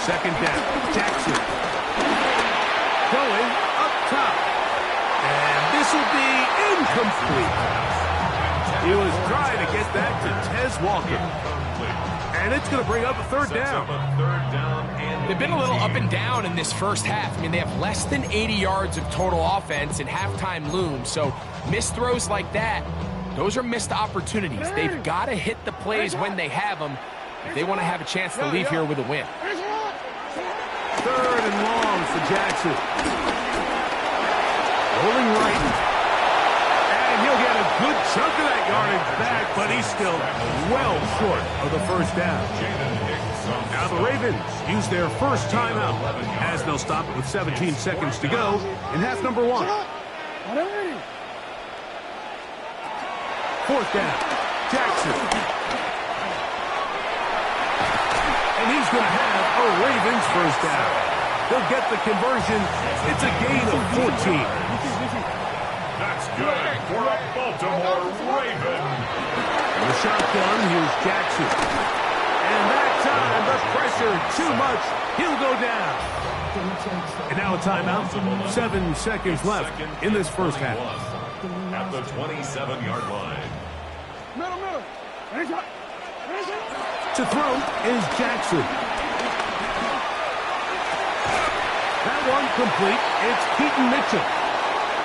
2nd down, Jackson. Going up top. And this will be incomplete. He was trying to get that to Tez Walker. And it's going to bring up a 3rd down. They've been a little up and down in this first half. I mean, they have less than 80 yards of total offense and halftime looms. So missed throws like that, those are missed opportunities. They've got to hit the plays when they have them if they want to have a chance to leave here with a win. 3rd and long for Jackson. Rolling right. And he'll get a good chunk of that yardage back, but he's still well short of the 1st down. Now the Ravens use their first timeout as they'll stop it with 17 seconds to go in half number 1. 4th down, Jackson. And he's going to have a Ravens first down. They'll get the conversion. It's a gain of 14. That's good for a Baltimore Raven. In the shotgun, here's Jackson. And that time, the pressure too much. He'll go down. And now a timeout. 7 seconds left in this first half. At the 27-yard line. To throw is Jackson. That one complete. It's Keaton Mitchell.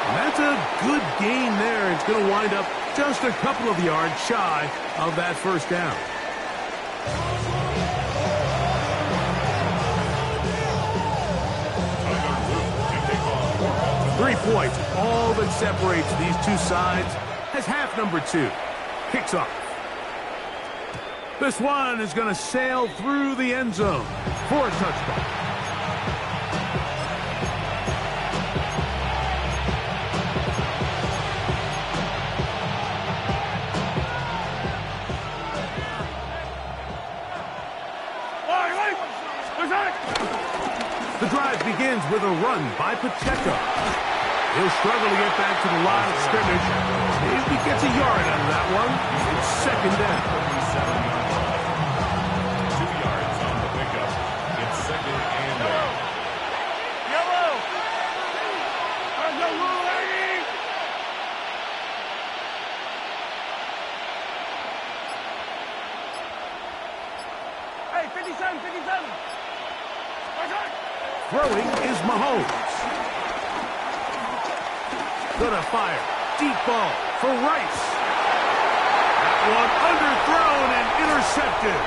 And that's a good gain there. It's going to wind up just a couple of yards shy of that first down. Three points, all that separates these two sides as half number 2 kicks off. This one is going to sail through the end zone for a touchdown. The drive begins with a run by Pacheco. He'll struggle to get back to the line of scrimmage. If he gets a yard out of that one, it's 2nd down. 2 yards on the pickup. It's 2nd and 8. Yellow! There's no rule, lady! Hey, 57, 57! Throwing is Mahomes. Gonna fire. Deep ball for Rice. That one underthrown and intercepted.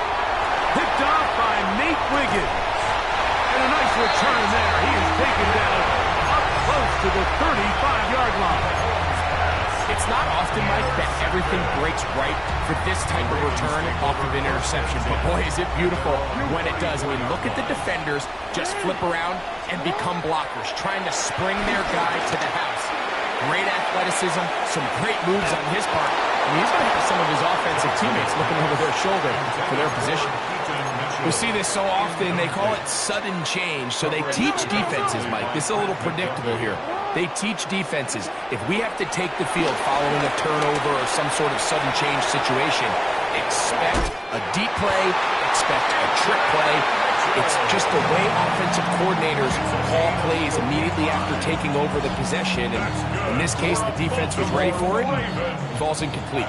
Picked off by Nate Wiggins. And a nice return there. He is taken down up close to the 35-yard line. It's not often, Mike, that everything breaks right for this type of return off of an interception. But boy, is it beautiful when it does. I mean, look at the defenders just flip around and become blockers, trying to spring their guy to the house. Great athleticism, some great moves on his part. I mean, he's going to have some of his offensive teammates looking over their shoulder for their position. We see this so often, they call it sudden change. So they teach defenses, Mike. This is a little predictable here. They teach defenses, if we have to take the field following a turnover or some sort of sudden change situation, expect a deep play, expect a trick play, It's just the way offensive coordinators call plays immediately after taking over the possession. And in this case, the defense was ready for it. It falls incomplete.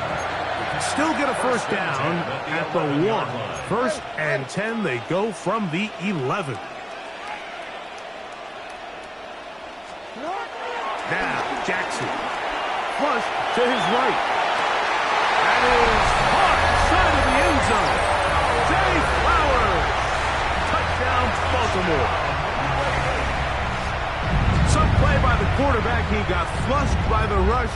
Still get a first down at the 1. 1st and 10, they go from the 11. Now, Jackson. Flush to his right. That is hard side of the end zone. Zay Flowers. Touchdown, Baltimore. Some play by the quarterback. He got flushed by the rush,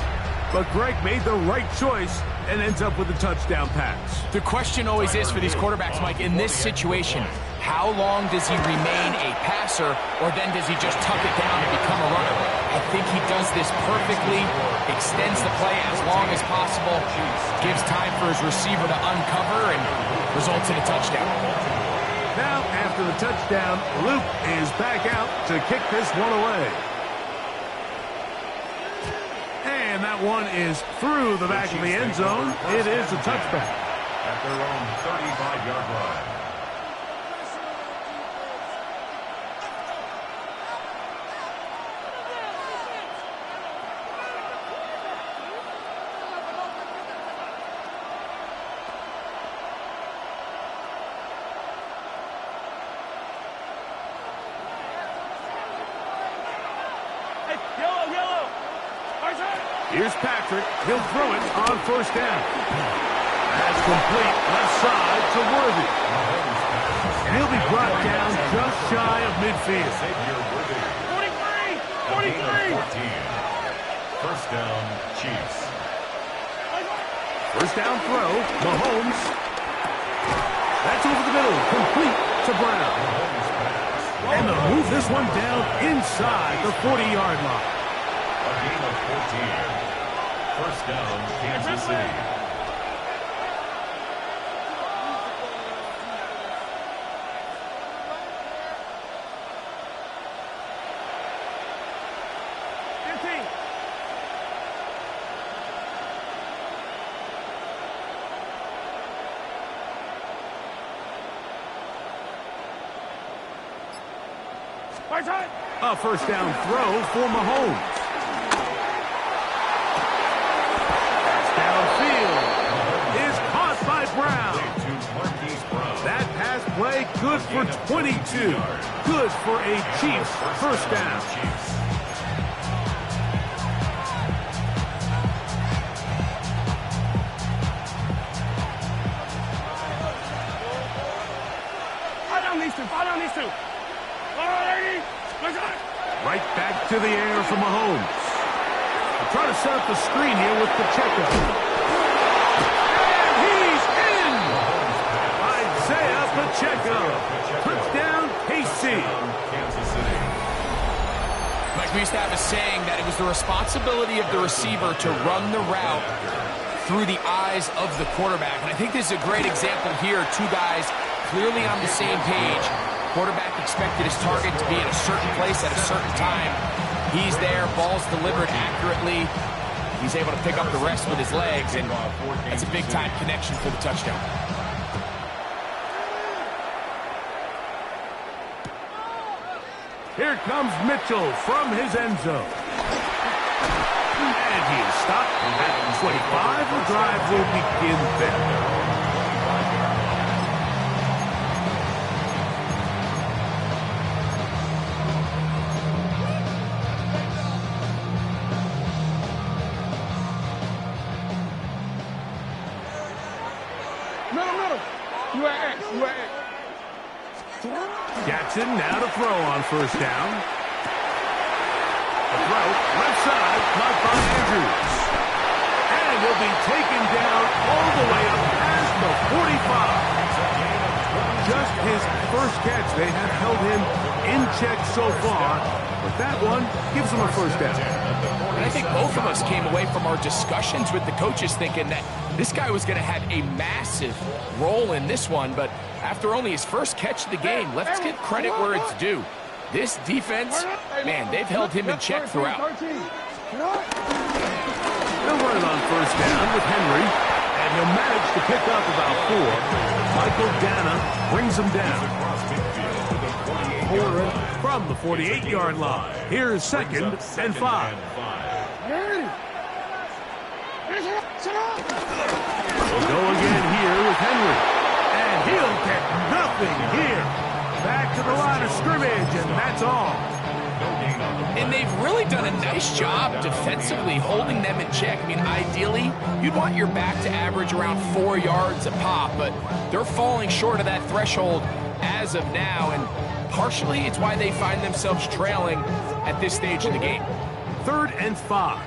but Greg made the right choice and ends up with a touchdown pass. The question always is for these quarterbacks, Mike, in this situation, how long does he remain a passer, or then does he just tuck it down and become a runner? I think he does this perfectly, extends the play as long as possible, gives time for his receiver to uncover, and results in a touchdown. Now, after the touchdown, Luke is back out to kick this one away. And that one is through the back of the end zone. It is a touchback. At their own 35-yard line. Here's Patrick. He'll throw it on first down. That's complete left side to Worthy. And he'll be brought down just shy of midfield. 43! First down, Chiefs. First down throw, Mahomes. That's over the middle, complete to Brown. And they'll move this one down inside the 40-yard line. A gain of 14. First down, Kansas City. A first down throw for Mahomes. Downfield is caught by Brown. That pass play good for 22. Good for a Chiefs first down. Fall down these two. Right back to the air for Mahomes. They're trying to set up the screen here with Pacheco. And he's in! Isaiah Pacheco. Touchdown, KC. Kansas City. Mike, we used to have a saying that it was the responsibility of the receiver to run the route through the eyes of the quarterback. And I think this is a great example here. Two guys clearly on the same page. Quarterback expected his target to be in a certain place at a certain time. He's there, ball's delivered accurately. He's able to pick up the rest with his legs, and that's a big-time connection for the touchdown. Here comes Mitchell from his end zone. And he is stopped at 25. The drive will begin there. Jackson now to throw on first down. The throw, left side, caught by Andrews. And he'll be taken down all the way up past the 45. Just his first catch. They have held him in check so far, but that one gives him a first down. And I think both of us came away from our discussions with the coaches thinking that this guy was going to have a massive role in this one, but after only his first catch of the game, let's give credit where it's due. This defense, man, they've held him in check throughout. They'll run it on first down with Henry, and he'll manage to pick up about 4. Michael Dana brings him down. quarter from the 48-yard line. Here's 2nd and 5. We'll go again here with Henry. And he'll get nothing here. Back to the line of scrimmage, and that's all. And they've really done a nice job defensively holding them in check. I mean, ideally, you'd want your back to average around 4 yards a pop, but they're falling short of that threshold as of now, and partially it's why they find themselves trailing at this stage in the game. 3rd and 5.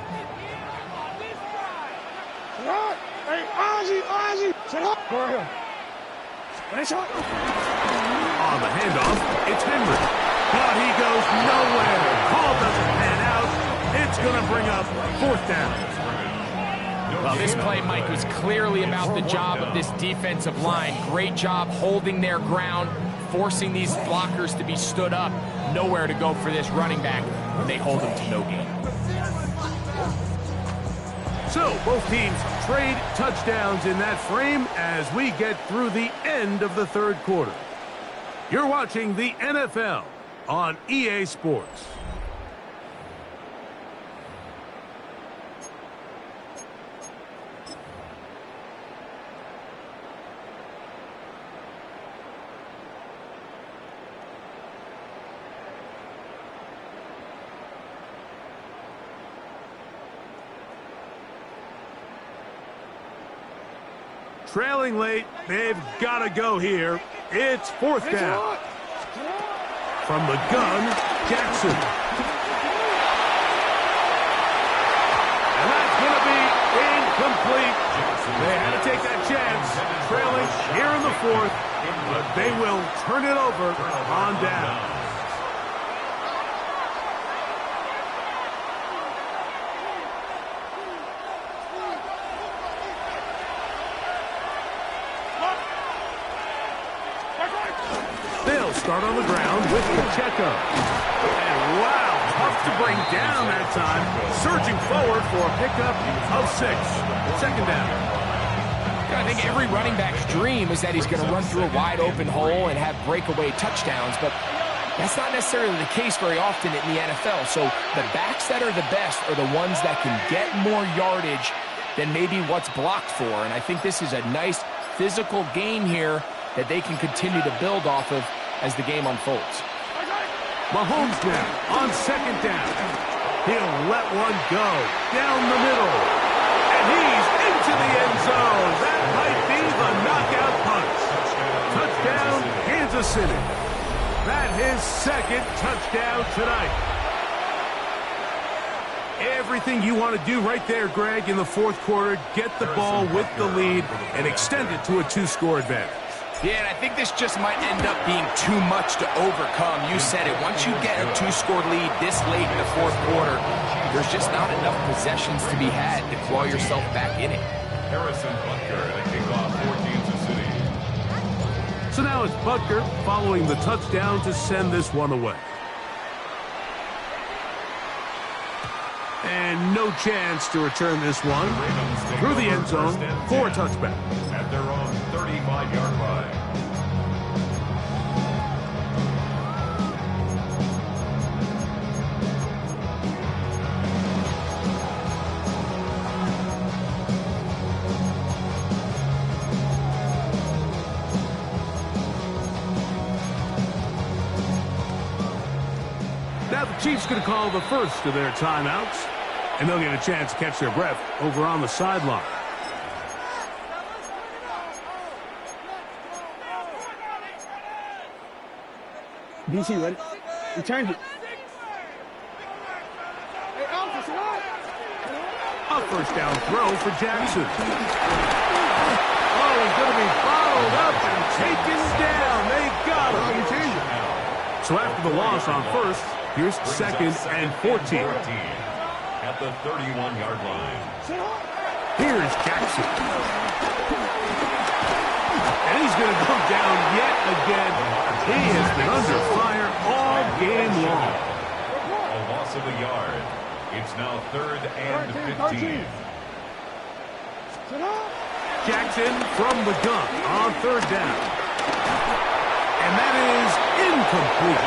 On the handoff, it's Henry. But he goes nowhere. Call doesn't pan out. It's going to bring up 4th down. Well, this play, Mike, was clearly about the job of this defensive line. Great job holding their ground, forcing these blockers to be stood up. Nowhere to go for this running back. They hold him to no gain. So, both teams trade touchdowns in that frame as we get through the end of the 3rd quarter. You're watching the NFL on EA Sports. Trailing late, they've got to go here. It's 4th down. From the gun, Jackson. And that's going to be incomplete. They had to take that chance, trailing here in the 4th, but they will turn it over on down. They'll start on the ground with Pacheco. And wow, tough to bring down that time. Surging forward for a pickup of 6. 2nd down. I think every running back's dream is that he's going to run through a wide open hole and have breakaway touchdowns, but that's not necessarily the case very often in the NFL. So the backs that are the best are the ones that can get more yardage than maybe what's blocked for. And I think this is a nice physical game here that they can continue to build off of as the game unfolds. Mahomes now on 2nd down. He'll let one go down the middle. And he's into the end zone. That might be the knockout punch. Touchdown, Kansas City. That's his 2nd touchdown tonight. Everything you want to do right there, Greg, in the 4th quarter. Get the ball with the lead and extend it to a 2-score advantage. Yeah, and I think this just might end up being too much to overcome. You said it. Once you get a 2-score lead this late in the 4th quarter, there's just not enough possessions to be had to claw yourself back in it. Harrison Butker, the kickoff for Kansas City. So now it's Butker following the touchdown to send this one away. And no chance to return this one through the end zone for a touchback. At their own 35-yard line. Now the Chiefs going to call the first of their timeouts, and they'll get a chance to catch their breath over on the sideline. DC, ready? Return it. A first down throw for Jackson. Oh, he's going to be followed up and taken down. They got him. So after the loss on first, here's 2nd and 14. At the 31-yard line. Here's Jackson. And he's going to go down yet again. He has been under fire all game long. A loss of a yard. It's now 3rd and 15. Jackson from the gun on 3rd down. And that is incomplete.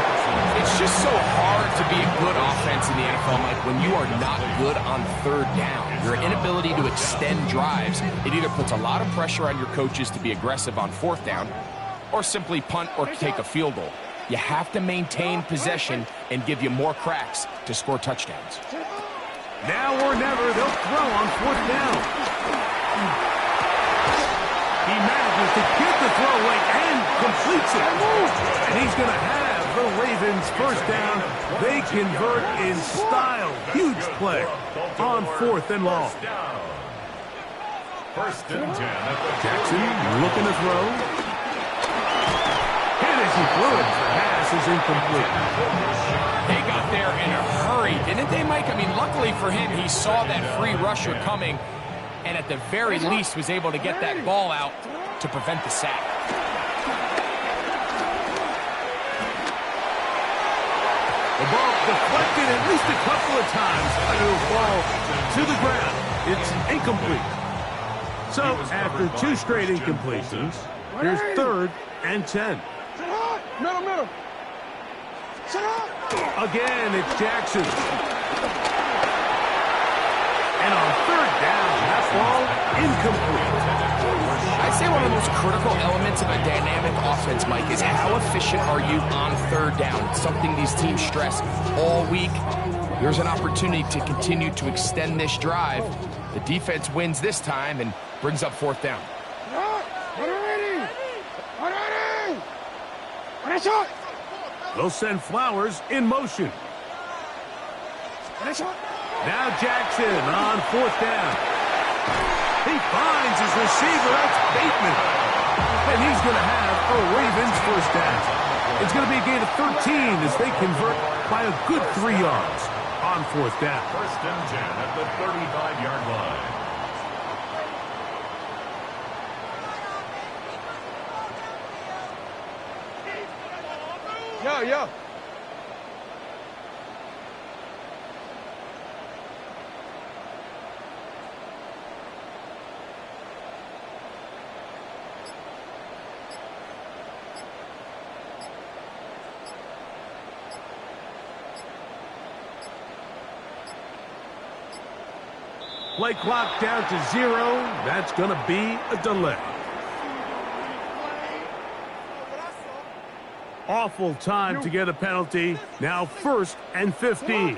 It's just so hard to be a good offense in the NFL, Mike, when you are not good on third down. Your inability to extend drives, it either puts a lot of pressure on your coaches to be aggressive on fourth down or simply punt or take a field goal. You have to maintain possession and give you more cracks to score touchdowns. Now or never, they'll throw on fourth down. He manages to get the throw late and completes it. And he's going to have the Ravens first down. They convert in style. Huge play on fourth and long. First and 10 at the Jackson looking to throw. Hit as he threw it. The pass is incomplete. They got there in a hurry, didn't they, Mike? I mean, luckily for him, he saw that free rusher coming and at the very least was able to get that ball out to prevent the sack. The ball deflected at least a couple of times. It'll fall to the ground. It's incomplete. So after two straight incompletions, here's 3rd and 10. Middle. Again, it's Jackson. And on 3rd down, that ball incomplete. I'd say one of the most critical elements of a dynamic offense, Mike, is how efficient are you on 3rd down? It's something these teams stress all week. Here's an opportunity to continue to extend this drive. The defense wins this time and brings up 4th down. They'll send Flowers in motion. Now Jackson on 4th down. He finds his receiver. That's Bateman. And he's going to have a Ravens first down. It's going to be a gain of 13 as they convert by a good 3 yards on 4th down. First and 10 at the 35-yard line. Yo. Play clock down to 0. That's going to be a delay. Awful time to get a penalty. Now 1st and 15.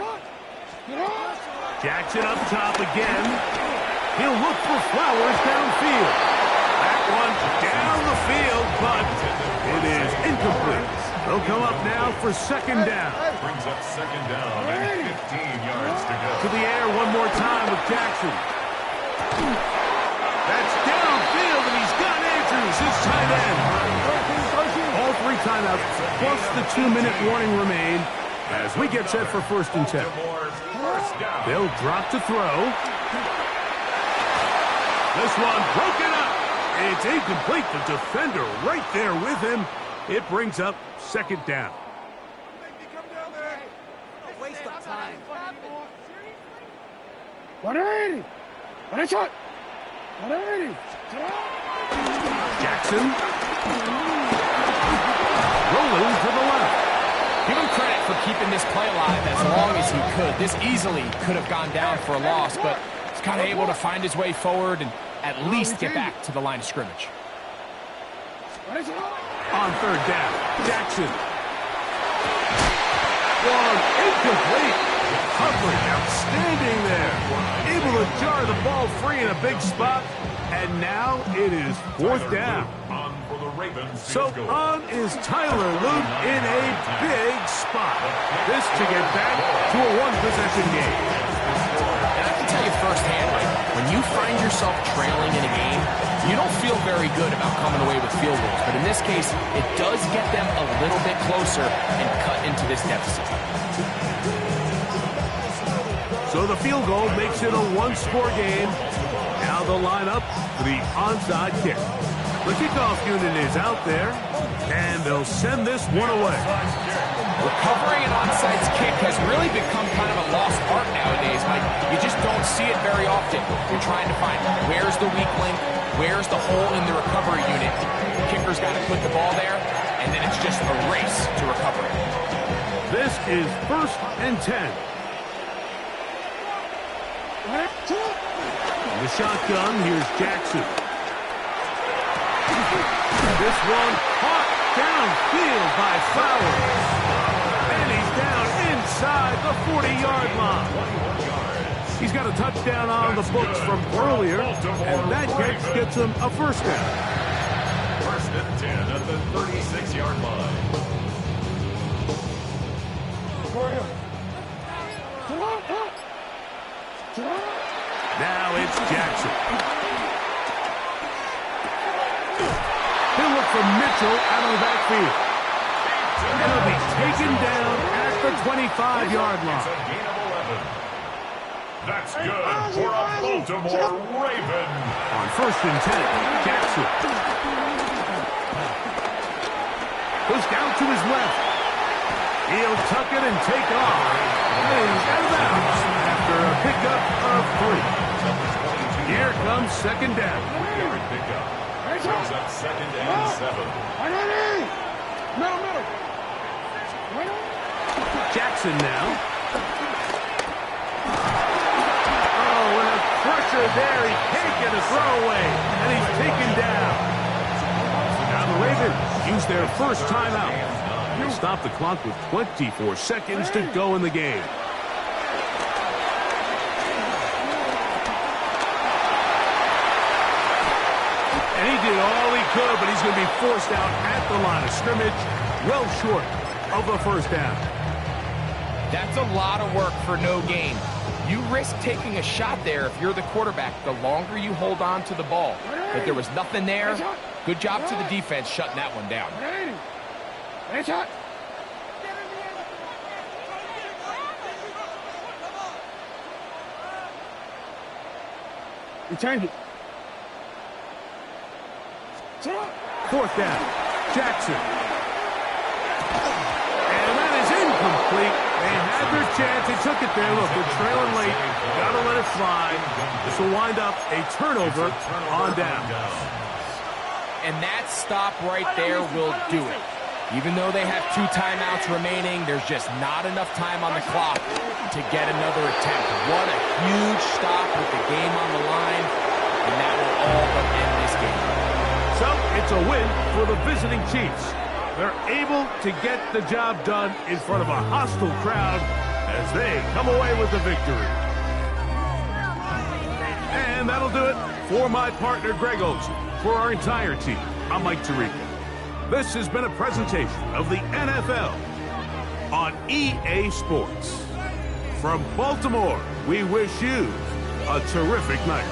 Jackson up top again. He'll look for Flowers downfield. That one down the field, but it is incomplete. They'll come up now for 2nd down. Brings up 2nd down and 15 yards to go. To the air one more time with Jackson. That's downfield, and he's got Andrews, his tight end. All 3 timeouts, plus the 2-minute warning remain as we get set for 1st and 10. They'll drop to throw. This one broken up. It's incomplete. The defender right there with him. It brings up 2nd down. Waste of time. 180. Jackson. Rolling to the left. Give him credit for keeping this play alive as long as he could. This easily could have gone down for a loss, but he's kind of able to find his way forward and at least get back to the line of scrimmage. On 3rd down, Jackson. One incomplete. Coverage outstanding there. Able to jar the ball free in a big spot. And now it is 4th down. So on is Tyler Luke in a big spot. This to get back to a 1-possession game. And I can tell you firsthand, when you find yourself trailing in a game, you don't feel very good about coming away with field goals. But in this case, it does get them a little bit closer and cut into this deficit. So the field goal makes it a 1-score game. Now they'll line up for the onside kick. The kickoff unit is out there, and they'll send this one away. Recovering an onside kick has really become kind of a lost art nowadays, Mike. You just don't see it very often. You're trying to find where's the weak link, where's the hole in the recovery unit. The kicker's got to put the ball there, and then it's just a race to recover it. This is 1st and 10. In the shotgun, here's Jackson. This one caught downfield by Flowers. And he's down inside the 40-yard line. He's got a touchdown on the books from earlier, and that gets him a first down. 1st and 10 at the 36-yard line. Now it's Jackson. He'll look for Mitchell out of the backfield. And he'll be taken down at the 25-yard line. That's good for a Baltimore Raven. On 1st and 10, Jackson goes down to his left. He'll tuck it and take off. And he's out of bounds after a pickup of 3. Here comes 2nd down. Pickup. Brings up 2nd and 7. Jackson now. Oh, and a pressure there. He can't get a throwaway. And he's taken down. Now the Ravens use their first timeout. They'll stop the clock with 24 seconds to go in the game. And he did all he could, but he's going to be forced out at the line of scrimmage, well short of the first down. That's a lot of work for no gain. You risk taking a shot there if you're the quarterback the longer you hold on to the ball. But there was nothing there. Good job to the defense shutting that one down. Return it. 4th down. Jackson. And that is incomplete. They had their chance. They took it there. Look, they're trailing late. Got to let it fly. This will wind up a turnover on down. And that stop right there will do it. Even though they have 2 timeouts remaining, there's just not enough time on the clock to get another attempt. What a huge stop with the game on the line, and that will all but end this game. So it's a win for the visiting Chiefs. They're able to get the job done in front of a hostile crowd as they come away with the victory. And that'll do it for my partner, Greg Olsen. For our entire team, I'm Mike Tirico. This has been a presentation of the NFL on EA Sports. From Baltimore, we wish you a terrific night.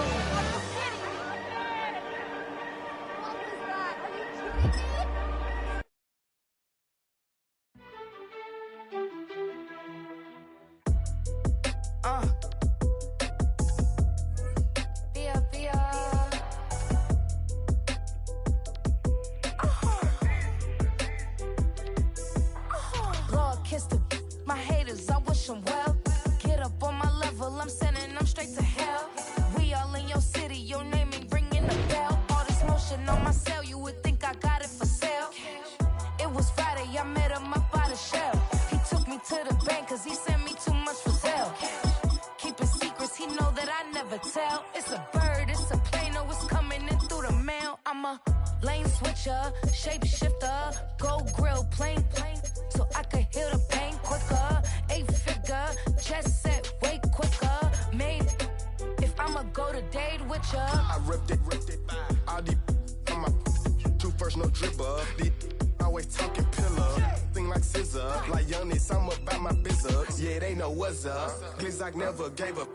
Never gave up.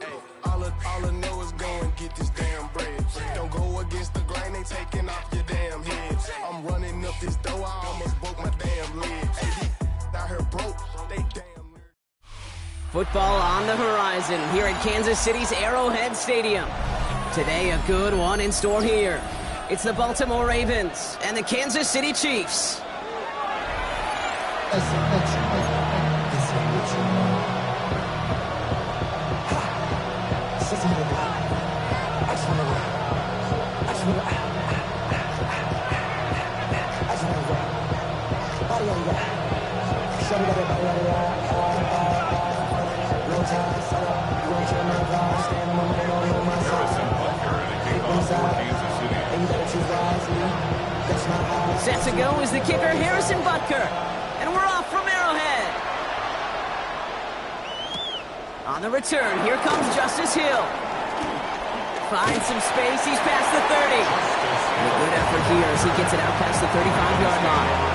All I know is go and get this damn bread. Don't go against the grain, they taking off your damn head. I'm running up this door, I almost broke my damn legs. Hey, out here broke, they damn. Football on the horizon here at Kansas City's Arrowhead Stadium. Today, a good one in store here. It's the Baltimore Ravens and the Kansas City Chiefs. Set to go is the kicker, Harrison Butker. And we're off from Arrowhead. On the return, here comes Justice Hill. Finds some space, he's past the 30. And a good effort here as he gets it out past the 35-yard line.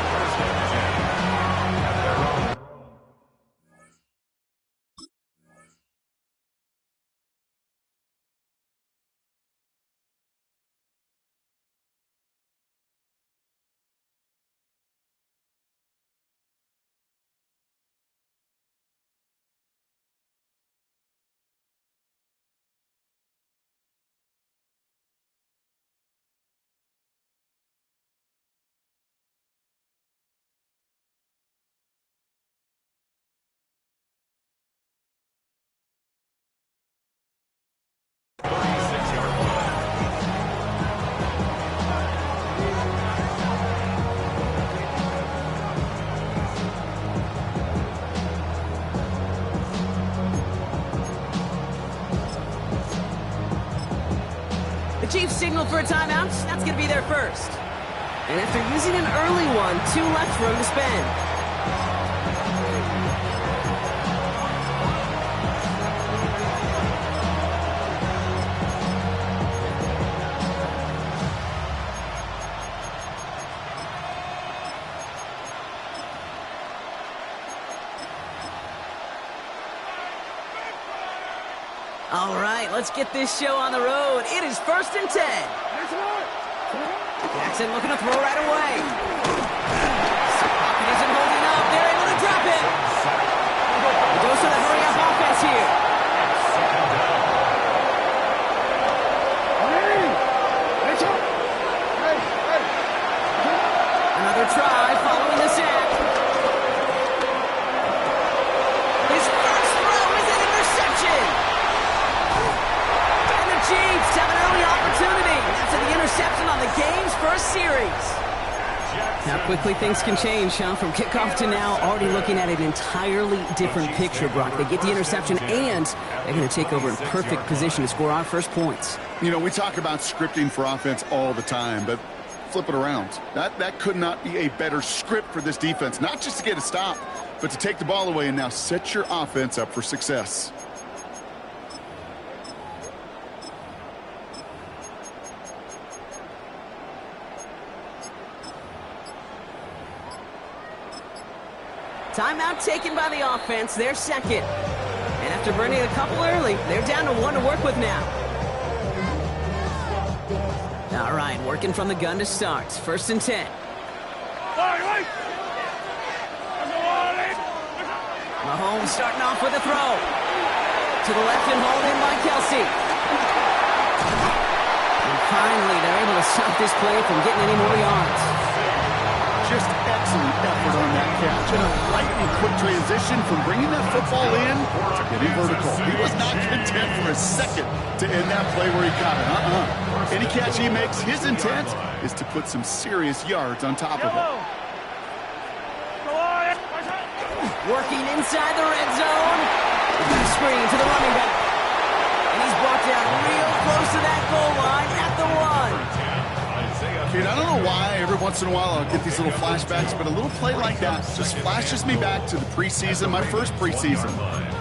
Chiefs signal for a timeout. That's going to be their first. And after using an early one, 2 left for him to spend. All right, let's get this show on the road. It is 1st and 10. Jackson looking to throw right away. Pocket isn't holding up. They're able to drop it. He goes to the hurry-up offense here. Another try following the sack. His first throw is an interception. Chiefs have an early opportunity after the interception on the game's first series. How quickly things can change, huh? From kickoff to now, already looking at an entirely different picture, Brock. They get the interception, and they're going to take over in perfect position to score our first points. You know, we talk about scripting for offense all the time, but flip it around. That could not be a better script for this defense, not just to get a stop, but to take the ball away and now set your offense up for success. Timeout taken by the offense, their second. And after burning a couple early, they're down to 1 to work with now. All right, working from the gun to start. 1st and 10. Mahomes starting off with a throw. To the left and hauled in by Kelsey. And finally, they're able to stop this play from getting any more yards. Just excellent effort on that catch. And a lightning quick transition from bringing that football in to getting vertical. He was not content for a second to end that play where he caught it. Any catch he makes, his intent is to put some serious yards on top of it. Working inside the red zone. Screen to the running back. And he's brought down real close to that goal line at the 1. Kid, I don't know why every once in a while I'll get these little flashbacks, but a little play like that just flashes me back to the preseason, my first preseason.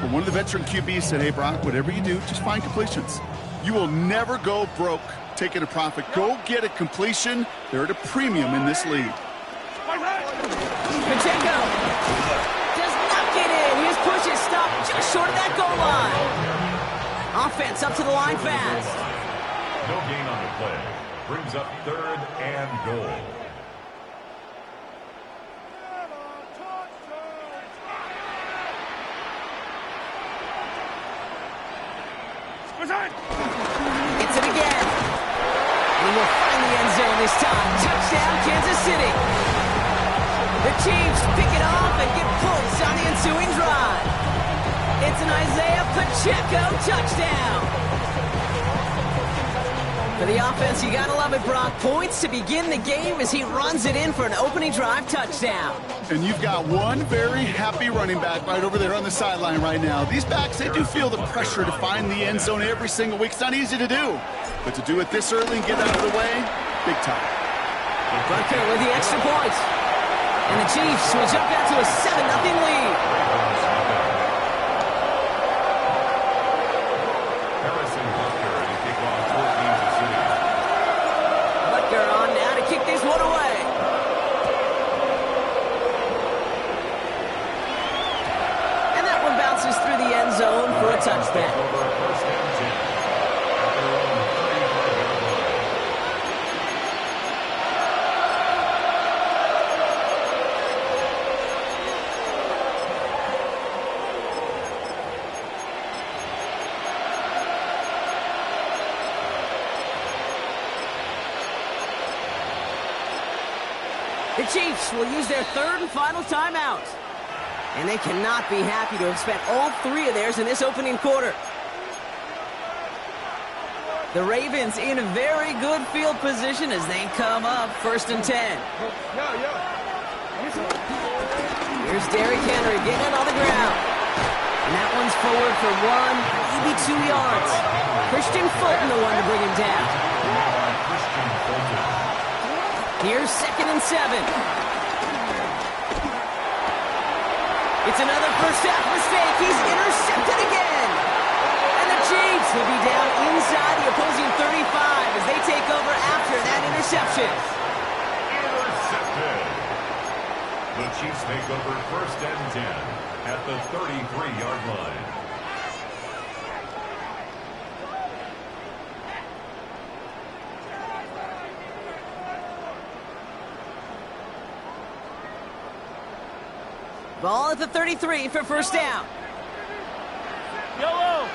But one of the veteran QBs said, hey, Brock, whatever you do, just find completions. You will never go broke taking a profit. Go get a completion. They're at a premium in this league. Pacheco does not get in. His push is stopped just short of that goal line. Offense up to the line fast. No gain on the play. Brings up 3rd and goal. Gets it again. And he will find the end zone this time. Touchdown, Kansas City. The Chiefs pick it off and get points on the ensuing drive. It's an Isaiah Pacheco touchdown. For the offense, you gotta love it, Brock. Points to begin the game as he runs it in for an opening drive touchdown. And you've got one very happy running back right over there on the sideline right now. These backs, they do feel the pressure to find the end zone every single week. It's not easy to do. But to do it this early and get out of the way, big time. Butker with the extra point. And the Chiefs will jump out to a 7-0 lead. Zone for a touchdown. The Chiefs will use their third and final timeout. And they cannot be happy to have spent all three of theirs in this opening quarter. The Ravens in a very good field position as they come up 1st and 10. Here's Derrick Henry getting it on the ground. And that one's forward for 1, maybe 2 yards. Christian Fulton the one to bring him down. Here's 2nd and 7. It's another first half mistake. He's intercepted again. And the Chiefs will be down inside the opposing 35 as they take over after that interception. Intercepted. The Chiefs take over 1st and 10 at the 33-yard line. Ball at the 33 for first down. Yellow.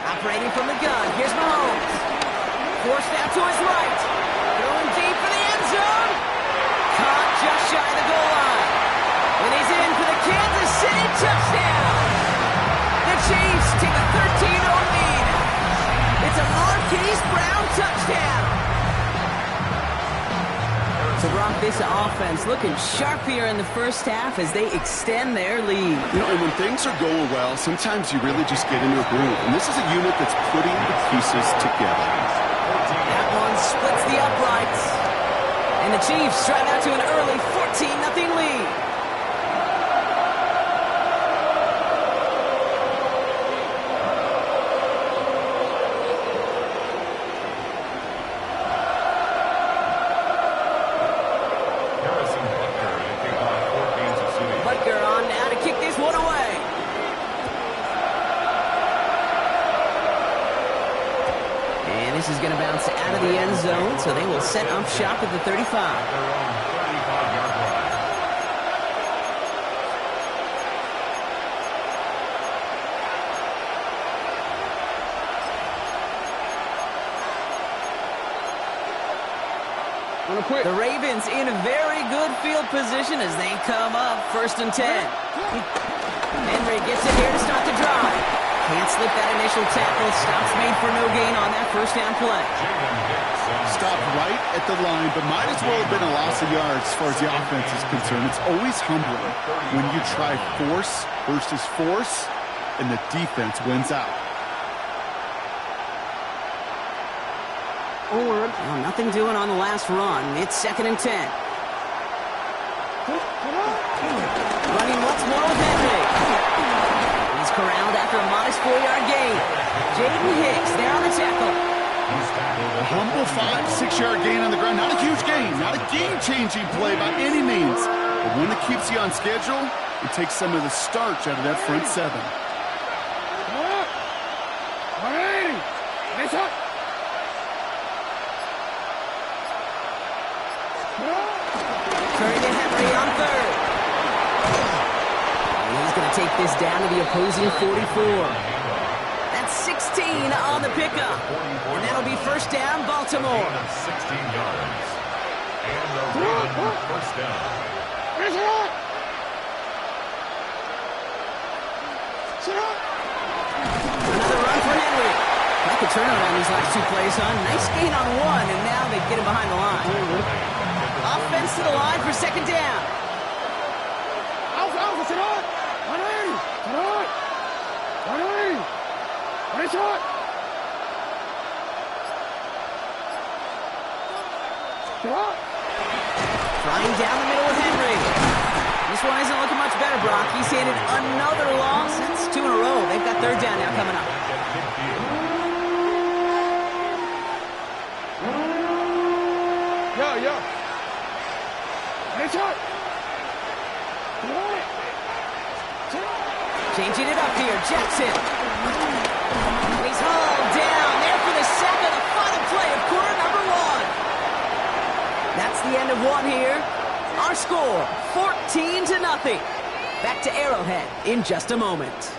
Operating from the gun, here's Mahomes. Forced out to his right. Throwing deep for the end zone. Caught just shy of the goal line. And he's in for the Kansas City touchdown. The Chiefs take a 13-0 lead. It's a Marquise Brown touchdown. So, Brock, this offense looking sharp here in the first half as they extend their lead. You know, and when things are going well, sometimes you really just get into a groove. And this is a unit that's putting the pieces together. That one splits the uprights. And the Chiefs drive out to an early 14-0 lead. This is going to bounce out of the end zone, so they will set up shop at the 35. The Ravens in a very good field position as they come up 1st and 10. Henry gets it here to start the drive. Can't slip that initial tackle. Stops made for no gain on that first down play. Stopped right at the line, but might as well have been a loss of yards as far as the offense is concerned. It's always humbling when you try force versus force, and the defense wins out. Well, nothing doing on the last run. It's 2nd and 10. Running once more with Henry. He's corralled after a modest 4-yard gain. Jaden Hicks there on the tackle. A humble 5-6-yard gain on the ground. Not a huge gain. Not a game-changing play by any means. But one that keeps you on schedule and takes some of the starch out of that front seven. Turning to Henry on 3rd. And he's going to take this down to the opposing 44. That gets 16 on the pickup. And that'll be first down, Baltimore. 16 yards. And the Ravens first down. Another run for Henry. Like a turnover on these last 2 plays, huh? Nice gain on 1, and now they get him behind the line. Offense to the line for second down. Flying down the middle with Henry. This one isn't looking much better, Brock. He's handed another loss. That's 2 in a row. They've got third down now coming up. Changing it up here, Jackson. He's hauled down there for the sack of the final play of quarter number 1. That's the end of 1 here. Our score, 14-0. Back to Arrowhead in just a moment.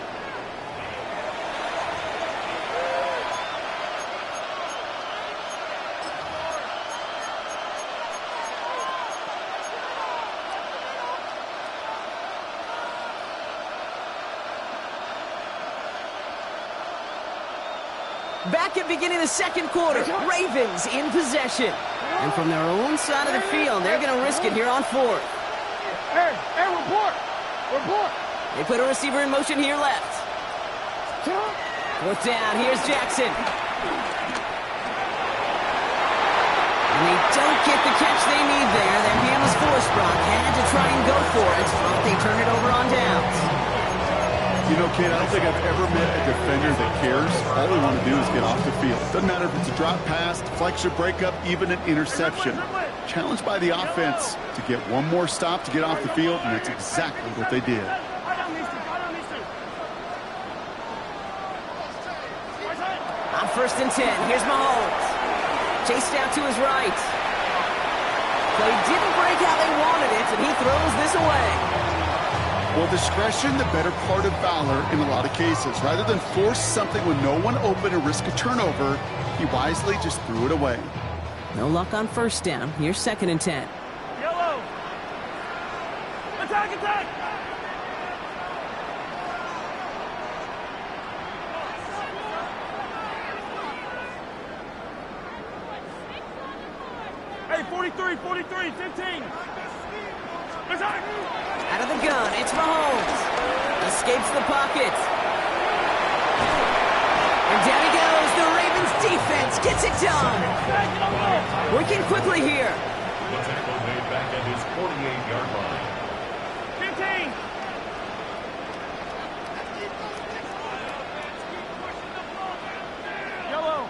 Back at beginning of the second quarter, Ravens in possession. And from their own side of the field, they're going to risk it here on 4th. Hey, report! They put a receiver in motion here left. 4th down, here's Jackson. And they don't get the catch they need there. Their hand was forced, Brock. Had to try and go for it, but they turn it over on downs. You know, kid, I don't think I've ever met a defender that cares. All they want to do is get off the field. Doesn't matter if it's a drop pass, deflection, breakup, even an interception. Challenged by the offense to get one more stop to get off the field, and that's exactly what they did. On 1st and 10, here's Mahomes. Chased out to his right. Play didn't break how they wanted it, and he throws this away. Well, discretion, the better part of valor in a lot of cases. Rather than force something when no one open and risk a turnover, he wisely just threw it away. No luck on 1st down. Here's 2nd and 10. Yellow! Attack! Hey, 43, 15! Attack! Out of the gun, it's Mahomes. Escapes the pocket. And down he goes. The Ravens defense gets it done. Working quickly here. The tackle made back at his 48-yard line. 15! Yellow!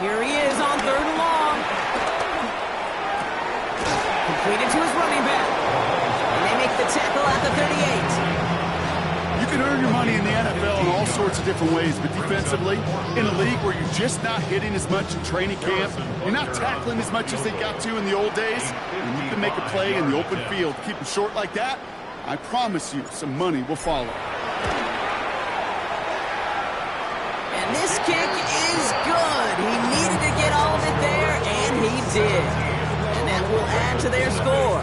Here he is on 3rd and long. Completed to his running back. And they make the tackle at the 38. You can earn your money in the NFL in all sorts of different ways, but defensively, in a league where you're just not hitting as much in training camp, you're not tackling as much as they got to in the old days, and you can make a play in the open field. Keep them short like that, I promise you some money will follow. And this kick is good. He needed to get all of it there, and he did. And that will add to their score.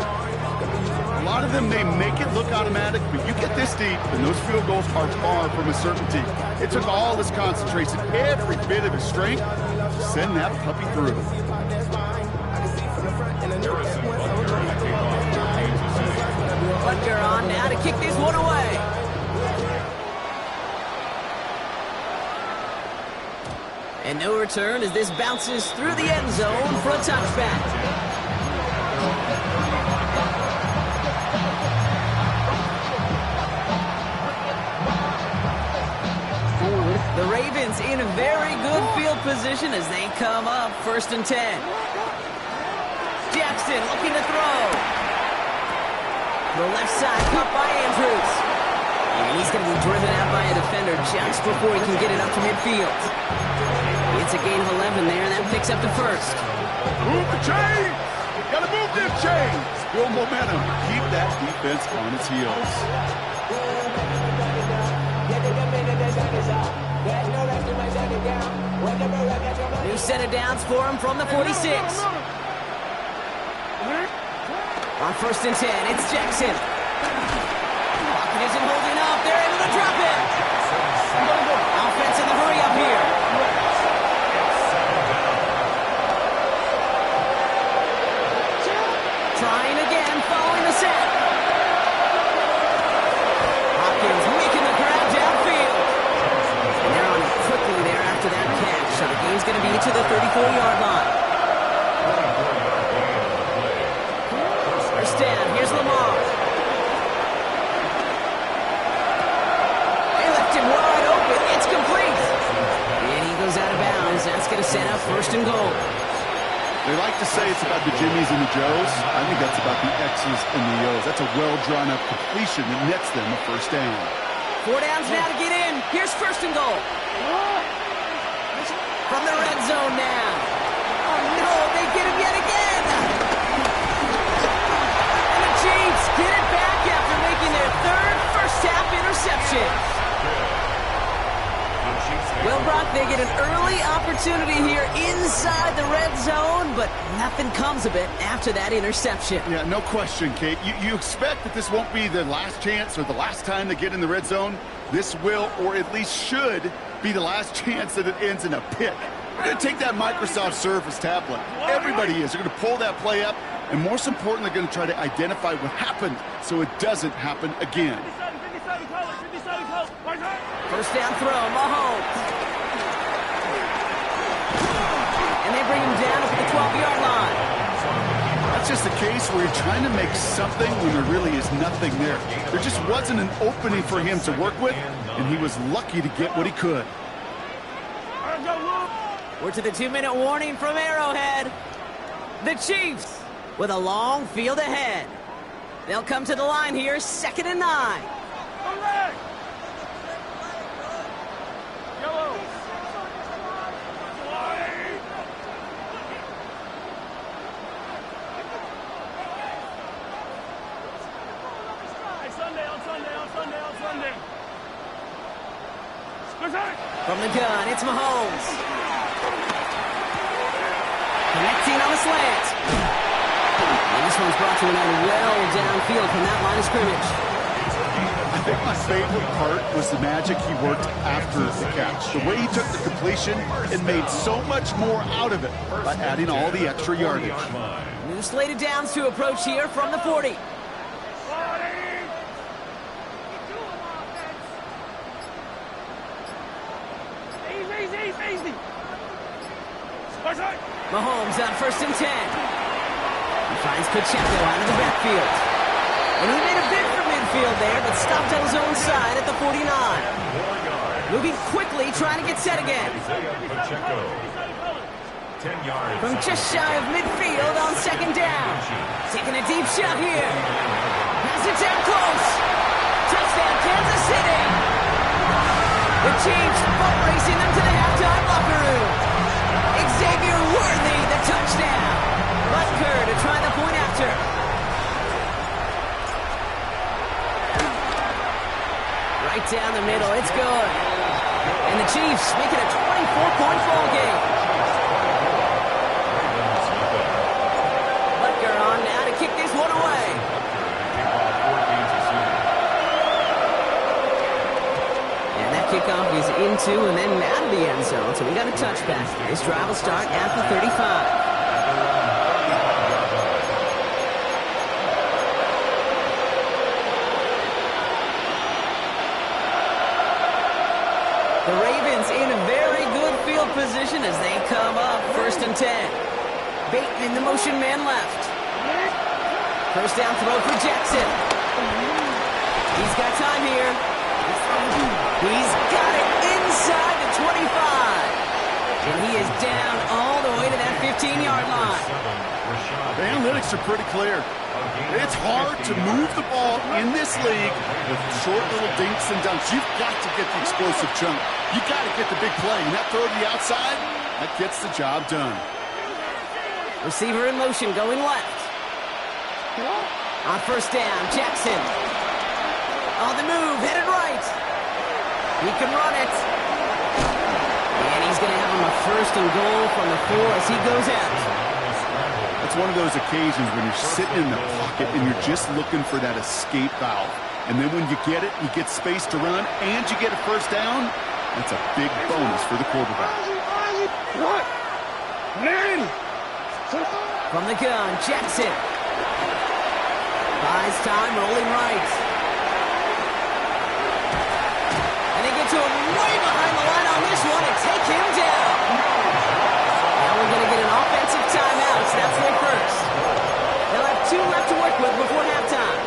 A lot of them, they make it look automatic, but you get this deep, and those field goals are far from a certainty. It took all his concentration, every bit of his strength, to send that puppy through. Butker on now to kick this one away. And no return as this bounces through the end zone for a touchback. The Ravens in a very good field position as they come up 1st and 10. Jackson looking to throw. The left side caught by Andrews. And he's going to be driven out by a defender just before he can get it up to midfield. It's a gain of 11 there, and that picks up the 1st. Move the chain! Gotta move them chains. Build momentum. Keep that defense on its heels. New set of downs for him from the 46. On 1st and 10, it's Jackson. Pocket isn't holding up. They're able to drop it. Offense in the hurry up here. Trying again, following the set. Hopkins making the grab downfield. And they're on it quickly there after that catch. So the game's going to be to the 34-yard line. First down, here's Lamar. They left him wide open. It's complete. And he goes out of bounds. That's going to set up 1st and goal. They like to say it's about the Jimmies and the Joes. I think that's about the X's and the O's. That's a well-drawn-up completion that nets them a 1st down. 4 downs now to get in. Here's 1st and goal. From the red zone now. Oh, no, they get him yet again. And the Chiefs get it back after making their 3rd first-half interception. Well, Brock, they get an early opportunity here inside the red zone, but nothing comes of it after that interception. Yeah, no question, Kate. You expect that this won't be the last chance or the last time they get in the red zone. This will, or at least should, be the last chance that it ends in a pick. They're going to take that Microsoft Surface tablet. Everybody is. They're going to pull that play up, and most importantly, they're going to try to identify what happened so it doesn't happen again. 1st down throw, Mahomes. And they bring him down at the 12-yard line. That's just a case where you're trying to make something when there really is nothing there. There just wasn't an opening for him to work with, and he was lucky to get what he could. We're to the 2-minute warning from Arrowhead. The Chiefs with a long field ahead. They'll come to the line here, 2nd and 9. From the gun, it's Mahomes. Connecting on the slant. And this one's brought to an end well downfield from that line of scrimmage. I think my favorite part was the magic he worked after the catch. The way he took the completion and made so much more out of it by adding all the extra yardage. New slated downs to approach here from the 40. Mahomes on 1st and 10. He finds Pacheco out of the backfield. And he made a bid for midfield there, but stopped on his own side at the 49. Moving quickly, trying to get set again. From just shy of midfield on 2nd down. Taking a deep shot here. Pass it down close. Touchdown, Kansas City. The Chiefs boat racing them to the halftime locker room. Xavier Worthy, the touchdown. Butker to try the point after. Right down the middle, it's good. And the Chiefs make it a 24-point ball game. Butker on now to kick this one away. And that kickoff is into and then out of the end zone. So we got a touchback. This drive will start at the 35. The Ravens in a very good field position as they come up 1st and 10. Bateman, the motion man left. 1st down throw for Jackson. He's got time here. He's got it inside the 25. And he is down all the way to that 15-yard line. The analytics are pretty clear. It's hard to move the ball in this league with short little dinks and dunks. You've got to get the explosive chunk. You've got to get the big play. And that throw to the outside, that gets the job done. Receiver in motion going left. On first down, Jackson. On the move, headed right. He can run it. And he's going to have him a 1st and goal from the 4 as he goes out. It's one of those occasions when you're sitting in the pocket and you're just looking for that escape valve. And then when you get it, you get space to run, and you get a 1st down. That's a big bonus for the quarterback. What? Man! From the gun, Jackson. Buys time, rolling right. And they get to him way behind the line on this one and take him down. Now we're going to get an offensive timeout. So that's their first. They'll have 2 left to work with before halftime.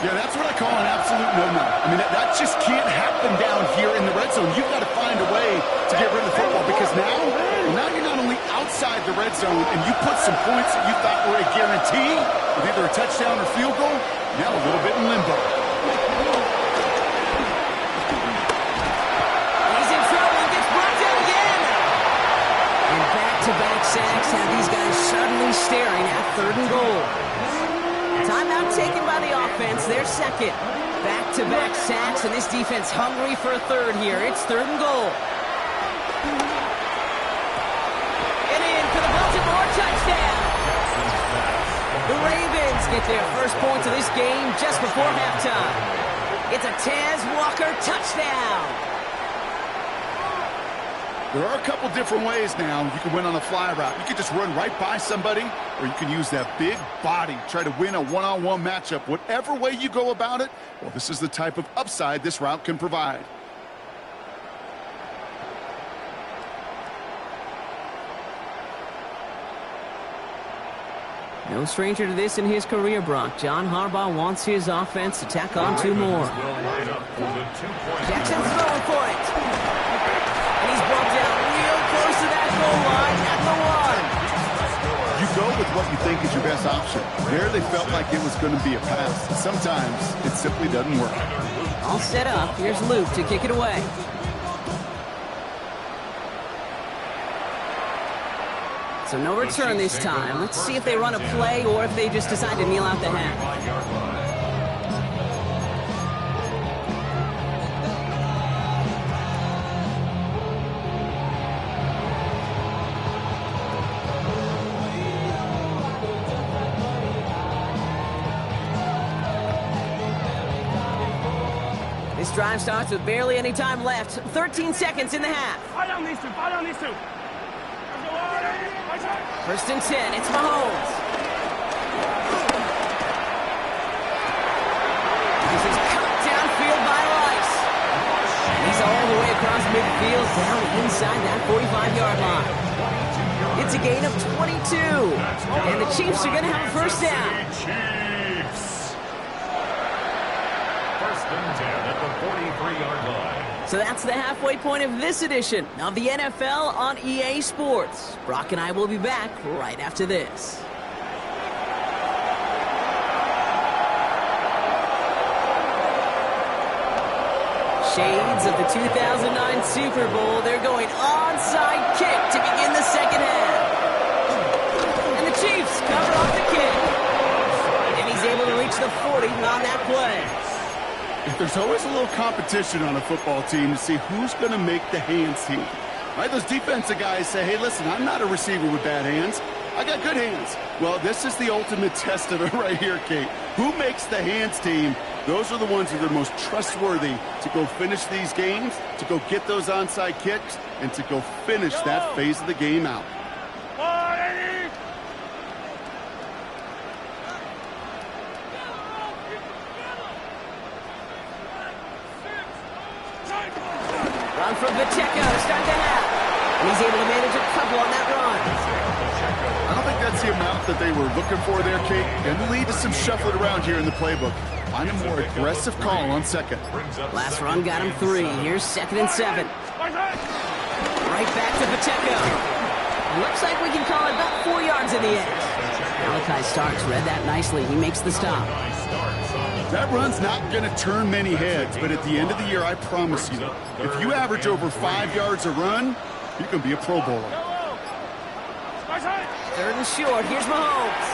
Yeah, that's what I call an absolute no-no. I mean, that just can't happen down here in the red zone. You've got to find a way to get rid of the football, because now you're not only outside the red zone and you put some points that you thought were a guarantee with either a touchdown or field goal, now a little bit in limbo. He's in trouble and gets brought down again. And back-to-back sacks have these guys suddenly staring at 3rd and goal. Timeout taken by the offense, their second. Back-to-back sacks, and this defense hungry for a 3rd here. It's 3rd and goal. And in for the Baltimore touchdown. The Ravens get their first points of this game just before halftime. It's a Taz Walker touchdown. There are a couple different ways now. You can win on a fly route. You can just run right by somebody, or you can use that big body, try to win a one-on-one matchup. Whatever way you go about it, well, this is the type of upside this route can provide. No stranger to this in his career, Brock. John Harbaugh wants his offense to tack on 2 more. Jackson's throwing for it. And he's brought down real close to that goal line at the 1. You go with what you think is your best option. There they felt like it was going to be a pass. Sometimes it simply doesn't work. All set up. Here's Luke to kick it away. So no return this time. Let's see if they run a play or if they just decide to kneel out the half. This drive starts with barely any time left. 13 seconds in the half. Fight on these two. Fight on these two. 1st and 10. It's Mahomes. This is cut downfield by Rice. He's all the way across midfield, down inside that 45-yard line. It's a gain of 22. And the Chiefs are going to have a 1st down. Chiefs. 1st and 10 at the 43-yard line. So that's the halfway point of this edition of the NFL on EA Sports. Brock and I will be back right after this. Shades of the 2009 Super Bowl. They're going onside kick to begin the second half. And the Chiefs cover off the kick. And he's able to reach the 40 on that play. There's always a little competition on a football team to see who's going to make the hands team. Right? Those defensive guys say, hey, listen, I'm not a receiver with bad hands. I got good hands. Well, this is the ultimate test of it right here, Kate. Who makes the hands team? Those are the ones that are most trustworthy to go finish these games, to go get those onside kicks, and to go finish that phase of the game out. Run from Pacheco to start the half. And he's able to manage a couple on that run. I don't think that's the amount that they were looking for there, Kate. And to lead to some shuffling around here in the playbook. Find a more aggressive call on second. Last run got him 3. Here's 2nd and 7. Right back to Pacheco. Looks like we can call it about 4 yards in the edge. Malachi Starks read that nicely. He makes the stop. That run's not going to turn many heads, but at the end of the year, I promise you, if you average over 5 yards a run, you can be a Pro Bowler. 3rd and short. Here's Mahomes.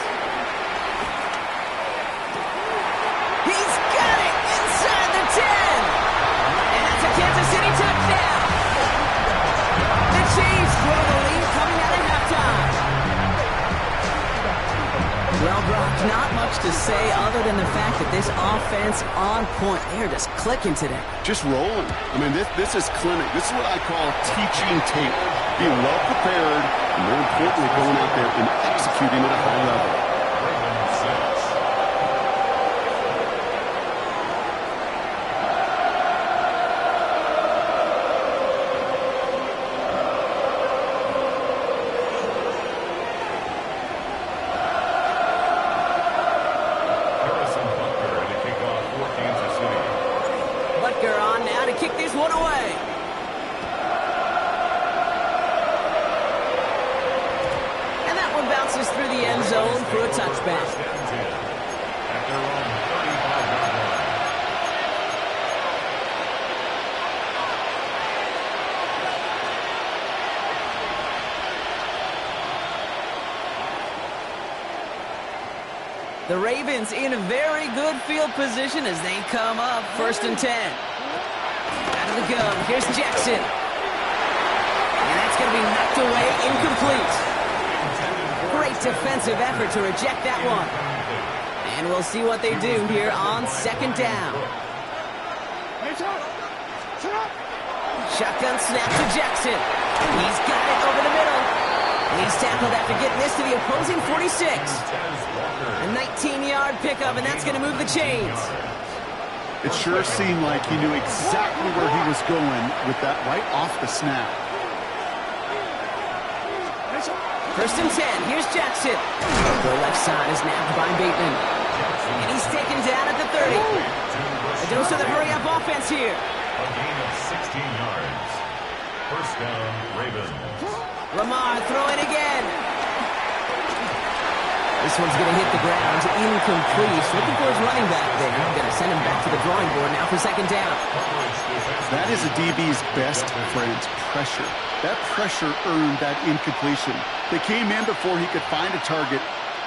at this offense on point. They're just clicking today. Just rolling. I mean, this is clinic. This is what I call teaching tape. Being well prepared, and more importantly, going out there and executing at a high level. Kick this one away. And that one bounces through the end zone for a touchback. The Ravens in a very good field position as they come up 1st and 10. Out of the gun, here's Jackson. And that's going to be knocked away, incomplete. Great defensive effort to reject that one. And we'll see what they do here on 2nd down. Shotgun snap to Jackson. He's got it over the middle. He's tackled after getting this to the opposing 46. A 19-yard pickup, and that's going to move the chains. It sure seemed like he knew exactly where he was going with that right off the snap. 1st and 10. Here's Jackson. The left side is nabbed by Bateman. And he's taken down at the 30. A dose of the hurry-up offense here. A gain of 16 yards. 1st down, Ravens. Lamar throwing again. This one's going to hit the ground. Incomplete. Looking for his running back there. I'm going to send him back to the drawing board now for 2nd down. That is a DB's best friend, pressure. That pressure earned that incompletion. They came in before he could find a target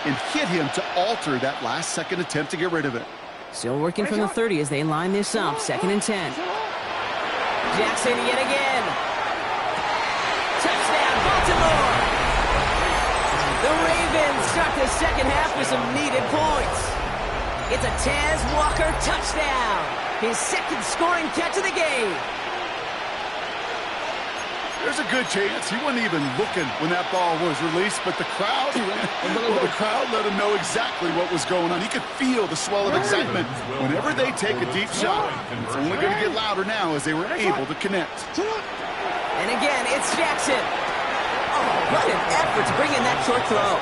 and hit him to alter that last-second attempt to get rid of it. Still working from the 30 as they line this up. 2nd and 10. Jackson yet again. Touchdown, Baltimore. The Ravens start the 2nd half with some needed points. It's a Taz Walker touchdown. His 2nd scoring catch of the game. There's a good chance he wasn't even looking when that ball was released, but the crowd, the crowd let him know exactly what was going on. He could feel the swell of excitement whenever they take a deep shot. It's only going to get louder now as they were able to connect. And again, it's Jackson. Oh, what an effort to bring in that short throw.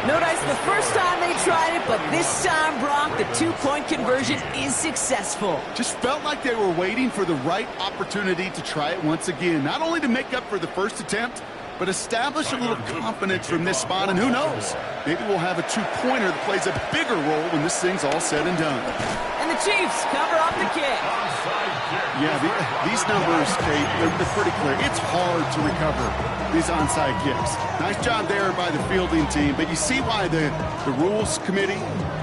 Notice the first time they tried it, but this time, Brock, the 2-point conversion is successful. Just felt like they were waiting for the right opportunity to try it once again. Not only to make up for the first attempt, but establish a little confidence from this spot. And who knows, maybe we'll have a 2-pointer that plays a bigger role when this thing's all said and done. And the Chiefs cover up the kick. Yeah, these numbers, Kate, they're pretty clear. It's hard to recover these onside kicks. Nice job there by the fielding team, but you see why the rules committee,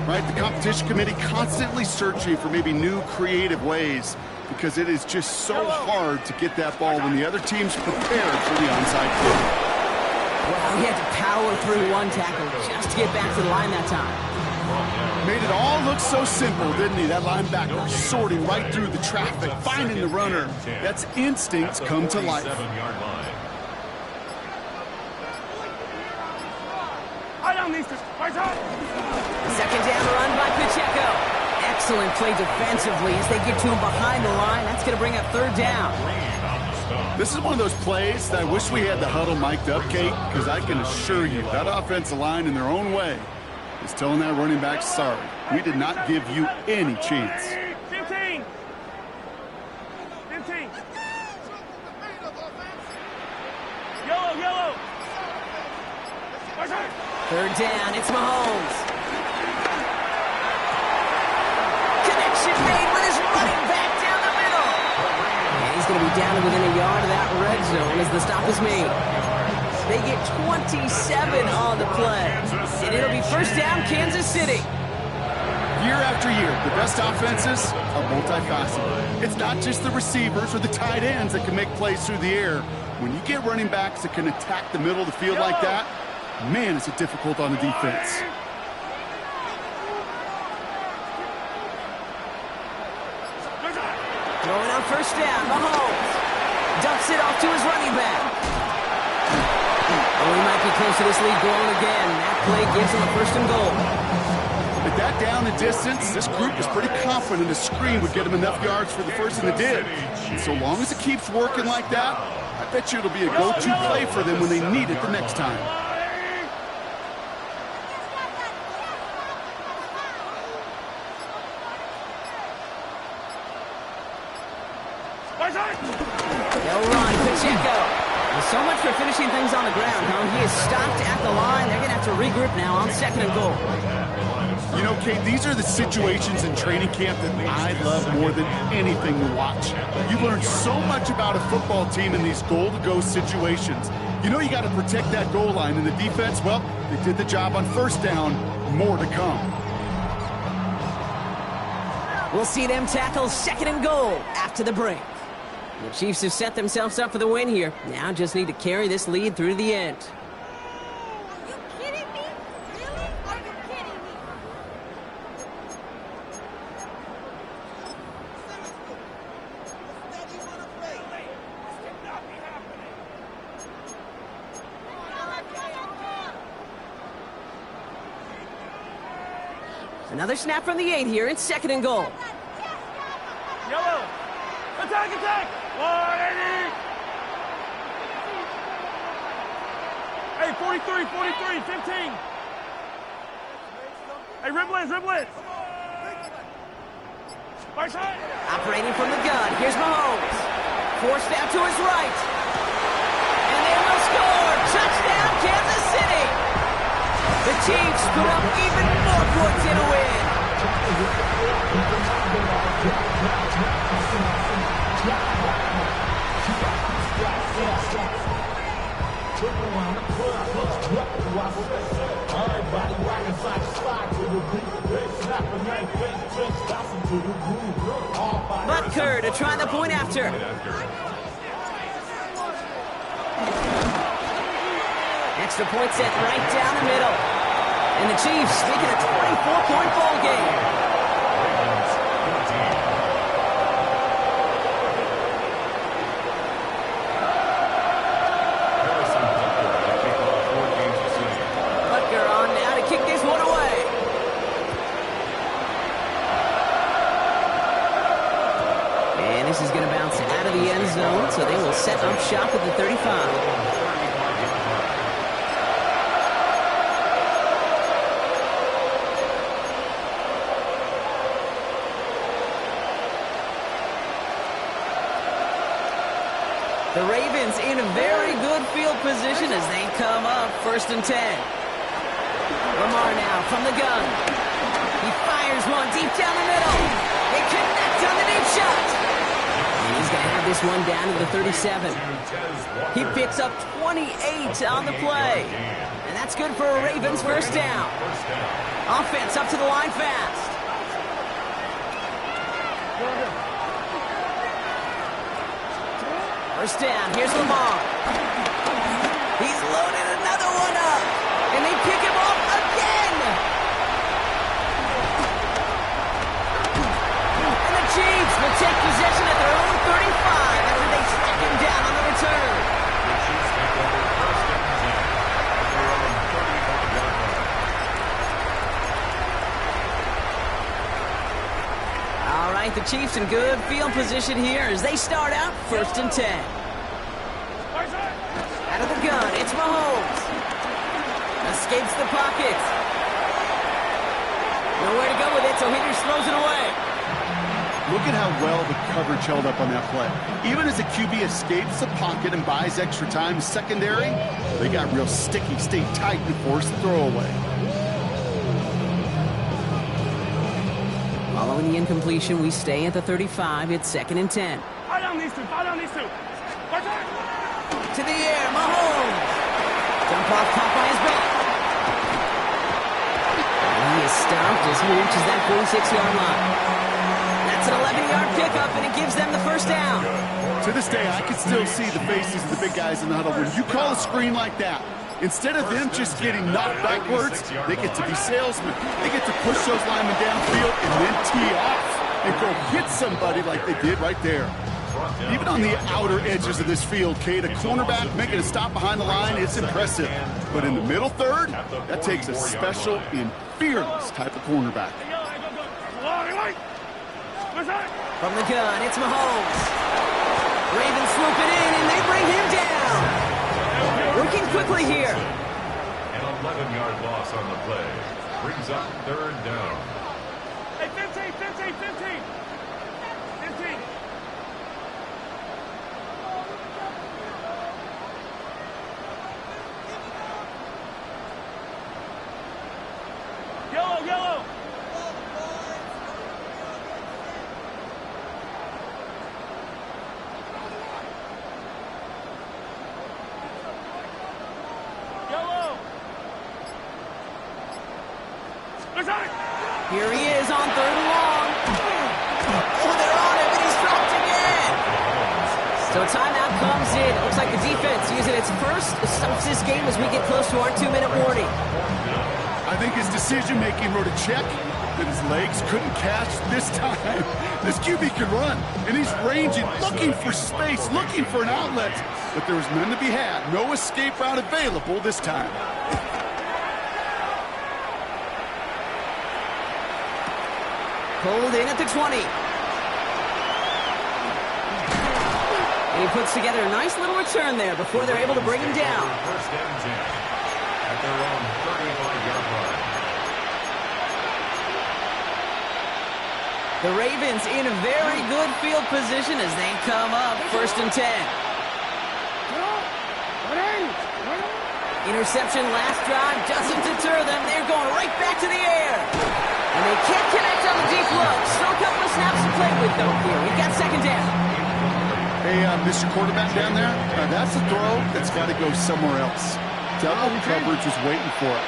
right, the competition committee constantly searching for maybe new creative ways, because it is just so hard to get that ball when the other team's prepared for the onside kick. Well, he had to power through one tackle just to get back to the line that time. Made it all look so simple, didn't he? That linebacker sorting right through the traffic, finding the runner. That's instincts come to life. 7-yard line. Second down run by Pacheco. Excellent play defensively as they get to him behind the line. That's going to bring up 3rd down. This is one of those plays that I wish we had the huddle mic'd up, Kate, because I can assure you that offensive line in their own way is telling that running back, sorry, we did not give you any chance. 15. 15. Yellow. 3rd down, it's Mahomes. Connection made with his running back down the middle. And he's going to be down to within a yard of that red zone as the stop is made. They get 27 on the play. And it'll be 1st down, Kansas City. Year after year, the best offenses are multifaceted. It's not just the receivers or the tight ends that can make plays through the air. When you get running backs that can attack the middle of the field like that, man, is it difficult on the defense. Throwing on first down, Mahomes. Dumps it off to his running back. Oh, he might be close to this lead growing again. That play gives him a 1st and goal. With that down and distance, this group is pretty confident a screen would get them enough yards for the first, and it did. And so long as it keeps working like that, I bet you it'll be a go-to play for them when they need it the next time. They'll run. Pacheco. Well, so much for finishing things on the ground, huh? He is stopped at the line. They're going to have to regroup now on 2nd and goal. You know, Kate, these are the situations in training camp that I love more than anything to watch. You learn so much about a football team in these goal-to-go situations. You know you got to protect that goal line, and the defense, well, they did the job on 1st down. More to come. We'll see them tackle 2nd and goal after the break. The Chiefs have set themselves up for the win here. Now just need to carry this lead through the end. Are you kidding me? Really? Are you kidding me? Another snap from the 8 here. It's 2nd and goal. Yellow. Attack, attack. 180. Hey, 43, 15. Hey, Riblins. Right side. Operating from the gun. Here's Mahomes. Forced out to his right. And they will score. Touchdown, Kansas City. The Chiefs put up even more points in a win. Butker to try the point after. Extra point set right down the middle. And the Chiefs making a 24-point ball game. Butker on now to kick this one away. And this is going to bounce out of the end zone, so they will set up shop at the 35. The Ravens in a very good field position as they come up 1st and 10. Lamar now from the gun. He fires one deep down the middle. They connect on the deep shot. And he's going to have this one down to the 37. He picks up 28 on the play. And that's good for a Ravens 1st down. Offense up to the line fast. First down, here's Lamar. He's loaded another one up. And they pick him off again. And the Chiefs will take possession at their own 35 after they track him down on the return. All right, the Chiefs in good field position here as they start out 1st and 10. Out of the gun, it's Mahomes. Escapes the pocket. Nowhere to go with it, so he just throws it away. Look at how well the coverage held up on that play. Even as the QB escapes the pocket and buys extra time secondary, they got real sticky, stayed tight, and forced the throw away. Following the incompletion, we stay at the 35. It's 2nd and 10. Fire down these two. To the air, Mahomes. Jump off, caught by his back. And he is stopped as he reaches that 46-yard line. That's an 11-yard pickup, and it gives them the 1st down. To this day, I can still see the faces of the big guys in the huddle. When you call a screen like that, instead of them just getting knocked backwards, they get to be salesmen. They get to push those linemen downfield and then tee off. and go hit somebody like they did right there. Even on the outer edges of this field, Kate, a cornerback making a stop behind the line, it's impressive. But in the middle third, that takes a special and fearless type of cornerback. From the gun, it's Mahomes. Ravens swoop it in, and they bring him down. Working quickly here. An 11-yard loss on the play. Brings up third down. Hey, 15, 15, 15. 15. Yellow, yellow. Yellow. Here he is on third and long. Oh, they're on him, and he's dropped again. So a timeout comes in. Looks like the defense using its first stops this game as we get close to our 2-minute warning. I think his decision-making wrote a check that his legs couldn't catch this time. This QB can run, and he's ranging, looking for space, looking for an outlet. But there was none to be had. No escape route available this time. Pulled in at the 20. And he puts together a nice little return there before they're able to bring him down. First and 10 at their own 35-yard line. The Ravens in a very good field position as they come up first and 10. Interception last drive doesn't deter them. They're going right back to the air. And they can't connect on the deep look. Still a couple of snaps to play with, though, here. We've got second down. Hey, Mr. Quarterback down there, that's a throw that's got to go somewhere else. Double coverage is waiting for it.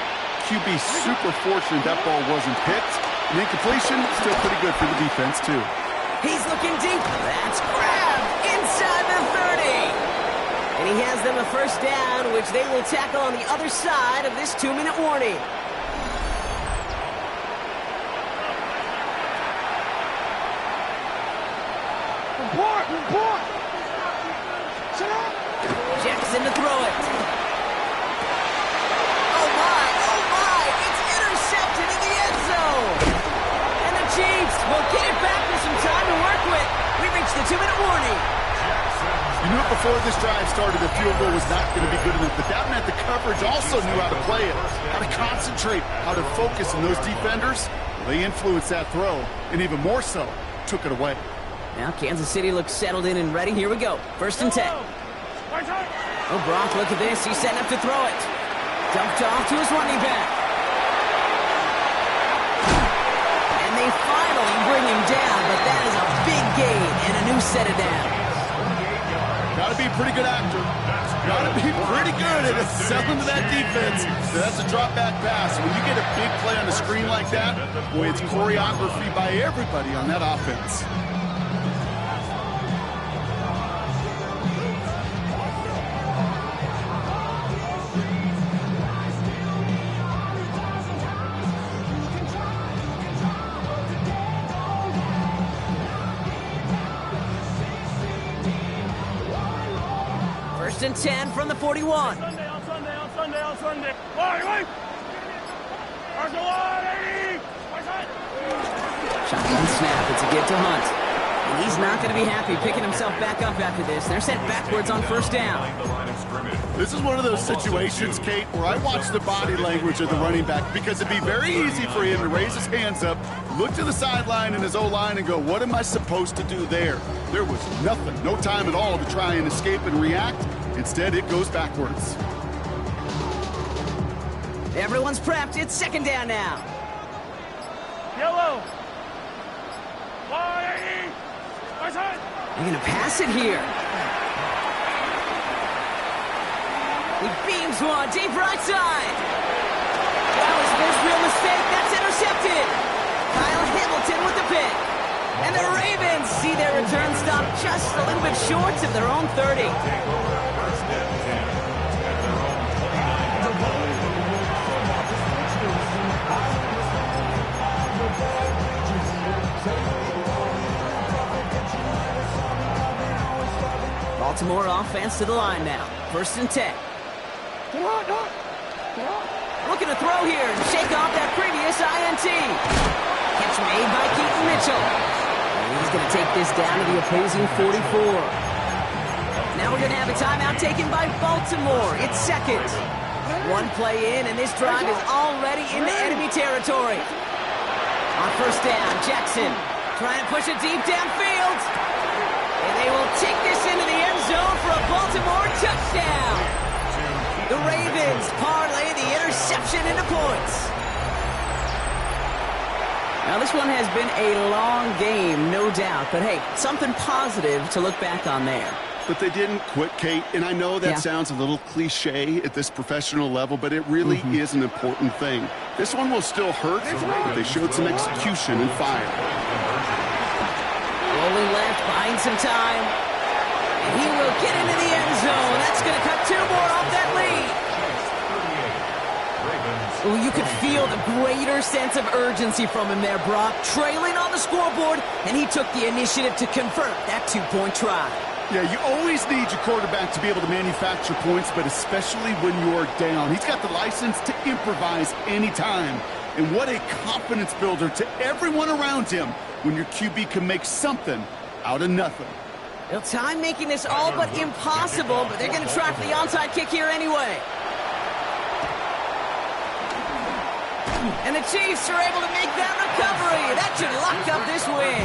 QB super fortunate that ball wasn't picked. And incompletion, still pretty good for the defense, too. He's looking deep. That's grabbed inside the 30. And he has them a first down, which they will tackle on the other side of this 2-minute warning. Jackson to throw it. Oh my, it's intercepted in the end zone. And the Chiefs will get it back with some time to work with. We reached the 2-minute warning. You knew it before this drive started, the field goal was not going to be good enough, but that meant the coverage also knew how to play it, how to concentrate, how to focus, and those defenders, they influenced that throw, and even more so, took it away. Now Kansas City looks settled in and ready. Here we go. First and 10. Oh, Brock, look at this. He's setting up to throw it. Dumped off to his running back. And they finally bring him down, but that is a big gain and a new set of downs. Got to be a pretty good actor. Got to be pretty good at selling to that defense. That's a drop-back pass. When you get a big play on the screen like that, boy, it's choreography by everybody on that offense. First and 10 from the 41. On Sunday. Wait! Shotgun snap. It's a give to Hunt. And he's not going to be happy picking himself back up after this. They're sent backwards on first down. This is one of those situations, Kate, where I watch the body language of the running back because it'd be very easy for him to raise his hands up, look to the sideline in his O-line and go, what am I supposed to do there? There was nothing, no time at all to try and escape and react. Instead, it goes backwards. Everyone's prepped. It's second down now. Yellow. They're going to pass it here. He beams one deep right side. That was his real mistake. That's intercepted. Kyle Hamilton with the pick. And the Ravens see their return stop just a little bit short of their own 30. offense to the line now. 1st and 10. Looking to throw here and shake off that previous INT. Catch made by Keaton Mitchell. And he's going to take this down to the opposing 44. Now we're going to have a timeout taken by Baltimore. It's 2nd. 1 play in, and this drive is already into enemy territory. On 1st down, Jackson trying to push it deep downfield. And they will take this into the end zone for a Baltimore touchdown. The Ravens parlay the interception into points. Now, this one has been a long game, no doubt. But, hey, something positive to look back on there. But they didn't quit, Kate. And I know that sounds a little cliche at this professional level, but it really is an important thing. This one will still hurt, but they showed some execution and fire. Rolling left, buying some time. And he will get into the end zone. That's going to cut 2 more off that lead. Ooh, you could feel the greater sense of urgency from him there, Brock. Trailing on the scoreboard, and he took the initiative to convert that 2-point try. Yeah, you always need your quarterback to be able to manufacture points, but especially when you're down. He's got the license to improvise anytime. And what a confidence builder to everyone around him when your QB can make something out of nothing. Well, time making this all but impossible, but they're going to try for the onside kick here anyway. And the Chiefs are able to make that recovery. That should lock up this win.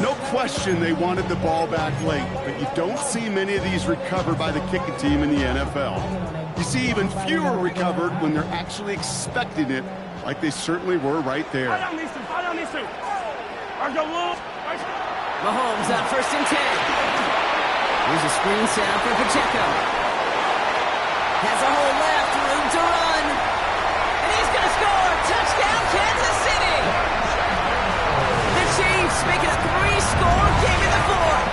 No question they wanted the ball back late, but you don't see many of these recovered by the kicking team in the NFL. You see even fewer recovered when they're actually expecting it, like they certainly were right there. Mahomes on 1st and 10. Here's a screen set up for Pacheco. Has a hole left, room to run. And he's going to score. Touchdown, Kansas City. The Chiefs making a 3-score game in the 4th.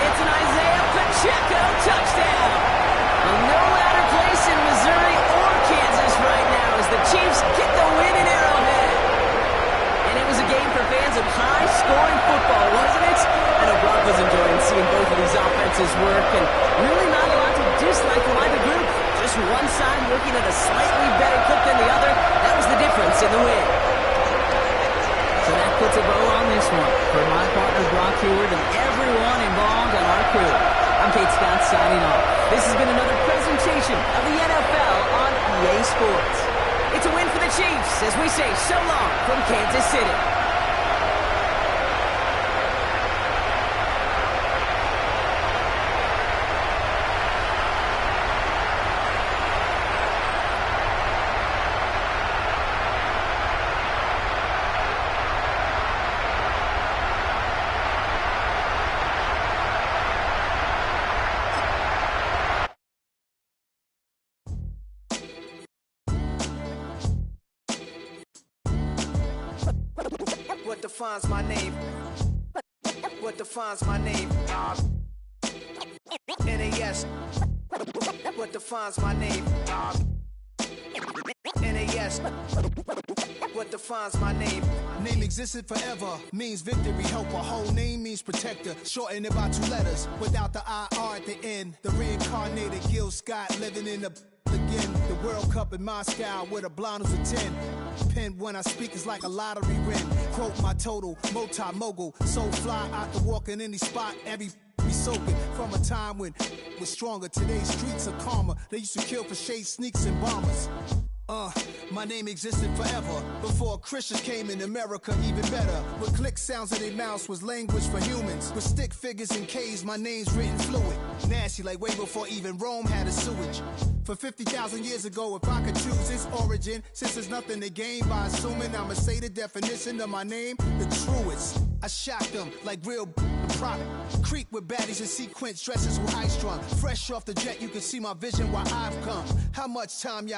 It's an Isaiah Pacheco touchdown. And no louder place in Missouri or Kansas right now as the Chiefs get the win in Arrowhead. And it was a game for fans of high-scoring football, wasn't it? I know Brock was enjoying seeing both of these offenses work, and really not a lot to dislike from either group. Just one side working at a slightly better clip than the other. That was the difference in the win. So that puts a bow on this one. For my partner, Brock Heward, and everyone involved on our crew, I'm Kate Scott signing off. This has been another presentation of the NFL on EA Sports. It's a win for the Chiefs as we say so long from Kansas City. What defines my name? What defines my name? NAS. What defines my name? NAS. What defines my name? Name existed forever, means victory, helper. Whole name means protector, shortened it by 2 letters, without the IR at the end. The reincarnated Gil Scott living in the again. The World Cup in Moscow with a blind who's a 10. Pen when I speak is like a lottery win. Quote my total, multi-mogul, so fly I can walk in any spot, every be soaking from a time when was stronger. Today's streets are calmer. They used to kill for shade sneaks and bombers. My name existed forever before Christians came in America, even better. With click sounds in their mouths was language for humans. With stick figures and K's, my name's written fluid. Nasty like way before even Rome had a sewage. For 50,000 years ago, if I could choose its origin, since there's nothing to gain by assuming I'ma say the definition of my name, the truest. I shocked them like real prop. Creep with baddies in sequence, dresses with high strung. Fresh off the jet, you can see my vision while I've come. How much time y'all